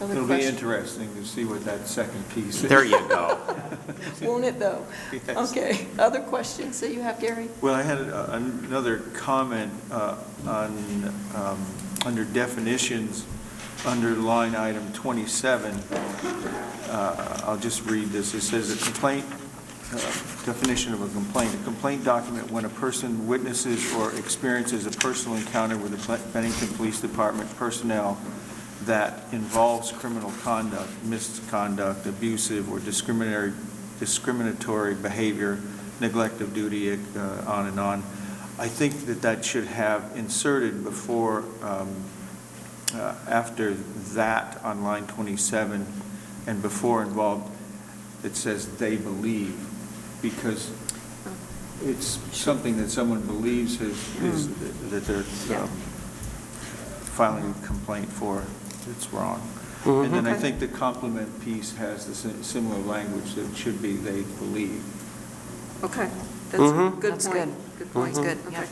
It'll be interesting to see what that second piece is. There you go. Won't it though? Yes. Okay. Other questions that you have, Gary? Well, I had another comment on, under definitions, under line item 27. I'll just read this. It says a complaint, definition of a complaint. A complaint document when a person witnesses or experiences a personal encounter with the Bennington Police Department personnel that involves criminal conduct, misconduct, abusive or discriminatory behavior, neglect of duty, on and on. I think that should have inserted before, after that on line 27 and before involved, it says they believe, because it's something that someone believes is that they're filing a complaint for. It's wrong. Mm-hmm. And then I think the complement piece has the similar language that it should be they believe. Okay, that's a good That's point. good. Good point, good, okay.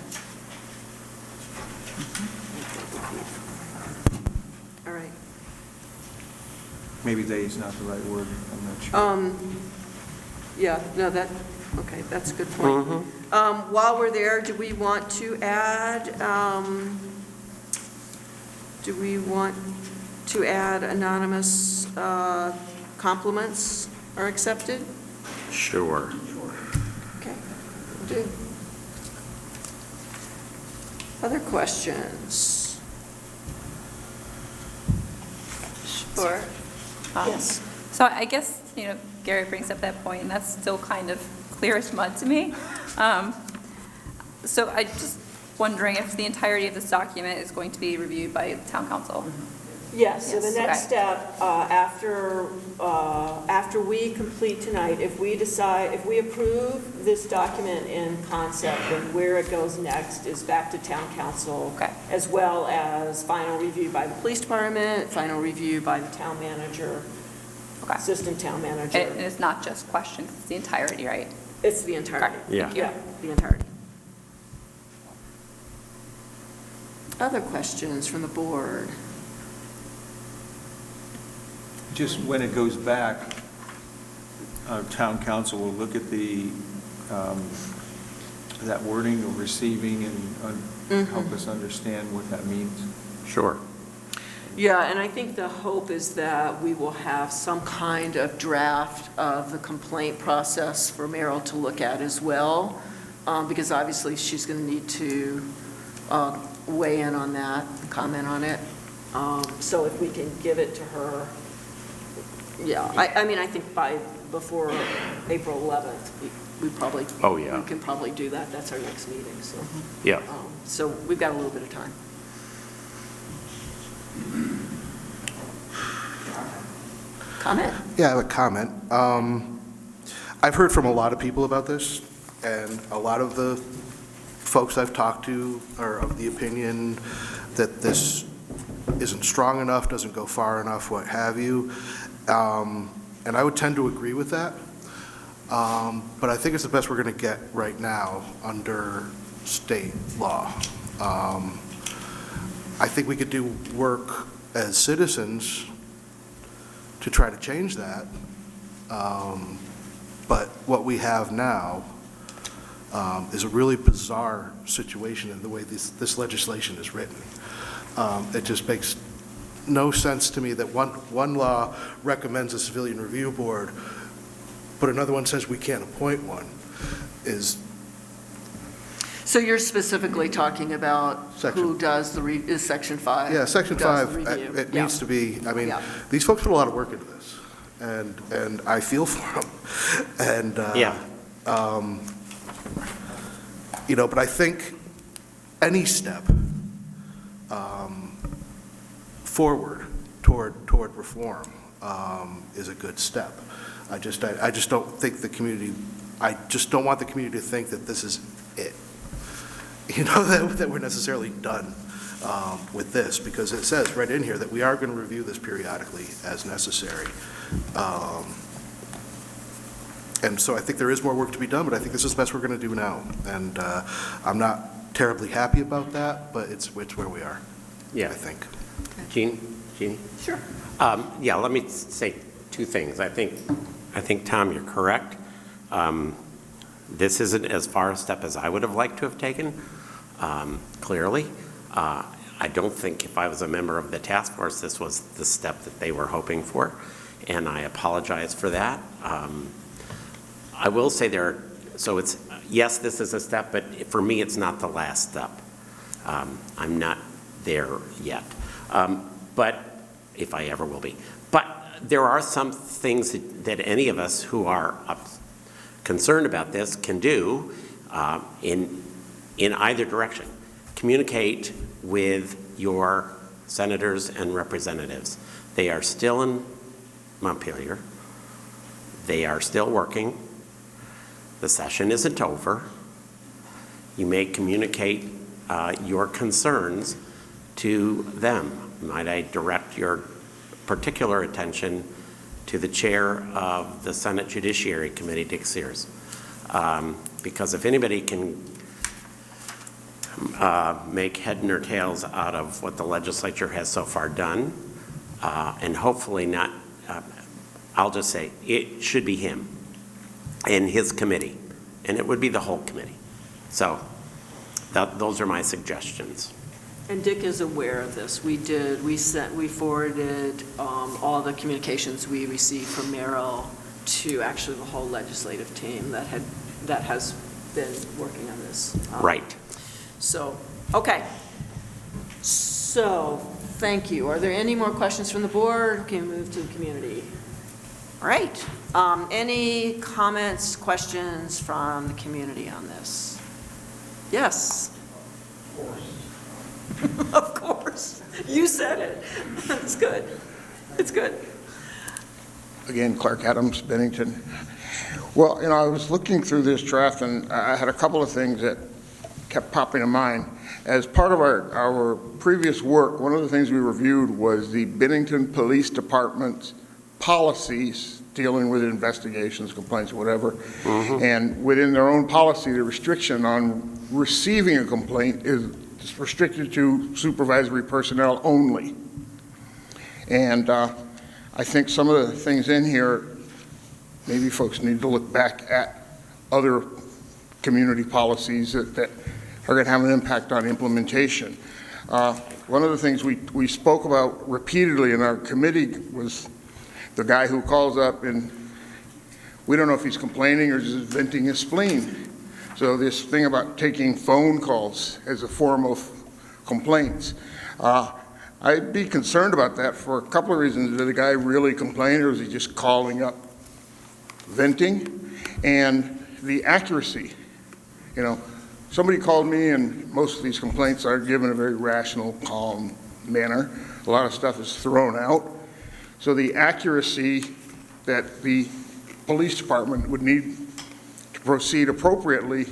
All right. Maybe they is not the right word, I'm not sure. Yeah, no, okay, that's a good point. While we're there, do we want to add anonymous compliments are accepted? Sure. Okay, we'll do. Other questions? Sure. Yes. So I guess, you know, Gary brings up that point, and that's still kind of clear as mud to me. So I just wondering if the entirety of this document is going to be reviewed by the town council. Yes, so the Yes, next okay. step, after we complete tonight, if we approve this document in concept, then where it goes next is back to town council, Okay. as well as final review by the police department, final review by the town manager, assistant town manager. And it's not just questions, it's the entirety, right? It's the entirety. Okay, thank you. Yeah, the entirety. Other questions from the board? Just when it goes back, town council will look at that wording of receiving and help us understand what that means. Sure. Yeah, and I think the hope is that we will have some kind of draft of the complaint process for Meryl to look at as well, because obviously she's going to need to weigh in on that, comment on it. So if we can give it to her, yeah, I mean, I think before April 11th, we probably, Oh, yeah. we can probably do that. That's our next meeting, so. Yeah. So we've got a little bit of time. Comment? Yeah, I have a comment. I've heard from a lot of people about this, and a lot of the folks I've talked to are of the opinion that this isn't strong enough, doesn't go far enough, what have you. And I would tend to agree with that. But I think it's the best we're going to get right now under state law. I think we could do work as citizens to try to change that. But what we have now is a really bizarre situation in the way this legislation is written. It just makes no sense to me that one law recommends a civilian review board, but another one says we can't appoint one. So you're specifically talking about who does is Section 5? Yeah, Section 5, it Yeah. needs to be, I mean, Yeah. these folks put a lot of work into this, and I feel for them. And, you know, but I think any step forward toward reform is a good step. I just don't think the community, I just don't want the community to think that this is it. You know, that we're necessarily done with this, because it says right in here that we are going to review this periodically as necessary. And so I think there is more work to be done, but I think this is the best we're going to do now. And I'm not terribly happy about that, but it's where we are, Yeah. I think. Jeannie? Sure. Yeah, let me say two things. I think, Tom, you're correct. This isn't as far a step as I would have liked to have taken, clearly. I don't think if I was a member of the task force, this was the step that they were hoping for, and I apologize for that. I will say so it's, yes, this is a step, but for me, it's not the last step. I'm not there yet, but if I ever will be. But there are some things that any of us who are concerned about this can do in either direction. Communicate with your senators and representatives. They are still in Montpelier. They are still working. The session isn't over. You may communicate your concerns to them. Might I direct your particular attention to the chair of the Senate Judiciary Committee, Dick Sears. Because if anybody can make head nor tails out of what the legislature has so far done, and hopefully not, I'll just say, it should be him and his committee, and it would be the whole committee. So those are my suggestions. And Dick is aware of this. We forwarded all the communications we received from Merrill to actually the whole legislative team that has been working on this. Right. So, okay. So, thank you. Are there any more questions from the board? Can we move to the community? All right. Any comments, questions from the community on this? Yes. Of course. Of course. You said it. It's good. It's good. Again, Clark Adams, Bennington. Well, you know, I was looking through this draft, and I had a couple of things that kept popping in mind. As part of our previous work, one of the things we reviewed was the Bennington Police Department's policies dealing with investigations, complaints, whatever. Mm-hmm. And within their own policy, the restriction on receiving a complaint is restricted to supervisory personnel only. And I think some of the things in here, maybe folks need to look back at other community policies that are going to have an impact on implementation. One of the things we spoke about repeatedly in our committee was the guy who calls up and we don't know if he's complaining or just venting his spleen. So this thing about taking phone calls as a form of complaints. I'd be concerned about that for a couple of reasons. Did the guy really complain, or was he just calling up, venting? And the accuracy. You know, somebody called me, and most of these complaints are given in a very rational, calm manner. A lot of stuff is thrown out. So the accuracy that the police department would need to proceed appropriately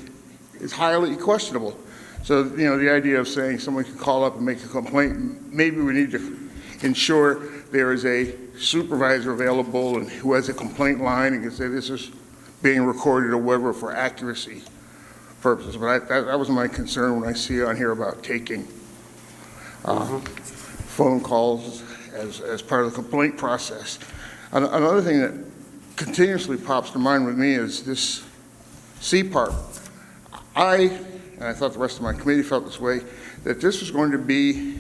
is highly questionable. So, you know, the idea of saying someone can call up and make a complaint, maybe we need to ensure there is a supervisor available and who has a complaint line and can say this is being recorded or whatever for accuracy purposes. But that was my concern when I see on here about taking phone calls as part of the complaint process. Another thing that continuously pops to mind with me is this Sea Park. And I thought the rest of my committee felt this way, that this was going to be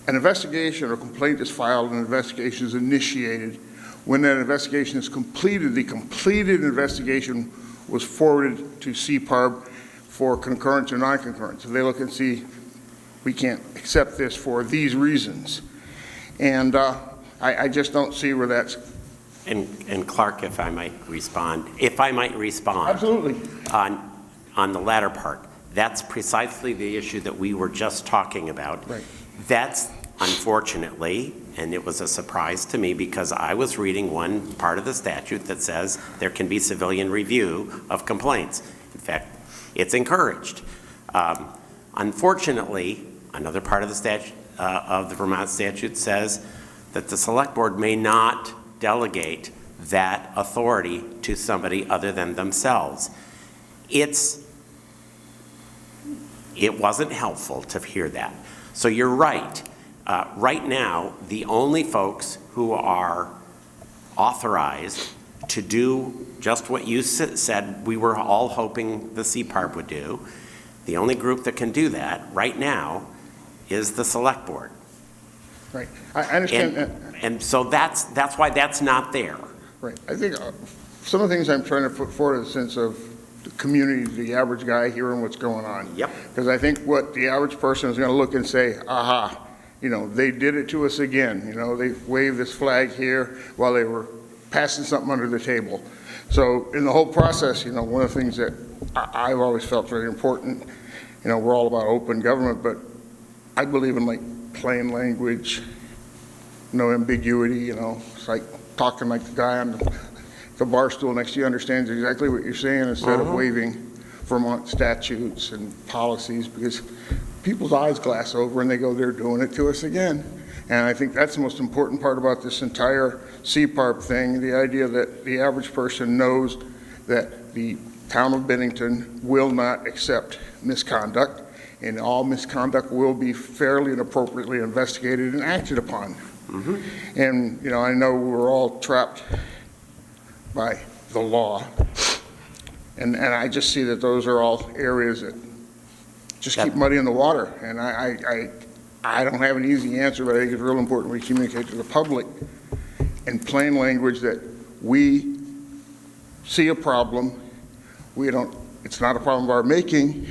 an investigation or complaint is filed and an investigation is initiated. When that investigation is completed, the completed investigation was forwarded to CPARB for concurrence or non-concurrence. So they look and see, we can't accept this for these reasons. And I just don't see where that's. And Clark, if I might respond. Absolutely. On the latter part, that's precisely the issue that we were just talking about. Right. That's unfortunately, and it was a surprise to me because I was reading one part of the statute that says there can be civilian review of complaints. In fact, it's encouraged. Unfortunately, another part of the statute, of the Vermont statute says that the select board may not delegate that authority to somebody other than themselves. It wasn't helpful to hear that. So you're right. Right now, the only folks who are authorized to do just what you said we were all hoping the CPARB would do, the only group that can do that right now is the select board. Right. I understand that. And so that's why that's not there. Right. I think some of the things I'm trying to put forward is a sense of the community, the average guy hearing what's going on. Yep. Because I think what the average person is going to look and say, aha, you know, they did it to us again. You know, they waved this flag here while they were passing something under the table. So in the whole process, you know, one of the things that I've always felt very important, you know, we're all about open government, but I believe in like plain language, no ambiguity, you know, it's like talking like the guy on the bar stool next to you understands exactly what you're saying instead of waving Vermont statutes and policies, because people's eyes glass over and they go, they're doing it to us again. And I think that's the most important part about this entire CPARB thing, the idea that the average person knows that the town of Bennington will not accept misconduct, and all misconduct will be fairly and appropriately investigated and acted upon. And, you know, I know we're all trapped by the law, and I just see that those are all areas that just keep muddy in the water. And I don't have an easy answer, but I think it's real important we communicate to the public in plain language that we see a problem, it's not a problem of our making,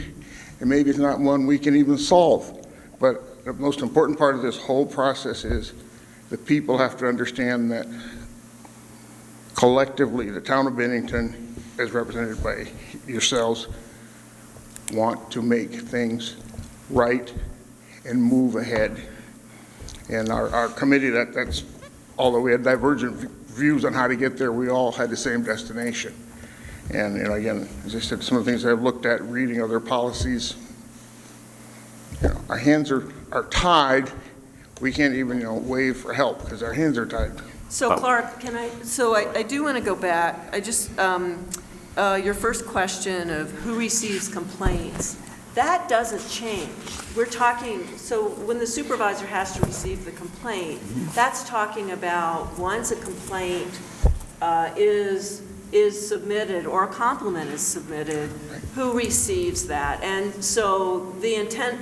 and maybe it's not one we can even solve. But the most important part of this whole process is the people have to understand that collectively, the town of Bennington, as represented by yourselves, want to make things right and move ahead. And our committee, that's although we had divergent views on how to get there, we all had the same destination. And, you know, again, as I said, some of the things I've looked at reading other policies, you know, our hands are tied. We can't even, you know, wave for help because our hands are tied. So Clark, I do want to go back. Your first question of who receives complaints, that doesn't change. We're talking, so when the supervisor has to receive the complaint, that's talking about once a complaint is submitted or a compliment is submitted, who receives that. And so the intent,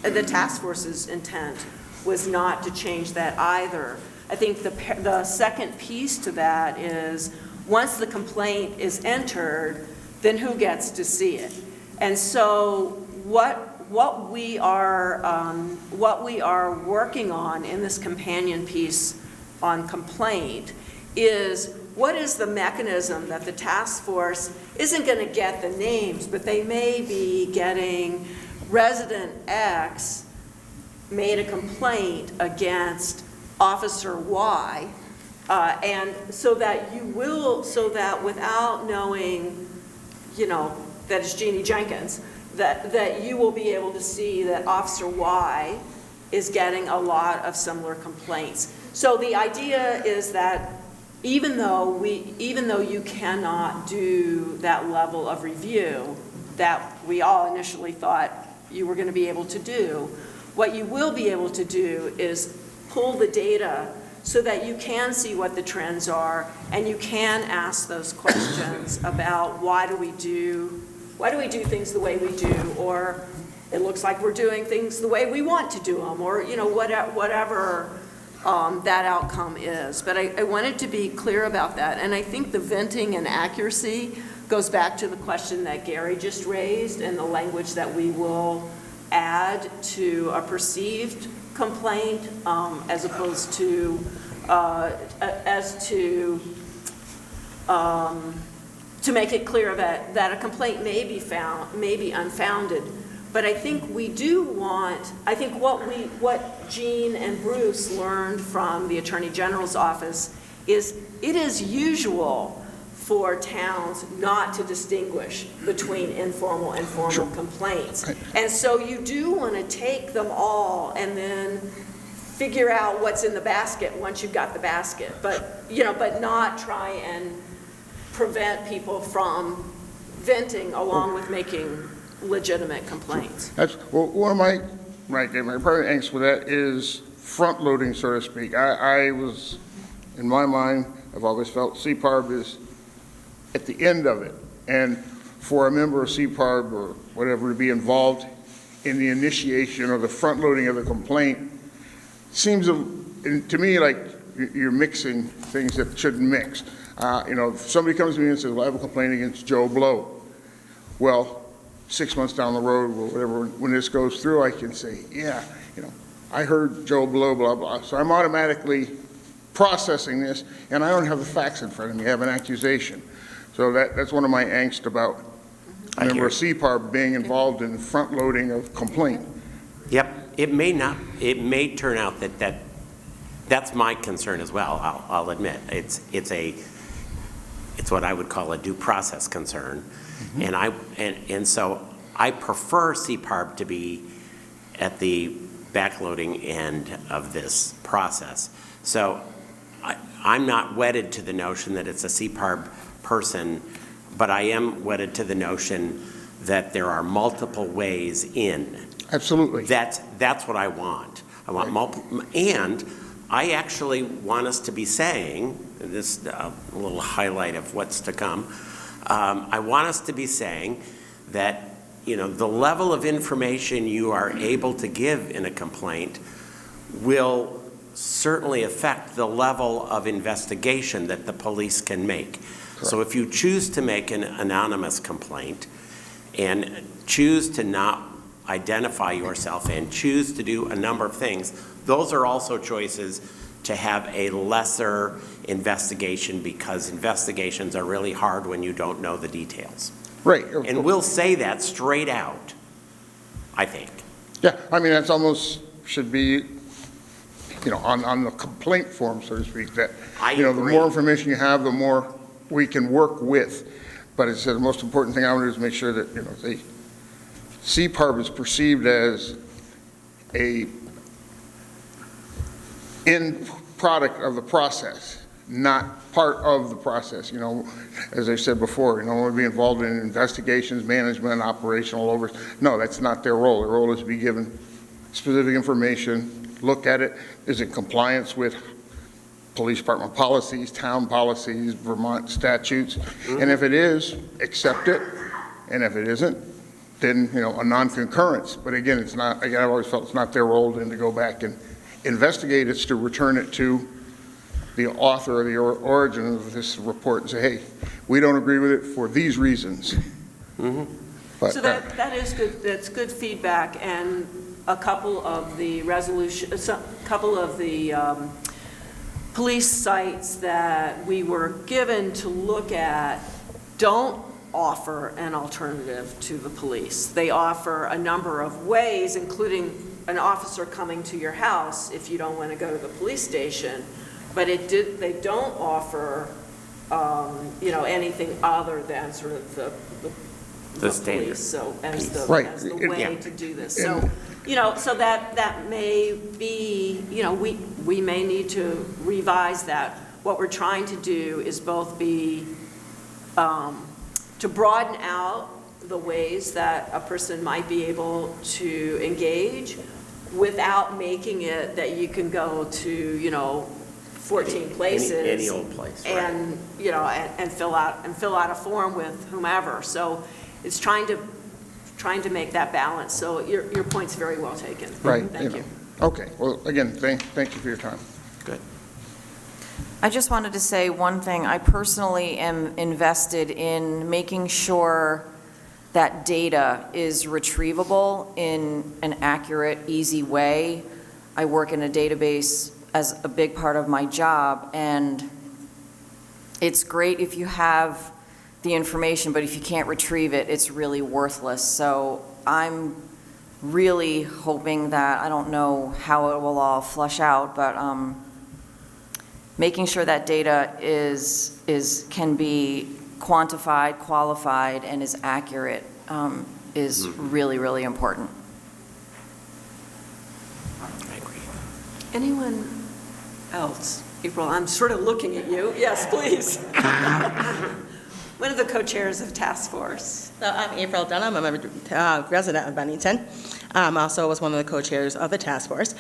the task force's intent was not to change that either. I think the second piece to that is once the complaint is entered, then who gets to see it? And so what we are working on in this companion piece on complaint is what is the mechanism that the task force isn't going to get the names, but they may be getting resident X made a complaint against Officer Y, and so that without knowing, that it's Jeannie Jenkins, that you will be able to see that Officer Y is getting a lot of similar complaints. So the idea is that even though you cannot do that level of review that we all initially thought you were going to be able to do, what you will be able to do is pull the data so that you can see what the trends are, and you can ask those questions about why do we do things the way we do, or it looks like we're doing things the way we want to do them, or whatever that outcome is. But I wanted to be clear about that, and I think the venting and accuracy goes back to the question that Gary just raised, and the language that we will add to a perceived complaint, as opposed to to make it clear that a complaint may be unfounded. But I think we do want, I think what Jean and Bruce learned from the Attorney General's office is it is usual for towns not to distinguish between informal and formal complaints. And so you do want to take them all and then figure out what's in the basket once you've got the basket, but not try and prevent people from venting along with making legitimate complaints. One of my primary angst with that is front loading, so to speak. I was, in my mind, I've always felt CPARB is at the end of it, and for a member of CPARB or whatever to be involved in the initiation or the front loading of the complaint seems to me like you're mixing things that shouldn't mix. If somebody comes to me and says, well, I have a complaint against Joe Blow. Well, 6 months down the road or whatever, when this goes through, I can say, yeah, I heard Joe Blow, blah, blah. So I'm automatically processing this, and I don't have the facts in front of me. I have an accusation. So that's one of my angst about a member of CPARB being involved in front loading of complaint. Yep, it may turn out that's my concern as well. I'll admit it's what I would call a due process concern, and so I prefer CPARB to be at the backloading end of this process. So I'm not wedded to the notion that it's a CPARB person, but I am wedded to the notion that there are multiple ways in. Absolutely. That's what I want. I want multiple, and I actually want us to be saying, this a little highlight of what's to come, I want us to be saying that, the level of information you are able to give in a complaint will certainly affect the level of investigation that the police can make. Correct. So if you choose to make an anonymous complaint and choose to not identify yourself and choose to do a number of things, those are also choices to have a lesser investigation, because investigations are really hard when you don't know the details. Right. And we'll say that straight out, I think. Yeah, that's almost should be, on the complaint form, so to speak, that, the more information you have, the more we can work with. But as I said, the most important thing I want to do is make sure that, the CPARB is perceived as a end product of the process, not part of the process. As I said before, want to be involved in investigations, management, operational oversight. No, that's not their role. Their role is to be given specific information, look at it. Is it compliance with police department policies, town policies, Vermont statutes? And if it is, accept it. And if it isn't, then, a non-concurrence. But again, it's not, I've always felt it's not their role then to go back and investigate. It's to return it to the author or the origin of this report and say, hey, we don't agree with it for these reasons. But, so that is good. That's good feedback, and a couple of the police sites that we were given to look at don't offer an alternative to the police. They offer a number of ways, including an officer coming to your house if you don't want to go to the police station, but they don't offer, anything other than sort of the standard police, so as the way to do this. So, so that may be, we may need to revise that. What we're trying to do is both be, to broaden out the ways that a person might be able to engage without making it that you can go to, 14 places. Any old place, right. And, and fill out a form with whomever. So it's trying to make that balance. So your point's very well taken. Right. Thank you. Okay, well, again, thank you for your time. Good. I just wanted to say one thing. I personally am invested in making sure that data is retrievable in an accurate, easy way. I work in a database as a big part of my job, and it's great if you have the information, but if you can't retrieve it, it's really worthless. So I'm really hoping that, I don't know how it will all flush out, but making sure that data can be quantified, qualified, and is accurate is really, really important. I agree. Anyone else? April, I'm sort of looking at you. Yes, please. One of the co-chairs of task force. So I'm April Dunham. I'm a resident of Bennington. Also was one of the co-chairs of the task force.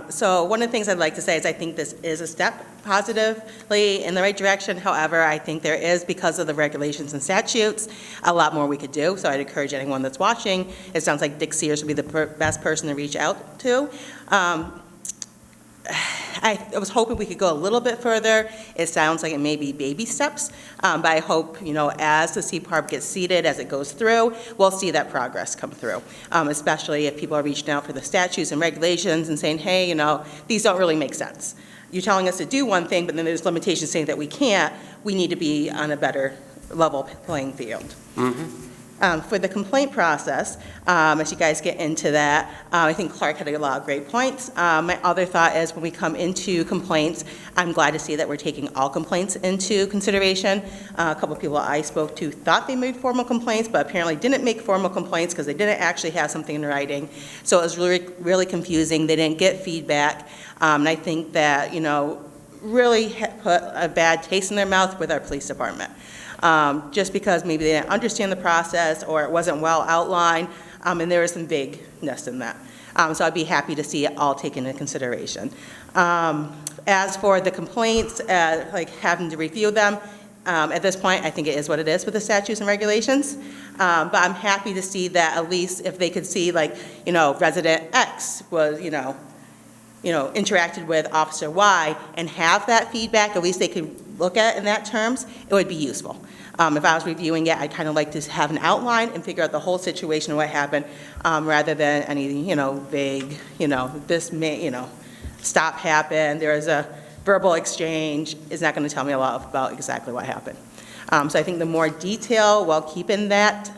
So one of the things I'd like to say is I think this is a step positively in the right direction. However, I think there is, because of the regulations and statutes, a lot more we could do. So I'd encourage anyone that's watching. It sounds like Dick Sears would be the best person to reach out to. I was hoping we could go a little bit further. It sounds like it may be baby steps, but I hope, as the CPARB gets seated, as it goes through, we'll see that progress come through, especially if people are reaching out for the statutes and regulations and saying, hey, these don't really make sense. You're telling us to do one thing, but then there's limitations saying that we can't. We need to be on a better level playing field. Mm-hmm. For the complaint process, as you guys get into that, I think Clark had a lot of great points. My other thought is when we come into complaints, I'm glad to see that we're taking all complaints into consideration. A couple of people I spoke to thought they made formal complaints, but apparently didn't make formal complaints because they didn't actually have something in writing. So it was really, really confusing. They didn't get feedback. And I think that, really put a bad taste in their mouth with our police department. Just because maybe they didn't understand the process or it wasn't well outlined, and there is some vagueness in that. So I'd be happy to see it all taken into consideration. As for the complaints, like having to review them, at this point, I think it is what it is with the statutes and regulations. But I'm happy to see that at least if they could see, resident X was, interacted with Officer Y and have that feedback, at least they could look at it in that terms, it would be useful. If I was reviewing it, I'd kind of like to have an outline and figure out the whole situation of what happened, rather than any, vague, this may, stop happened, there was a verbal exchange, is not going to tell me a lot about exactly what happened. So I think the more detail, while keeping that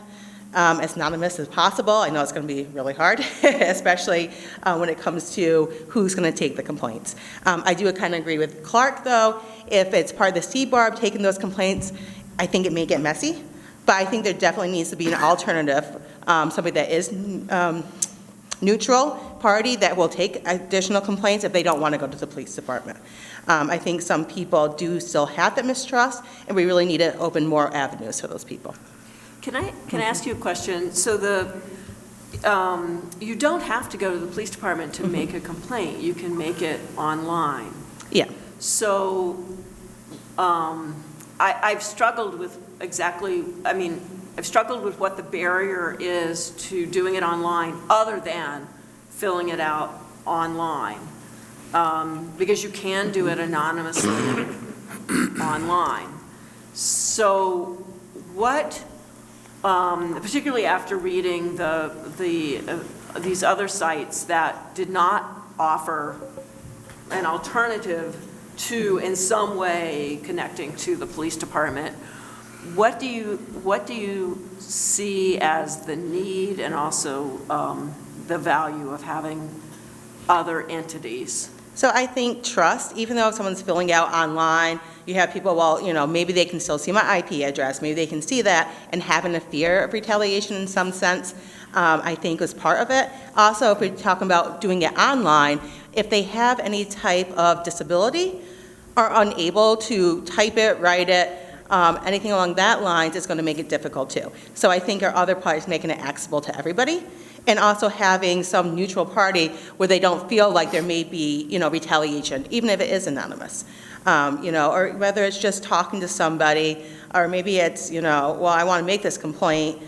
as anonymous as possible, I know it's going to be really hard, especially when it comes to who's going to take the complaints. I do kind of agree with Clark, though. If it's part of the CBARB taking those complaints, I think it may get messy, but I think there definitely needs to be an alternative, somebody that is neutral party that will take additional complaints if they don't want to go to the police department. I think some people do still have that mistrust, and we really need to open more avenues for those people. Can I ask you a question? So you don't have to go to the police department to make a complaint. You can make it online. Yeah. So I've struggled with I've struggled with what the barrier is to doing it online other than filling it out online. Because you can do it anonymously online. So what, particularly after reading these other sites that did not offer an alternative to, in some way, connecting to the police department, what do you see as the need and also the value of having other entities? So I think trust, even though if someone's filling out online, you have people, well, maybe they can still see my IP address, maybe they can see that, and having a fear of retaliation in some sense, I think was part of it. Also, if we're talking about doing it online, if they have any type of disability, are unable to type it, write it, anything along that lines, is going to make it difficult too. So I think our other part is making it accessible to everybody, and also having some neutral party where they don't feel like there may be, retaliation, even if it is anonymous. Or whether it's just talking to somebody, or maybe it's, well, I want to make this complaint.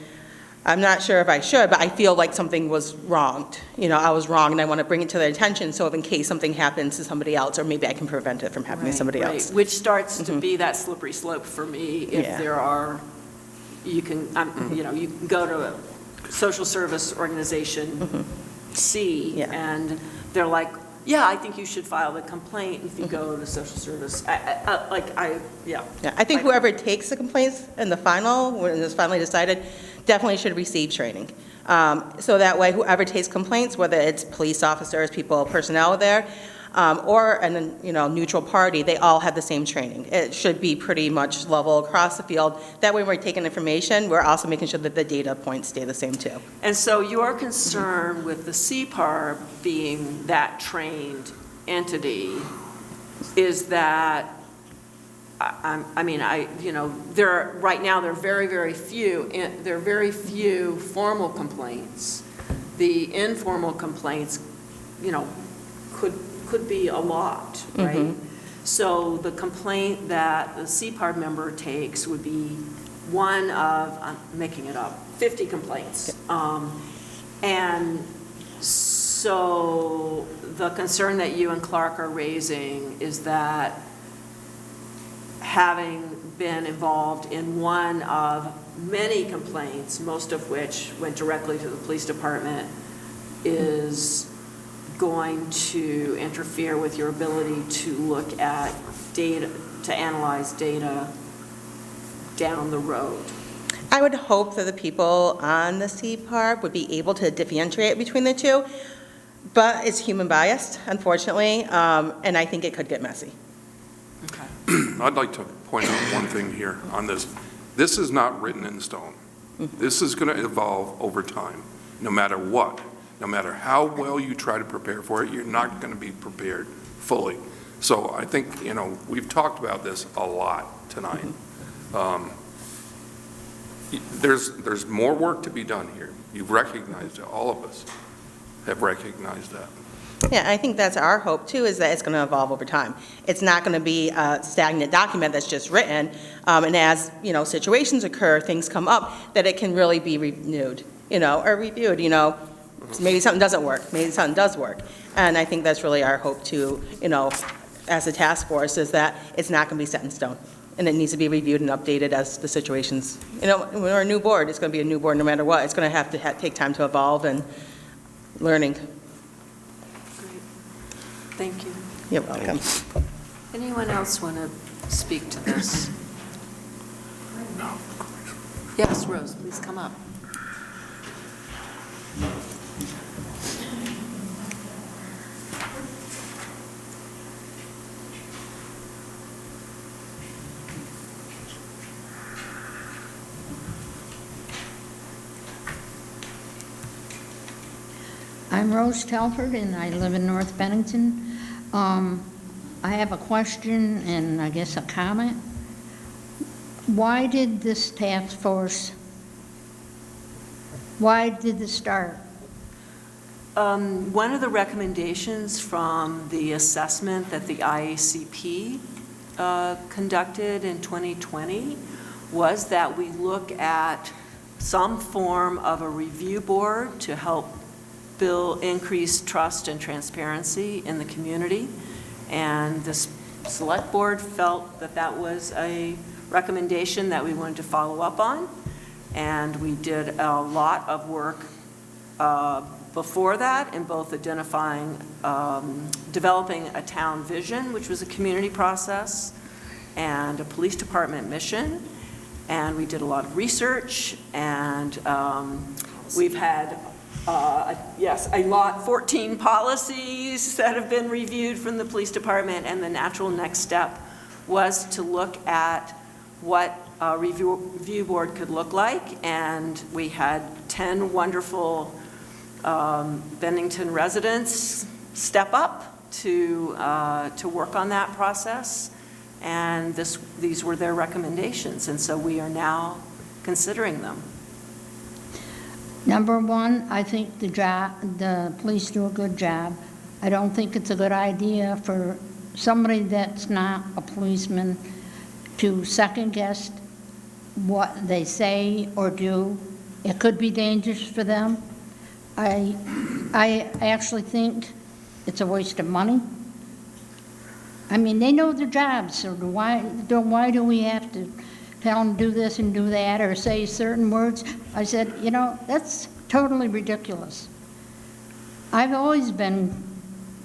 I'm not sure if I should, but I feel like something was wronged. I was wrong, and I want to bring it to their attention, so if in case something happens to somebody else, or maybe I can prevent it from happening to somebody else. Which starts to be that slippery slope for me if there are, you can go to a social service organization C, and they're like, yeah, I think you should file the complaint if you go to social service. I think whoever takes the complaints in the final, when it's finally decided, definitely should receive training. So that way, whoever takes complaints, whether it's police officers, personnel there, or a neutral party, they all have the same training. It should be pretty much level across the field. That way, when we're taking information, we're also making sure that the data points stay the same too. And so your concern with the CPARB being that trained entity is that, right now there are very few formal complaints. The informal complaints, could be a lot, right? So the complaint that the CPARB member takes would be one of, I'm making it up, 50 complaints. And so the concern that you and Clark are raising is that having been involved in one of many complaints, most of which went directly to the police department, is going to interfere with your ability to look at data, to analyze data down the road. I would hope that the people on the CPARB would be able to differentiate between the two, but it's human biased, unfortunately, and I think it could get messy. I'd like to point out one thing here on this. This is not written in stone. This is going to evolve over time, no matter what. No matter how well you try to prepare for it, you're not going to be prepared fully. So I think, we've talked about this a lot tonight. There's more work to be done here. You've recognized it. All of us have recognized that. Yeah, I think that's our hope too, is that it's going to evolve over time. It's not going to be a stagnant document that's just written, and as, situations occur, things come up, that it can really be renewed, or reviewed, Maybe something doesn't work, maybe something does work. And I think that's really our hope too, as a task force, is that it's not going to be set in stone. And it needs to be reviewed and updated as the situations, when we're a new board, it's going to be a new board no matter what. It's going to have to take time to evolve and learning. Great. Thank you. You're welcome. Anyone else want to speak to this? Yes, Rose, please come up. I'm Rose Telford, and I live in North Bennington. I have a question and I guess a comment. Why did this task force, why did this start? One of the recommendations from the assessment that the IACP conducted in 2020 was that we look at some form of a review board to help build increased trust and transparency in the community. And the select board felt that that was a recommendation that we wanted to follow up on. And we did a lot of work before that in both identifying, developing a town vision, which was a community process, and a police department mission. And we did a lot of research, and we've had Yes, 14 policies that have been reviewed from the police department, and the natural next step was to look at what a review board could look like, and we had 10 wonderful Bennington residents step up to work on that process, and these were their recommendations, and so we are now considering them. Number one, I think the police do a good job. I don't think it's a good idea for somebody that's not a policeman to second guess what they say or do. It could be dangerous for them. I actually think it's a waste of money. I mean, they know their jobs, so why do we have to tell them do this and do that or say certain words? I said, you know, that's totally ridiculous. I've always been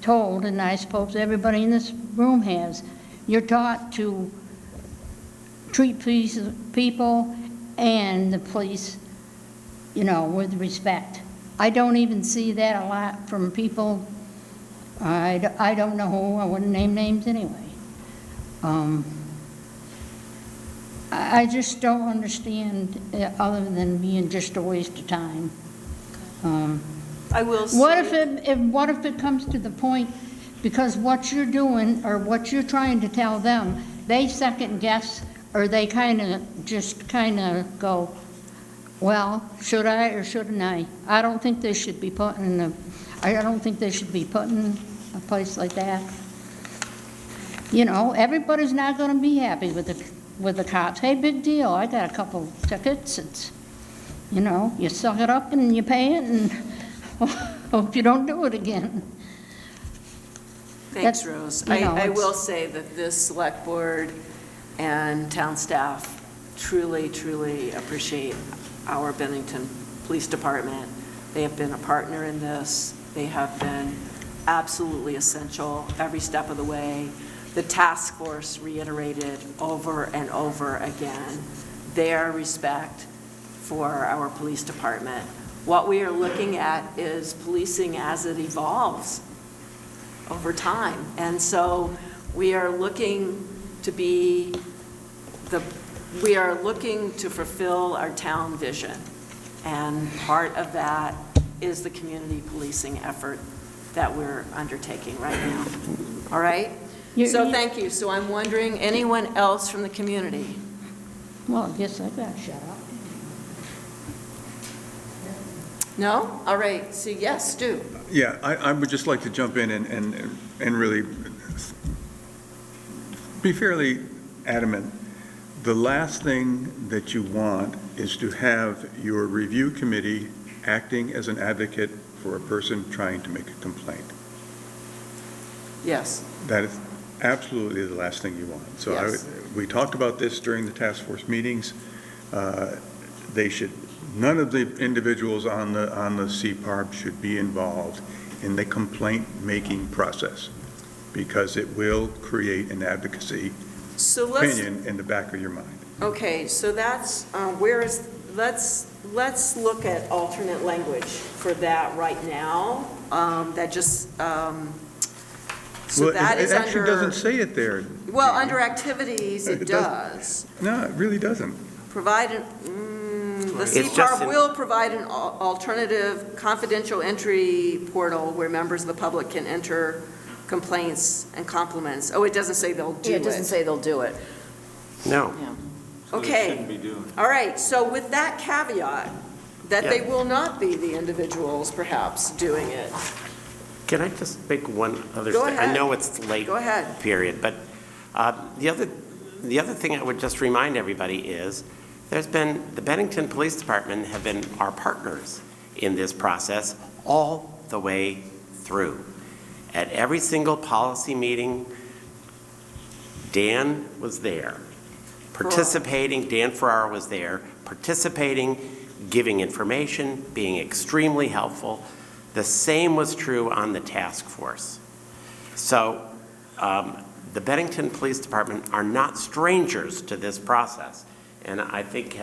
told, and I suppose everybody in this room has, you're taught to treat people and the police, you know, with respect. I don't even see that a lot from people. I don't know who, I wouldn't name names anyway. I just don't understand it other than being just a waste of time. I will say, what if it comes to the point, because what you're doing or what you're trying to tell them, they second guess, or they kind of go, well, should I or shouldn't I? I don't think they should be put in a place like that. You know, everybody's not going to be happy with the cops. Hey, big deal, I got a couple tickets. It's, you know, you suck it up and you pay it and hope you don't do it again. thanks, Rose. I will say that this select board and town staff truly, truly appreciate our Bennington Police Department. They have been a partner in this. They have been absolutely essential every step of the way. The task force reiterated over and over again their respect for our police department. What we are looking at is policing as it evolves over time. And so we are looking to fulfill our town vision. And part of that is the community policing effort that we're undertaking right now. All right? So thank you. So I'm wondering, anyone else from the community? Well, I guess I got shut up. No? All right. So yes, Stu. Yeah, I would just like to jump in and really be fairly adamant. The last thing that you want is to have your review committee acting as an advocate for a person trying to make a complaint. Yes. That is absolutely the last thing you want. So Yes. we talked about this during the task force meetings. None of the individuals on the CPARB should be involved in the complaint-making process, because it will create an advocacy opinion in the back of your mind. Okay, so that's, let's look at alternate language for that right now. So that is under. It actually doesn't say it there. Well, under activities, it does. No, it really doesn't. The CPARB will provide an alternative confidential entry portal where members of the public can enter complaints and compliments. Oh, it doesn't say they'll do it. It doesn't say they'll do it. No. So they Okay. shouldn't be doing it. All right, so with that caveat, that they will not be the individuals perhaps doing it. Can I just make one other Go statement? ahead. I know it's late. Go ahead. Period, but the other thing I would just remind everybody is the Bennington Police Department have been our partners in this process all the way through. At every single policy meeting, Dan was there, participating. Dan Ferrara was there, participating, giving information, being extremely helpful. The same was true on the task force. So the Bennington Police Department are not strangers to this process. And I think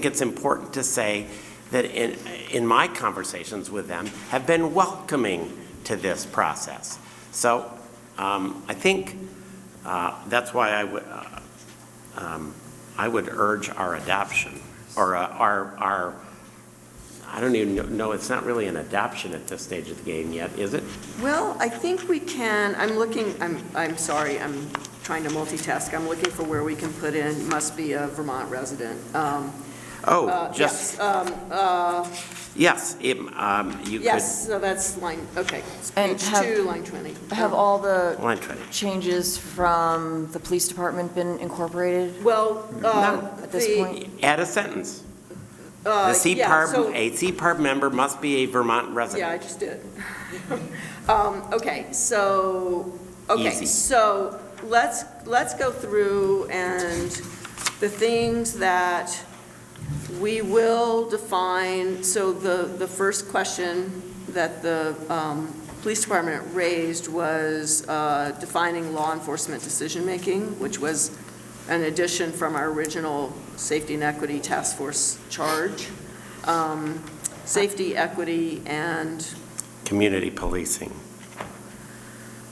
it's important to say that in my conversations with them have been welcoming to this process. So I think that's why I would urge our adoption, or our I don't even know, it's not really an adoption at this stage of the game yet, is it? Well, I think we can, I'm sorry, I'm trying to multitask. I'm looking for where we can put in, must be a Vermont resident. Yes, you could. Yes, so that's line, okay. It's And page 2, line 20. Have all the Line 20. changes from the police department been incorporated? Well, at this point? Add a sentence. The yeah, so- a CPARB member must be a Vermont resident. Yeah, I just did. Okay, so Easy. so let's go through and the things that we will define. So the first question that the police department raised was defining law enforcement decision-making, which was an addition from our original Safety and Equity Task Force charge. Safety, equity, and Community policing.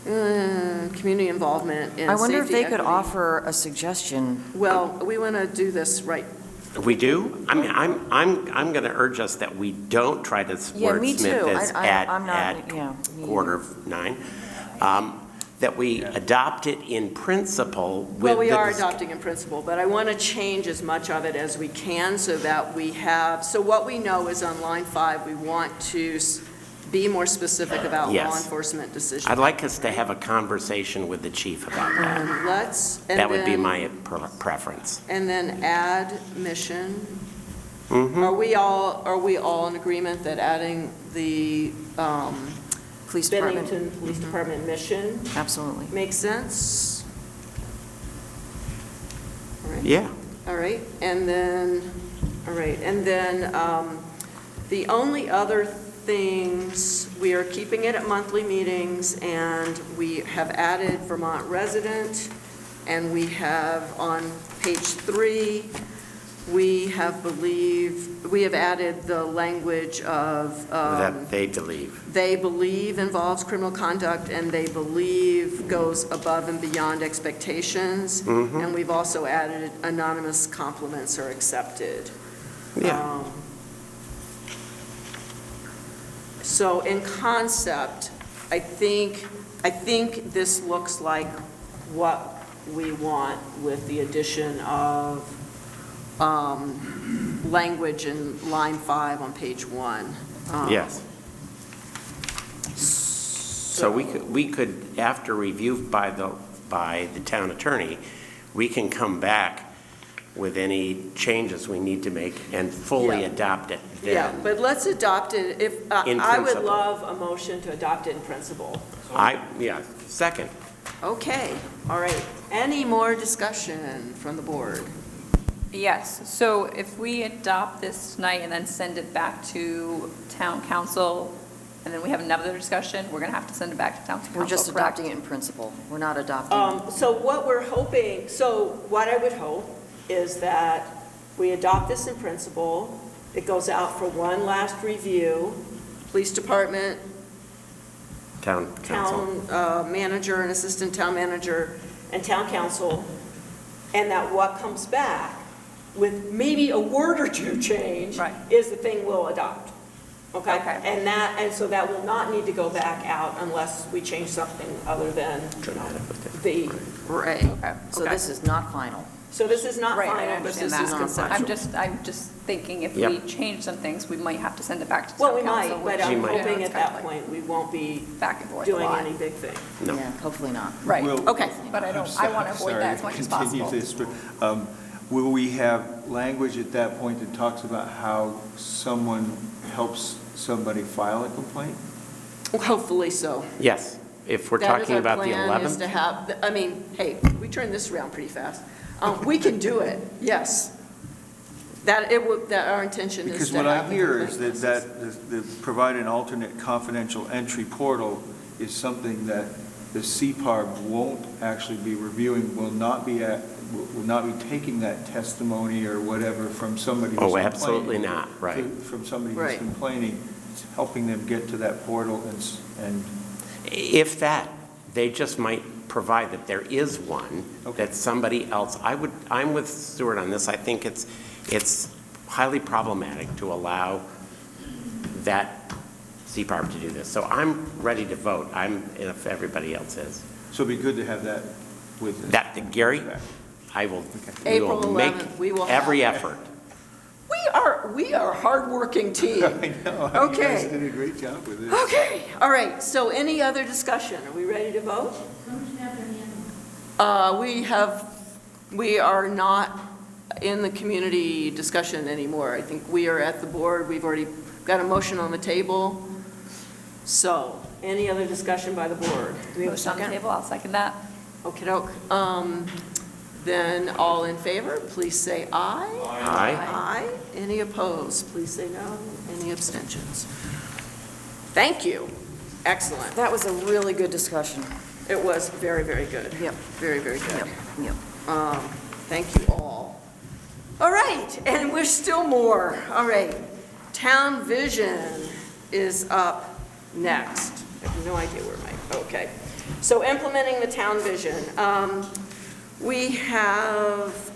community involvement in safety, I wonder if they could equity. offer a suggestion. Well, we want to do this right. We do? I mean, I'm going to urge us that we don't try to Yeah, me too. wordsmith this I'm not, at yeah. me quarter of 9. That we adopt it in principle with Well, we the are adopting in principle, but I want to change as much of it as we can so that we have, so what we know is on line 5, we want to be more specific about law Yes. enforcement decisions. I'd like us to have a conversation with the chief about that. And That would be then- my preference. And then add mission. Mhm. Are we all in agreement that adding the Police department. Bennington Police Department mission Absolutely. makes sense? All right. Yeah. All right, and then, the only other things, we are keeping it at monthly meetings, and we have added Vermont resident, and we have on page 3, we have added the language of That they believe. they believe involves criminal conduct, and they believe goes above and beyond expectations. Mhm. And we've also added anonymous compliments are accepted. Yeah. So in concept, I think this looks like what we want with the addition of language in line 5 on page 1. Yes. So we could, after review by the town attorney, we can come back with any changes we need to make and fully Yeah. adopt it then. Yeah, but let's adopt it, In I would principle. love a motion to adopt it in principle. Second. Okay, all right. Any more discussion from the board? Yes, so if we adopt this tonight and then send it back to town council, and then we have another discussion, we're going to have to send it back to town council, We're just correct? adopting it in principle. We're not adopting. So what I would hope is that we adopt this in principle, it goes out for one last review, police department, Town council. town manager and assistant town manager, and town council, and that what comes back with maybe a word or two change is the thing we'll adopt. Okay? And so that will not need to go back out unless we change something other than the. Right. So this is not final. So this is not Right, I final, this is understand that. conceptual. I'm just thinking if Yep. we change some things, we might have to send it back to Well, town we council. might, but which, I'm you know, hoping it's at kind of that point, we won't be back and forth doing a lot. any big thing. No. Yeah, hopefully not. Right, Will- okay, but I want to avoid that as much as Continue possible. this, but, will we have language at that point that talks about how someone helps somebody file a complaint? Hopefully so. Yes, if we're talking about the That is our plan, is 11th. to have, I mean, hey, we turned this around pretty fast. We can do it, yes. That our intention is Because to what have. I the hear is complaint that the provide an alternate confidential entry portal is something that the CPARB won't actually be reviewing, will not be taking that testimony or whatever from somebody who's complaining. Oh, absolutely not, right. From somebody Right. who's complaining, it's helping them get to that portal and If that, they just might provide that there is one, that somebody else, I'm with Stuart on this. I think it's highly problematic to allow that CPARB to do this. So I'm ready to vote. If everybody else is. so it'd be good to have that with us. That, Gary, we April will make 11th, we will every have effort. We are a hardworking team. I know. Okay. You guys did a great job with this. Okay, all right, so any other discussion? Are we ready to vote? We are not in the community discussion anymore. I think we are at the board. We've already got a motion on the table. So, any other discussion by the board? Do we have a Motion on the second? table, I'll second that. Okey-doke. Then all in favor, please say aye. Aye. Aye. Any opposed? Please say no. Any abstentions? Thank you. Excellent. That was a really good discussion. It was very, very good. Yep. Very, very good. Yep. Thank you all. All right, and there's still more. All right, Town Vision is up next. I have no idea where okay. So implementing the Town Vision. We have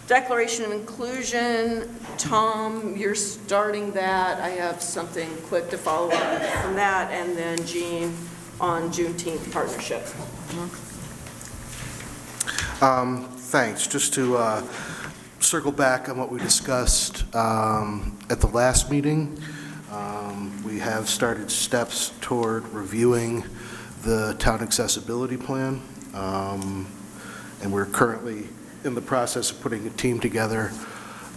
Declaration of Inclusion. Tom, you're starting that. I have something quick to follow up from that, and then Jean on Juneteenth partnership. Thanks. Just to circle back on what we discussed at the last meeting, we have started steps toward reviewing the town accessibility plan, and we're currently in the process of putting a team together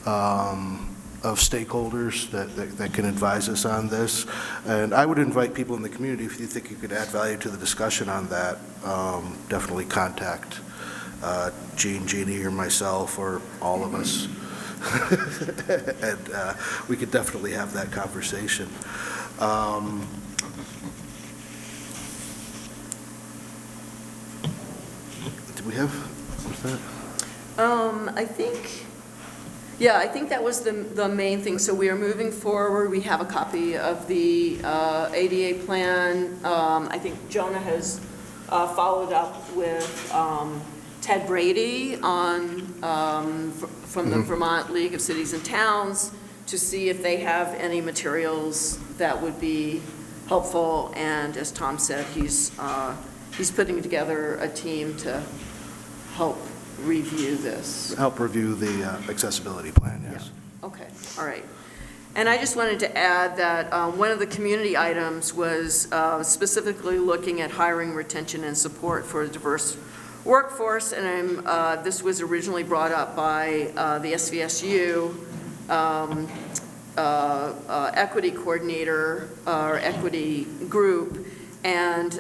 of stakeholders that can advise us on this. And I would invite people in the community, if you think you could add value to the discussion on that, definitely contact Jeannie, or myself, or all of us. And we could definitely have that conversation. Did we have, what's that? I think that was the main thing. So we are moving forward. We have a copy of the ADA plan. I think Jonah has followed up with Ted Brady from the Vermont League of Cities and Towns to see if they have any materials that would be helpful. And as Tom said, he's putting together a team to help review this. Help review the accessibility plan, yes. Yeah. Okay, all right. And I just wanted to add that one of the community items was specifically looking at hiring, retention, and support for a diverse workforce. And this was originally brought up by the SVSU equity coordinator or equity group. And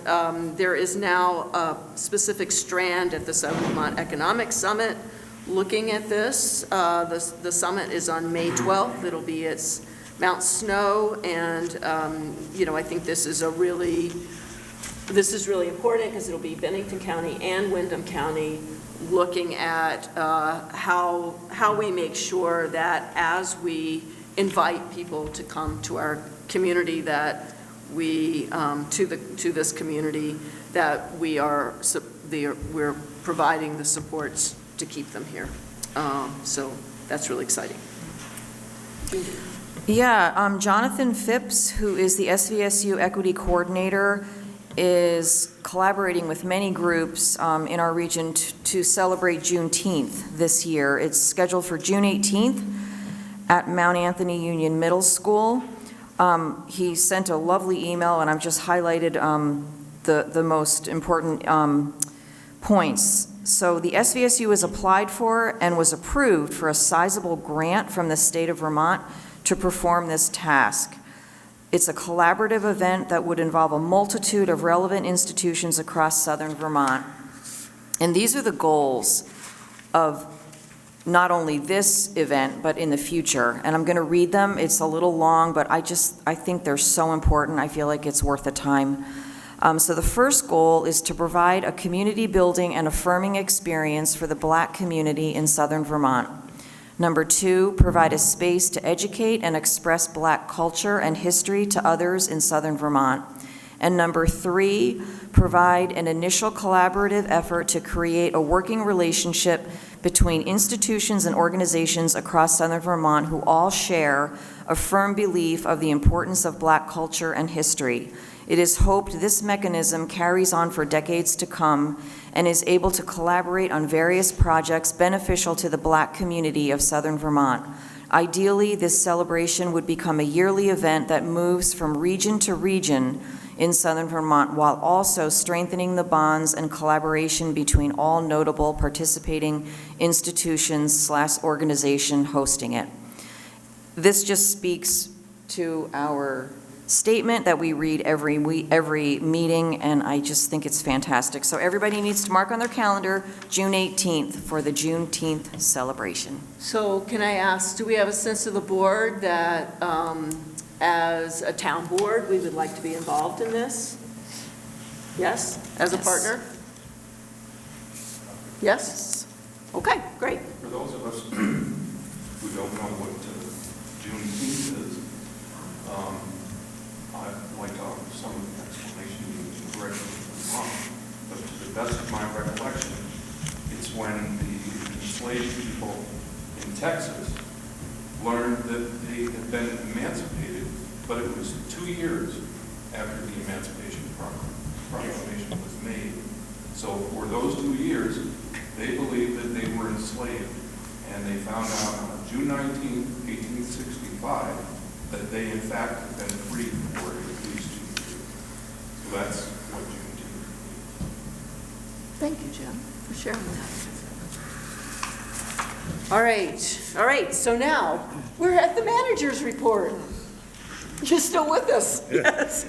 there is now a specific strand at the Southern Vermont Economic Summit looking at this. The summit is on May 12th. It'll be at Mount Snow, and I think this is really important because it'll be Bennington County and Windham County looking at how we make sure that as we invite people to come to our community, that we to this community, that we're providing the supports to keep them here. So that's really exciting. Yeah, Jonathan Phipps, who is the SVSU Equity Coordinator, is collaborating with many groups in our region to celebrate Juneteenth this year. It's scheduled for June 18th at Mount Anthony Union Middle School. He sent a lovely email, and I've just highlighted the most important points. So the SVSU has applied for and was approved for a sizable grant from the state of Vermont to perform this task. It's a collaborative event that would involve a multitude of relevant institutions across southern Vermont. And these are the goals of not only this event, but in the future. And I'm going to read them. It's a little long, but I think they're so important. I feel like it's worth the time. So the first goal is to provide a community building and affirming experience for the Black community in southern Vermont. Number 2, provide a space to educate and express Black culture and history to others in southern Vermont. And number 3, provide an initial collaborative effort to create a working relationship between institutions and organizations across southern Vermont who all share a firm belief of the importance of Black culture and history. It is hoped this mechanism carries on for decades to come and is able to collaborate on various projects beneficial to the Black community of southern Vermont. Ideally, this celebration would become a yearly event that moves from region to region in southern Vermont, while also strengthening the bonds and collaboration between all notable participating institutions/organization hosting it. This just speaks to our statement that we read every meeting, and I just think it's fantastic. So everybody needs to mark on their calendar June 18th for the Juneteenth celebration. So can I ask, do we have a sense of the board that as a town board, we would like to be involved in this? Yes, as a partner? Yes? Okay, great. For those of us who don't know what Juneteenth is, I'd like to offer some explanation and correction if I'm wrong. But to the best of my recollection, it's when the enslaved people in Texas learned that they had been emancipated, but it was 2 years after the Emancipation Proclamation was made. So for those 2 years, they believed that they were enslaved, and they found out on June 19, 1865, that they in fact had been free for at least 2 years. So that's what Juneteenth is. Thank you, Jim, for sharing that. All right, so now we're at the manager's report. You're still with us? Yes.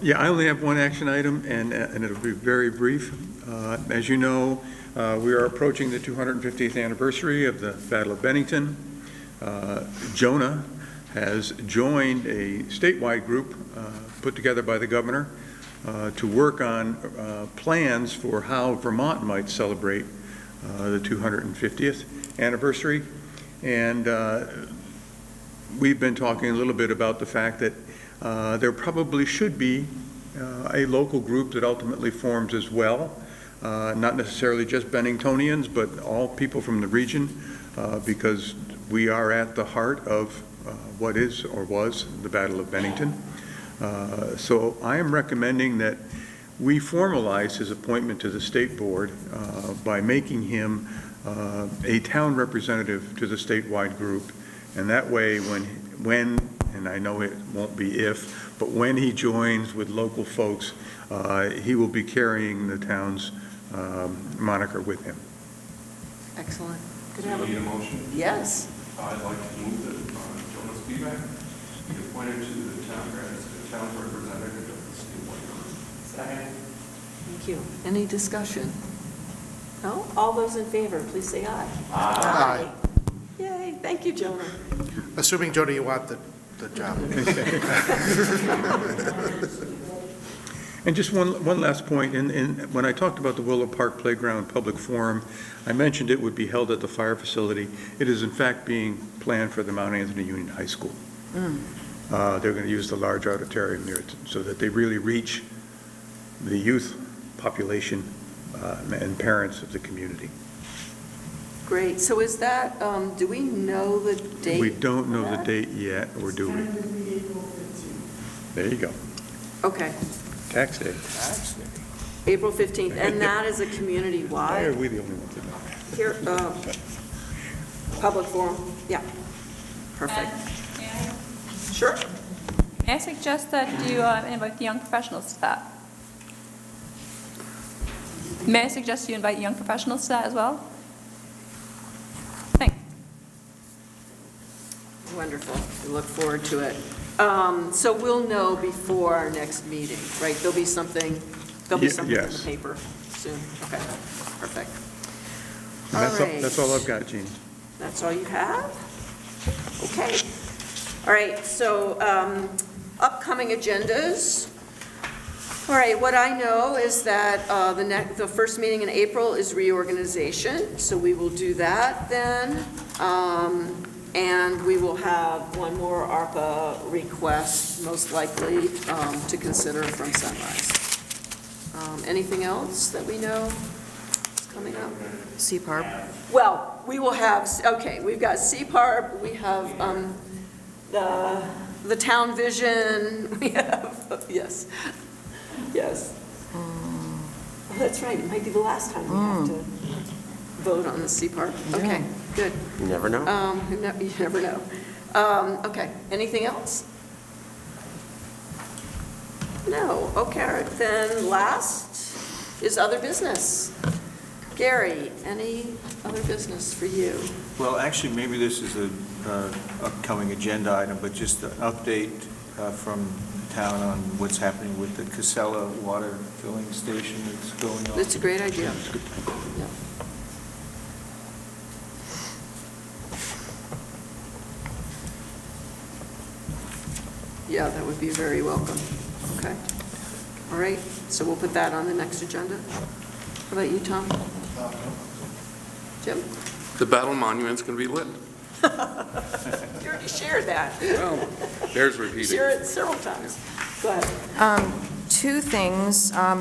Yeah, I only have one action item, and it'll be very brief. As you know, we are approaching the 250th anniversary of the Battle of Bennington. Jonah has joined a statewide group put together by the governor to work on plans for how Vermont might celebrate the 250th anniversary. And we've been talking a little bit about the fact that there probably should be a local group that ultimately forms as well, not necessarily just Benningtonians, but all people from the region, because we are at the heart of what is or was the Battle of Bennington. So I am recommending that we formalize his appointment to the state board by making him a town representative to the statewide group. And that way, when, and I know it won't be if, but when he joins with local folks, he will be carrying the town's moniker with him. Excellent. Do you need a motion? Yes. I'd like to move that Jonas Spivak be appointed to the town as the town's representative of the statewide group. Second. Thank you. Any discussion? No? All those in favor, please say aye. Aye. Yay, thank you, Jonah. Assuming, Jody, you want the job. And just one last point, when I talked about the Willow Park Playground Public Forum, I mentioned it would be held at the fire facility. It is in fact being planned for the Mount Anthony Union High School. They're going to use the large auditorium there so that they really reach the youth population and parents of the community. Great. So is that, do we know the date? We don't know the date yet, or do we? There you go. Okay. Tax day. April 15th, and that is a community-wide? Why are we the only ones that know? Here, public forum, yeah. Perfect. Sure. May I suggest that you invite the young professionals to that? May I suggest you invite young professionals to that as well? Thanks. Wonderful. We look forward to it. So we'll know before our next meeting, right? There'll be something in the paper soon. Okay, perfect. That's all I've got, Jean. That's all you have? Okay. All right, so upcoming agendas. All right, what I know is that the first meeting in April is reorganization, so we will do that then. And we will have one more ARPA request, most likely, to consider from Sunrise. Anything else that we know is coming up? CPARP. Well, we will have, okay, we've got CPARP, we have the town vision, we have, yes. Oh, that's right, it might be the last time we have to vote on the CPARP. Okay, good. You never know. You never know. Okay, anything else? No, okay, then last is other business. Gary, any other business for you? Well, actually, maybe this is an upcoming agenda item, but just an update from the town on what's happening with the Casella water filling station that's going on. That's a great idea. Yeah. Yeah, that would be very welcome. Okay. All right, so we'll put that on the next agenda. How about you, Tom? Jim? The battle monument's going to be lit. You already shared that. Well, there's repeating. Share it several times. Go ahead. Two things. I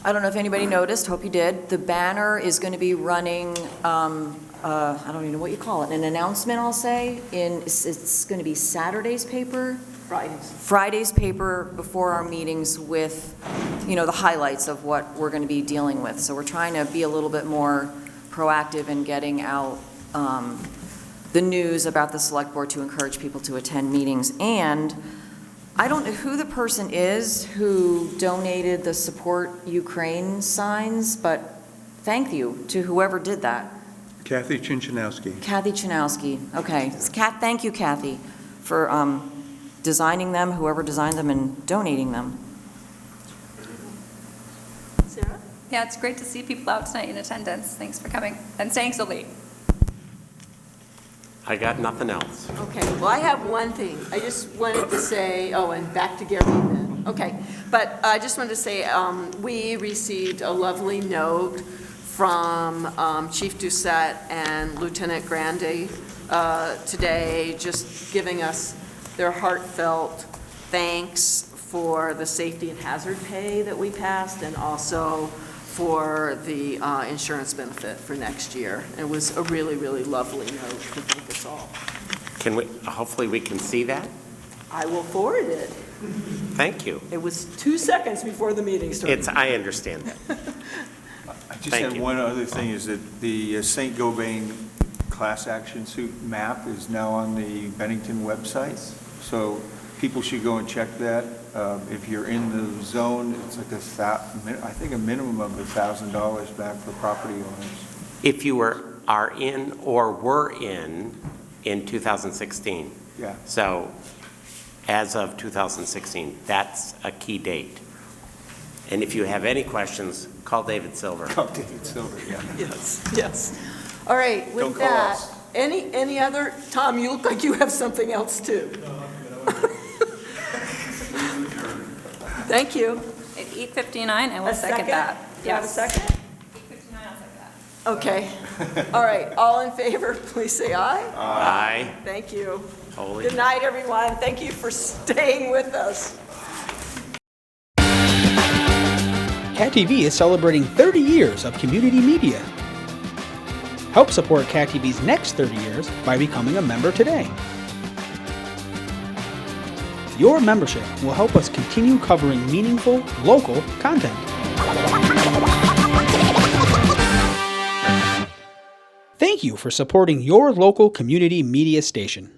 don't know if anybody noticed, hope you did. The banner is going to be running, I don't even know what you call it, an announcement, I'll say, it's going to be Saturday's paper. Friday's paper before our meetings with, the highlights of what we're going to be dealing with. So we're trying to be a little bit more proactive in getting out the news about the select board to encourage people to attend meetings. And I don't know who the person is who donated the Support Ukraine signs, but thank you to whoever did that. Kathy Chinchinowski. Kathy Chinowski. Okay. Thank you, Kathy, for designing them, whoever designed them, and donating them. Sarah? Yeah, it's great to see people out tonight in attendance. Thanks for coming and staying so late. I got nothing else. Okay, well, I have one thing. I just wanted to say, and back to Gary then. Okay, but I just wanted to say, we received a lovely note from Chief Doucette and Lieutenant Grande today, just giving us their heartfelt thanks for the safety and hazard pay that we passed, and also for the insurance benefit for next year. It was a really, really lovely note to thank us all. Hopefully we can see that? I will forward it. Thank you. It was 2 seconds before the meeting started. I understand that. I just had one other thing, is that the St. Gobain class action suit map is now on the Bennington website, so people should go and check that. If you're in the zone, it's like I think a minimum of $1,000 back for property owners. If you are in or were in 2016. Yeah. So as of 2016, that's a key date. And if you have any questions, call David Silver. Call David Silver, yeah. Yes. All right, with Don't call that, us. any other, Tom, you look like you have something else too. Thank you. At 8:59, I will second that. Do you have a second? 8:59, I'll second that. Okay. All right, all in favor, please say aye. Aye. Thank you. Holy. Good night, everyone. Thank you for staying with us. Cat TV is celebrating 30 years of community media. Help support Cat TV's next 30 years by becoming a member today. Your membership will help us continue covering meaningful, local content. Thank you for supporting your local community media station.